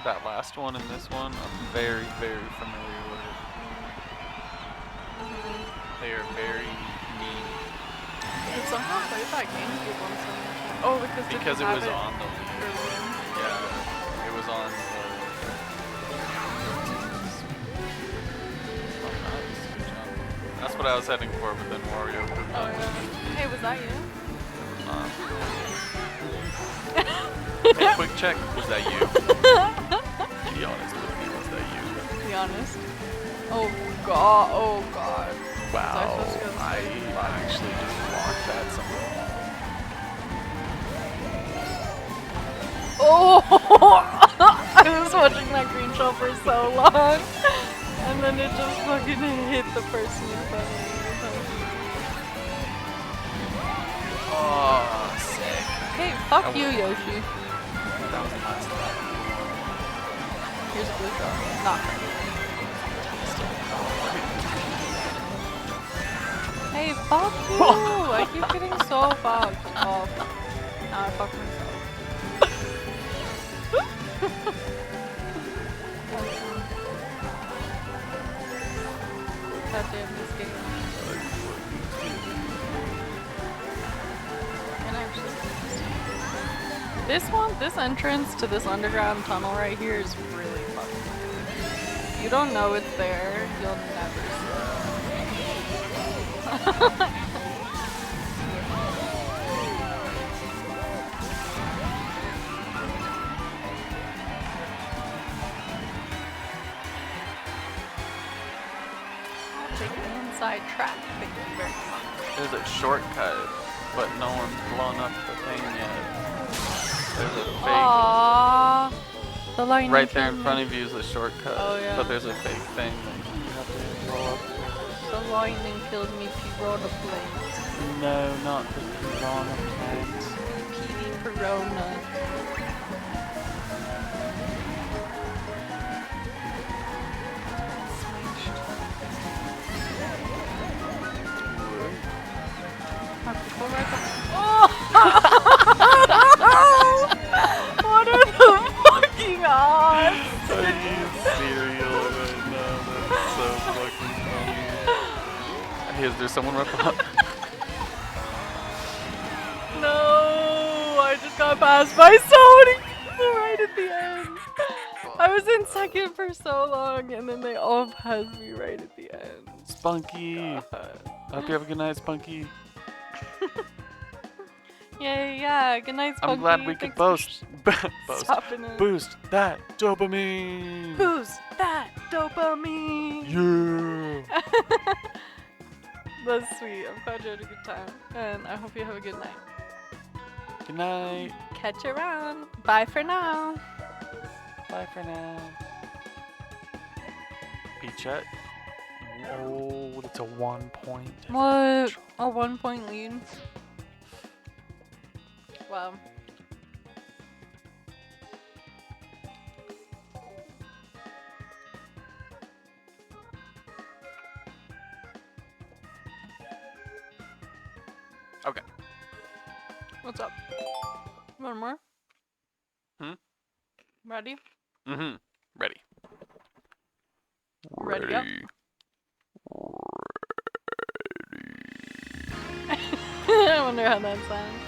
that last one and this one, I'm very, very familiar with. They are very neat. I've somehow played that game with one so much. Oh, Because it have was on the earlier. Yeah, it was on the. Oh, nice, good job. That's what I was heading for, but then Wario proved Oh yeah. Hey, was that you? Hey, quick check. Was that you? Be honest with me. Was that you? Be honest. Oh god. Oh god. Wow. Was I supposed to go I actually just blocked that somehow. Oh! I was watching that green shell for so long, and then it just fucking hit the person in front of me. Oh, sick. Hey, fuck I you, will. Yoshi. That was nuts. Here's a blue shell. Not for me. Hey, Hey, fuck you! I keep getting so fucked. Oh, now I fucked myself. God damn this game. And actually, this entrance to this underground tunnel right here is really fucking weird. If you don't know it's there, you'll never see it. Take the inside track, thank you very much. There's a shortcut, but no one's blown up the thing yet. There's a fake. Aww. The lightning Right there in killed front me. of you is a shortcut. Oh, yeah. But there's a fake thing that you have to blow up. The lightning killed me, Piranha plant. No, not the piranha plant. PD Corona. What are the fucking odds? I eat cereal right now. That's so fucking funny. Hey, is there someone right behind? No, I just got passed by so many people right at the end. I was in second for so long, and then they all passed me right at the end. Spunky. I hope you have a good night, Spunky. Yeah. Good night, Spunky. I'm glad we could Thanks for boast. stopping in. Boost that dopamine. Boost that dopamine. Yeah. That's sweet. I'm glad you had a good time, and I hope you have a good night. Good night. Catch you around. Bye for now. Bye for now. Peachette. Oh, that's a 1 point. What? A 1 point lead? Wow. Okay. What's up? One more? Hmm? Ready? Mm-hmm. Ready. Ready, go. I wonder how that sounds.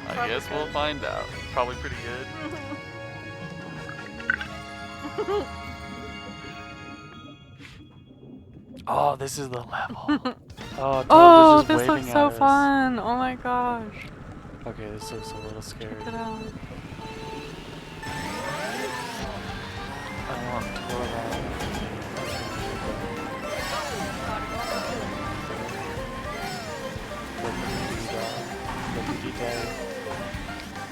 I Probably guess we'll good. find out. Probably pretty good. Oh, this is the level. Oh, Toad Oh, was just this waving looks at so us. fun! Oh my gosh. Okay, this looks a little scary. Check it out. I want Torvald. Lippity-day.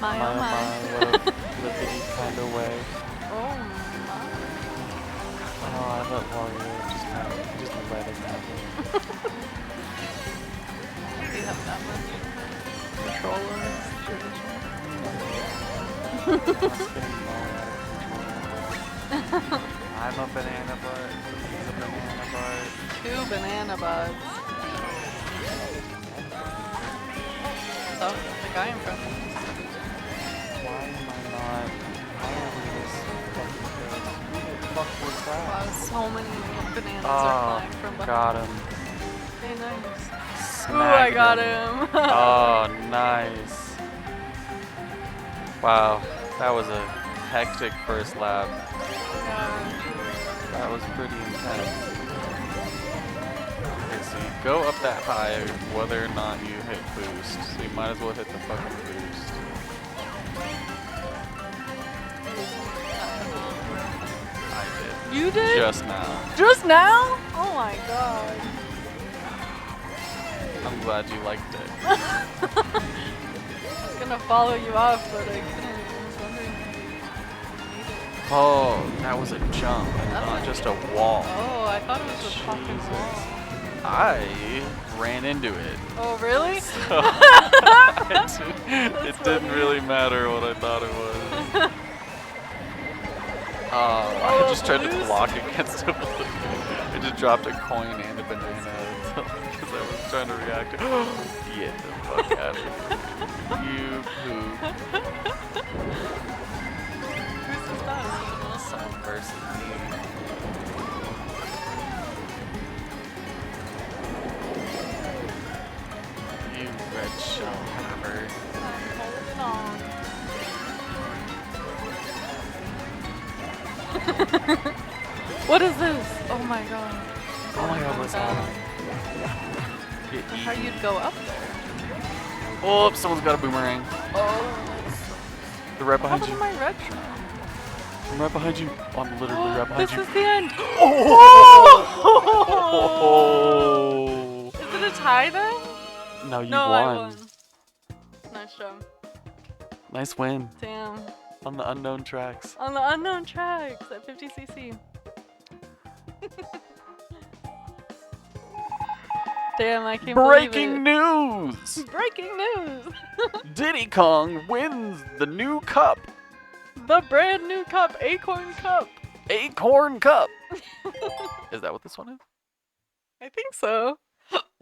My My, oh my, my. what a lippity kind of way. Oh my. Oh, I let Wario just kind of let it happen. We have that much controllers. It's getting all out of control. I'm a banana butt. He's a banana butt. 2 banana buds. So, the guy in front of me. Why am I not? Why are we this fucking good? Who the fuck was Wow, that? so many bananas are Oh, flying from behind. got him. Hey, nice. Ooh, I Smacked got him. him. Oh, nice. Wow, that was a hectic first lap. That was pretty intense. Okay, so you go up that high whether or not you hit boost. So you might as well hit the fucking boost. I did. You did? Just now. Just now? Oh my god. I'm glad you liked it. I was gonna follow you off, but I couldn't. I was wondering if you needed it. Oh, that was a jump and not just a wall. Oh, I thought it was a fucking Jesus. wall. I ran into it. Oh, really? So it didn't really matter what I thought it was. I just tried to block against a balloon. I just dropped a coin and a banana because I was trying to react. Get the fuck out of here. You poop. Who's this boss? Some versus me. You red shell hammer. I'm holding on. What is this? Oh my god. Oh my god, what's happening? Get How eaten. you'd go up there? Oh, someone's got a boomerang. Oh. They're right What behind happened to you. my red shell? I'm right behind you. Oh, I'm literally right behind This you. is the end. Oh! Is it a tie then? No, you No, won. I won. Nice job. Nice win Damn. on the unknown tracks. On the unknown tracks at 50cc. Damn, I can't Breaking believe news! it. Breaking news! Diddy Kong wins the new cup, The brand new cup, Acorn Cup. Acorn Cup. Is that what this one is? I think so.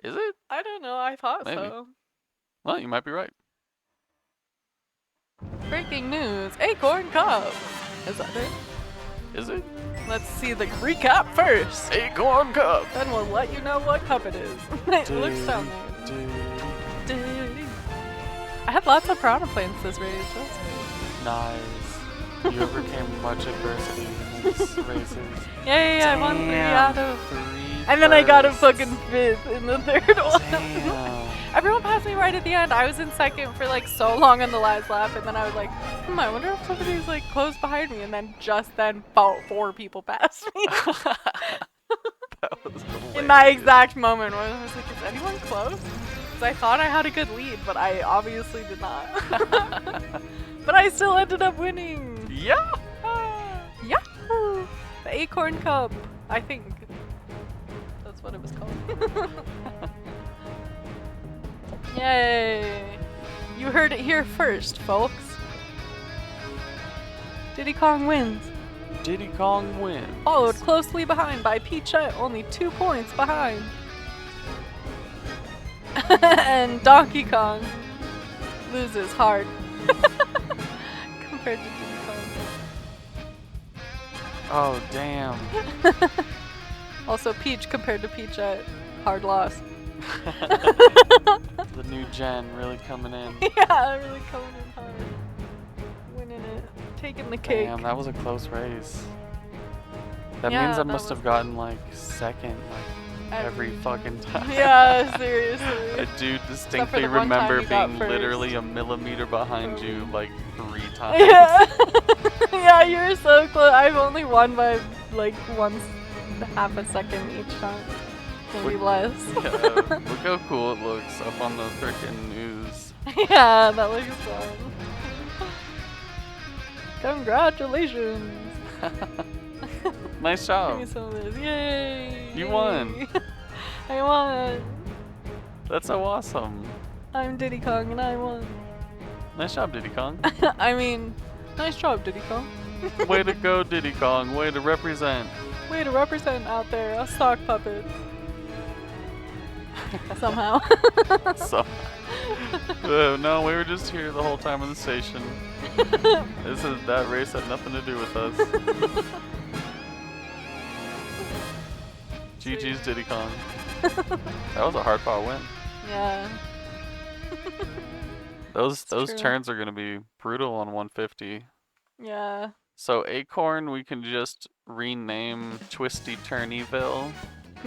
Is it? I don't know, I thought Maybe. so. Well, you might be right. Breaking news, Acorn Cup. Is that it? Is it? Let's see the recap first. Acorn Cup. Then we'll let you know what cup it is. It looks down there. I had lots of piranha planes this race. That's good. Nice. You overcame much adversity in these races. Yeah, I won 3 out of. 3 And then I got a firsts. fucking 5th in the third one. Damn. Everyone passed me right at the end. I was in second for like so long on the last lap, and then I was like, I wonder if somebody's like close behind me. And then just then, about 4 people passed me That was in that hilarious. exact moment. Where I was like, is anyone close? Because I thought I had a good lead, but I obviously did not. But I still ended up winning. Yeah. Yahoo! The Acorn Cup, I think. That's what it was called. Yay! You heard it here first, folks. Diddy Kong wins. Diddy Kong wins. Followed closely behind by Peachette, only 2 points behind. And Donkey Kong loses hard compared to Diddy Oh, damn. Kong. Also, Peach compared to Peachette, hard loss. The new gen really coming in. Yeah, really coming in hard. Winning it. Taking the cake. Damn, that was a close race. That Yeah, means I that must have was- gotten like second like every fucking time. Yeah, seriously. I do distinctly the one time remember you got being first. literally a millimeter behind you like 3 times. Yeah. Yeah, you're so close. I've only won by like 1/2 a second each time. Maybe Would- less. Yeah, look how cool it looks up on the frickin' news. Yeah, that looks fun. Congratulations. Nice Give me job. some of this. Yay. You won. I won. That's so awesome. I'm Diddy Kong and I won. Nice job, Diddy Kong. I mean, nice job, Diddy Kong. Way to go, Diddy Kong. Way to represent. Way to represent out there, us sock puppets. Somehow. So, no, we were just here the whole time in the station. That race had nothing to do with us. GG's Diddy Kong. That was a hard fought win. Yeah. Those true. turns are gonna be brutal on 150. Yeah. So Acorn, we can just rename Twisty Turnyville.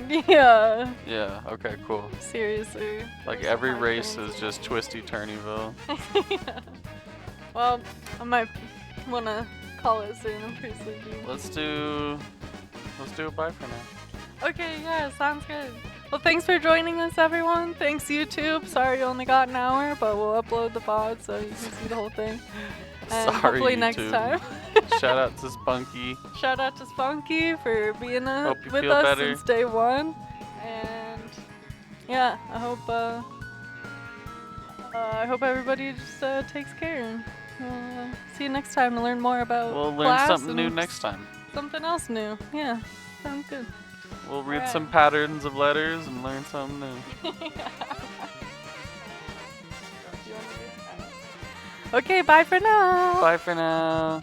Yeah. Yeah. Okay. Cool. Seriously. Like There's every hard race things is to just Twisty Turnyville. Yeah. Well, I might wanna call it soon. I'm pretty sleepy. Let's do a bye for now. Okay, yeah, sounds good. Well, thanks for joining us, everyone. Thanks, YouTube. Sorry you only got an hour, but we'll upload the VOD so you can see the whole thing. And Sorry, hopefully next YouTube. time. Shout out to Spunky. Shout out to Spunky for being Hope you with feel us better. since day 1. And yeah, I hope everybody just takes care. See you next time to learn more about We'll learn class something new and next time. Something else new. Yeah, sounds good. We'll read some Alright. patterns of letters and learn something new. Do you wanna do- Okay, bye for now. Bye for now.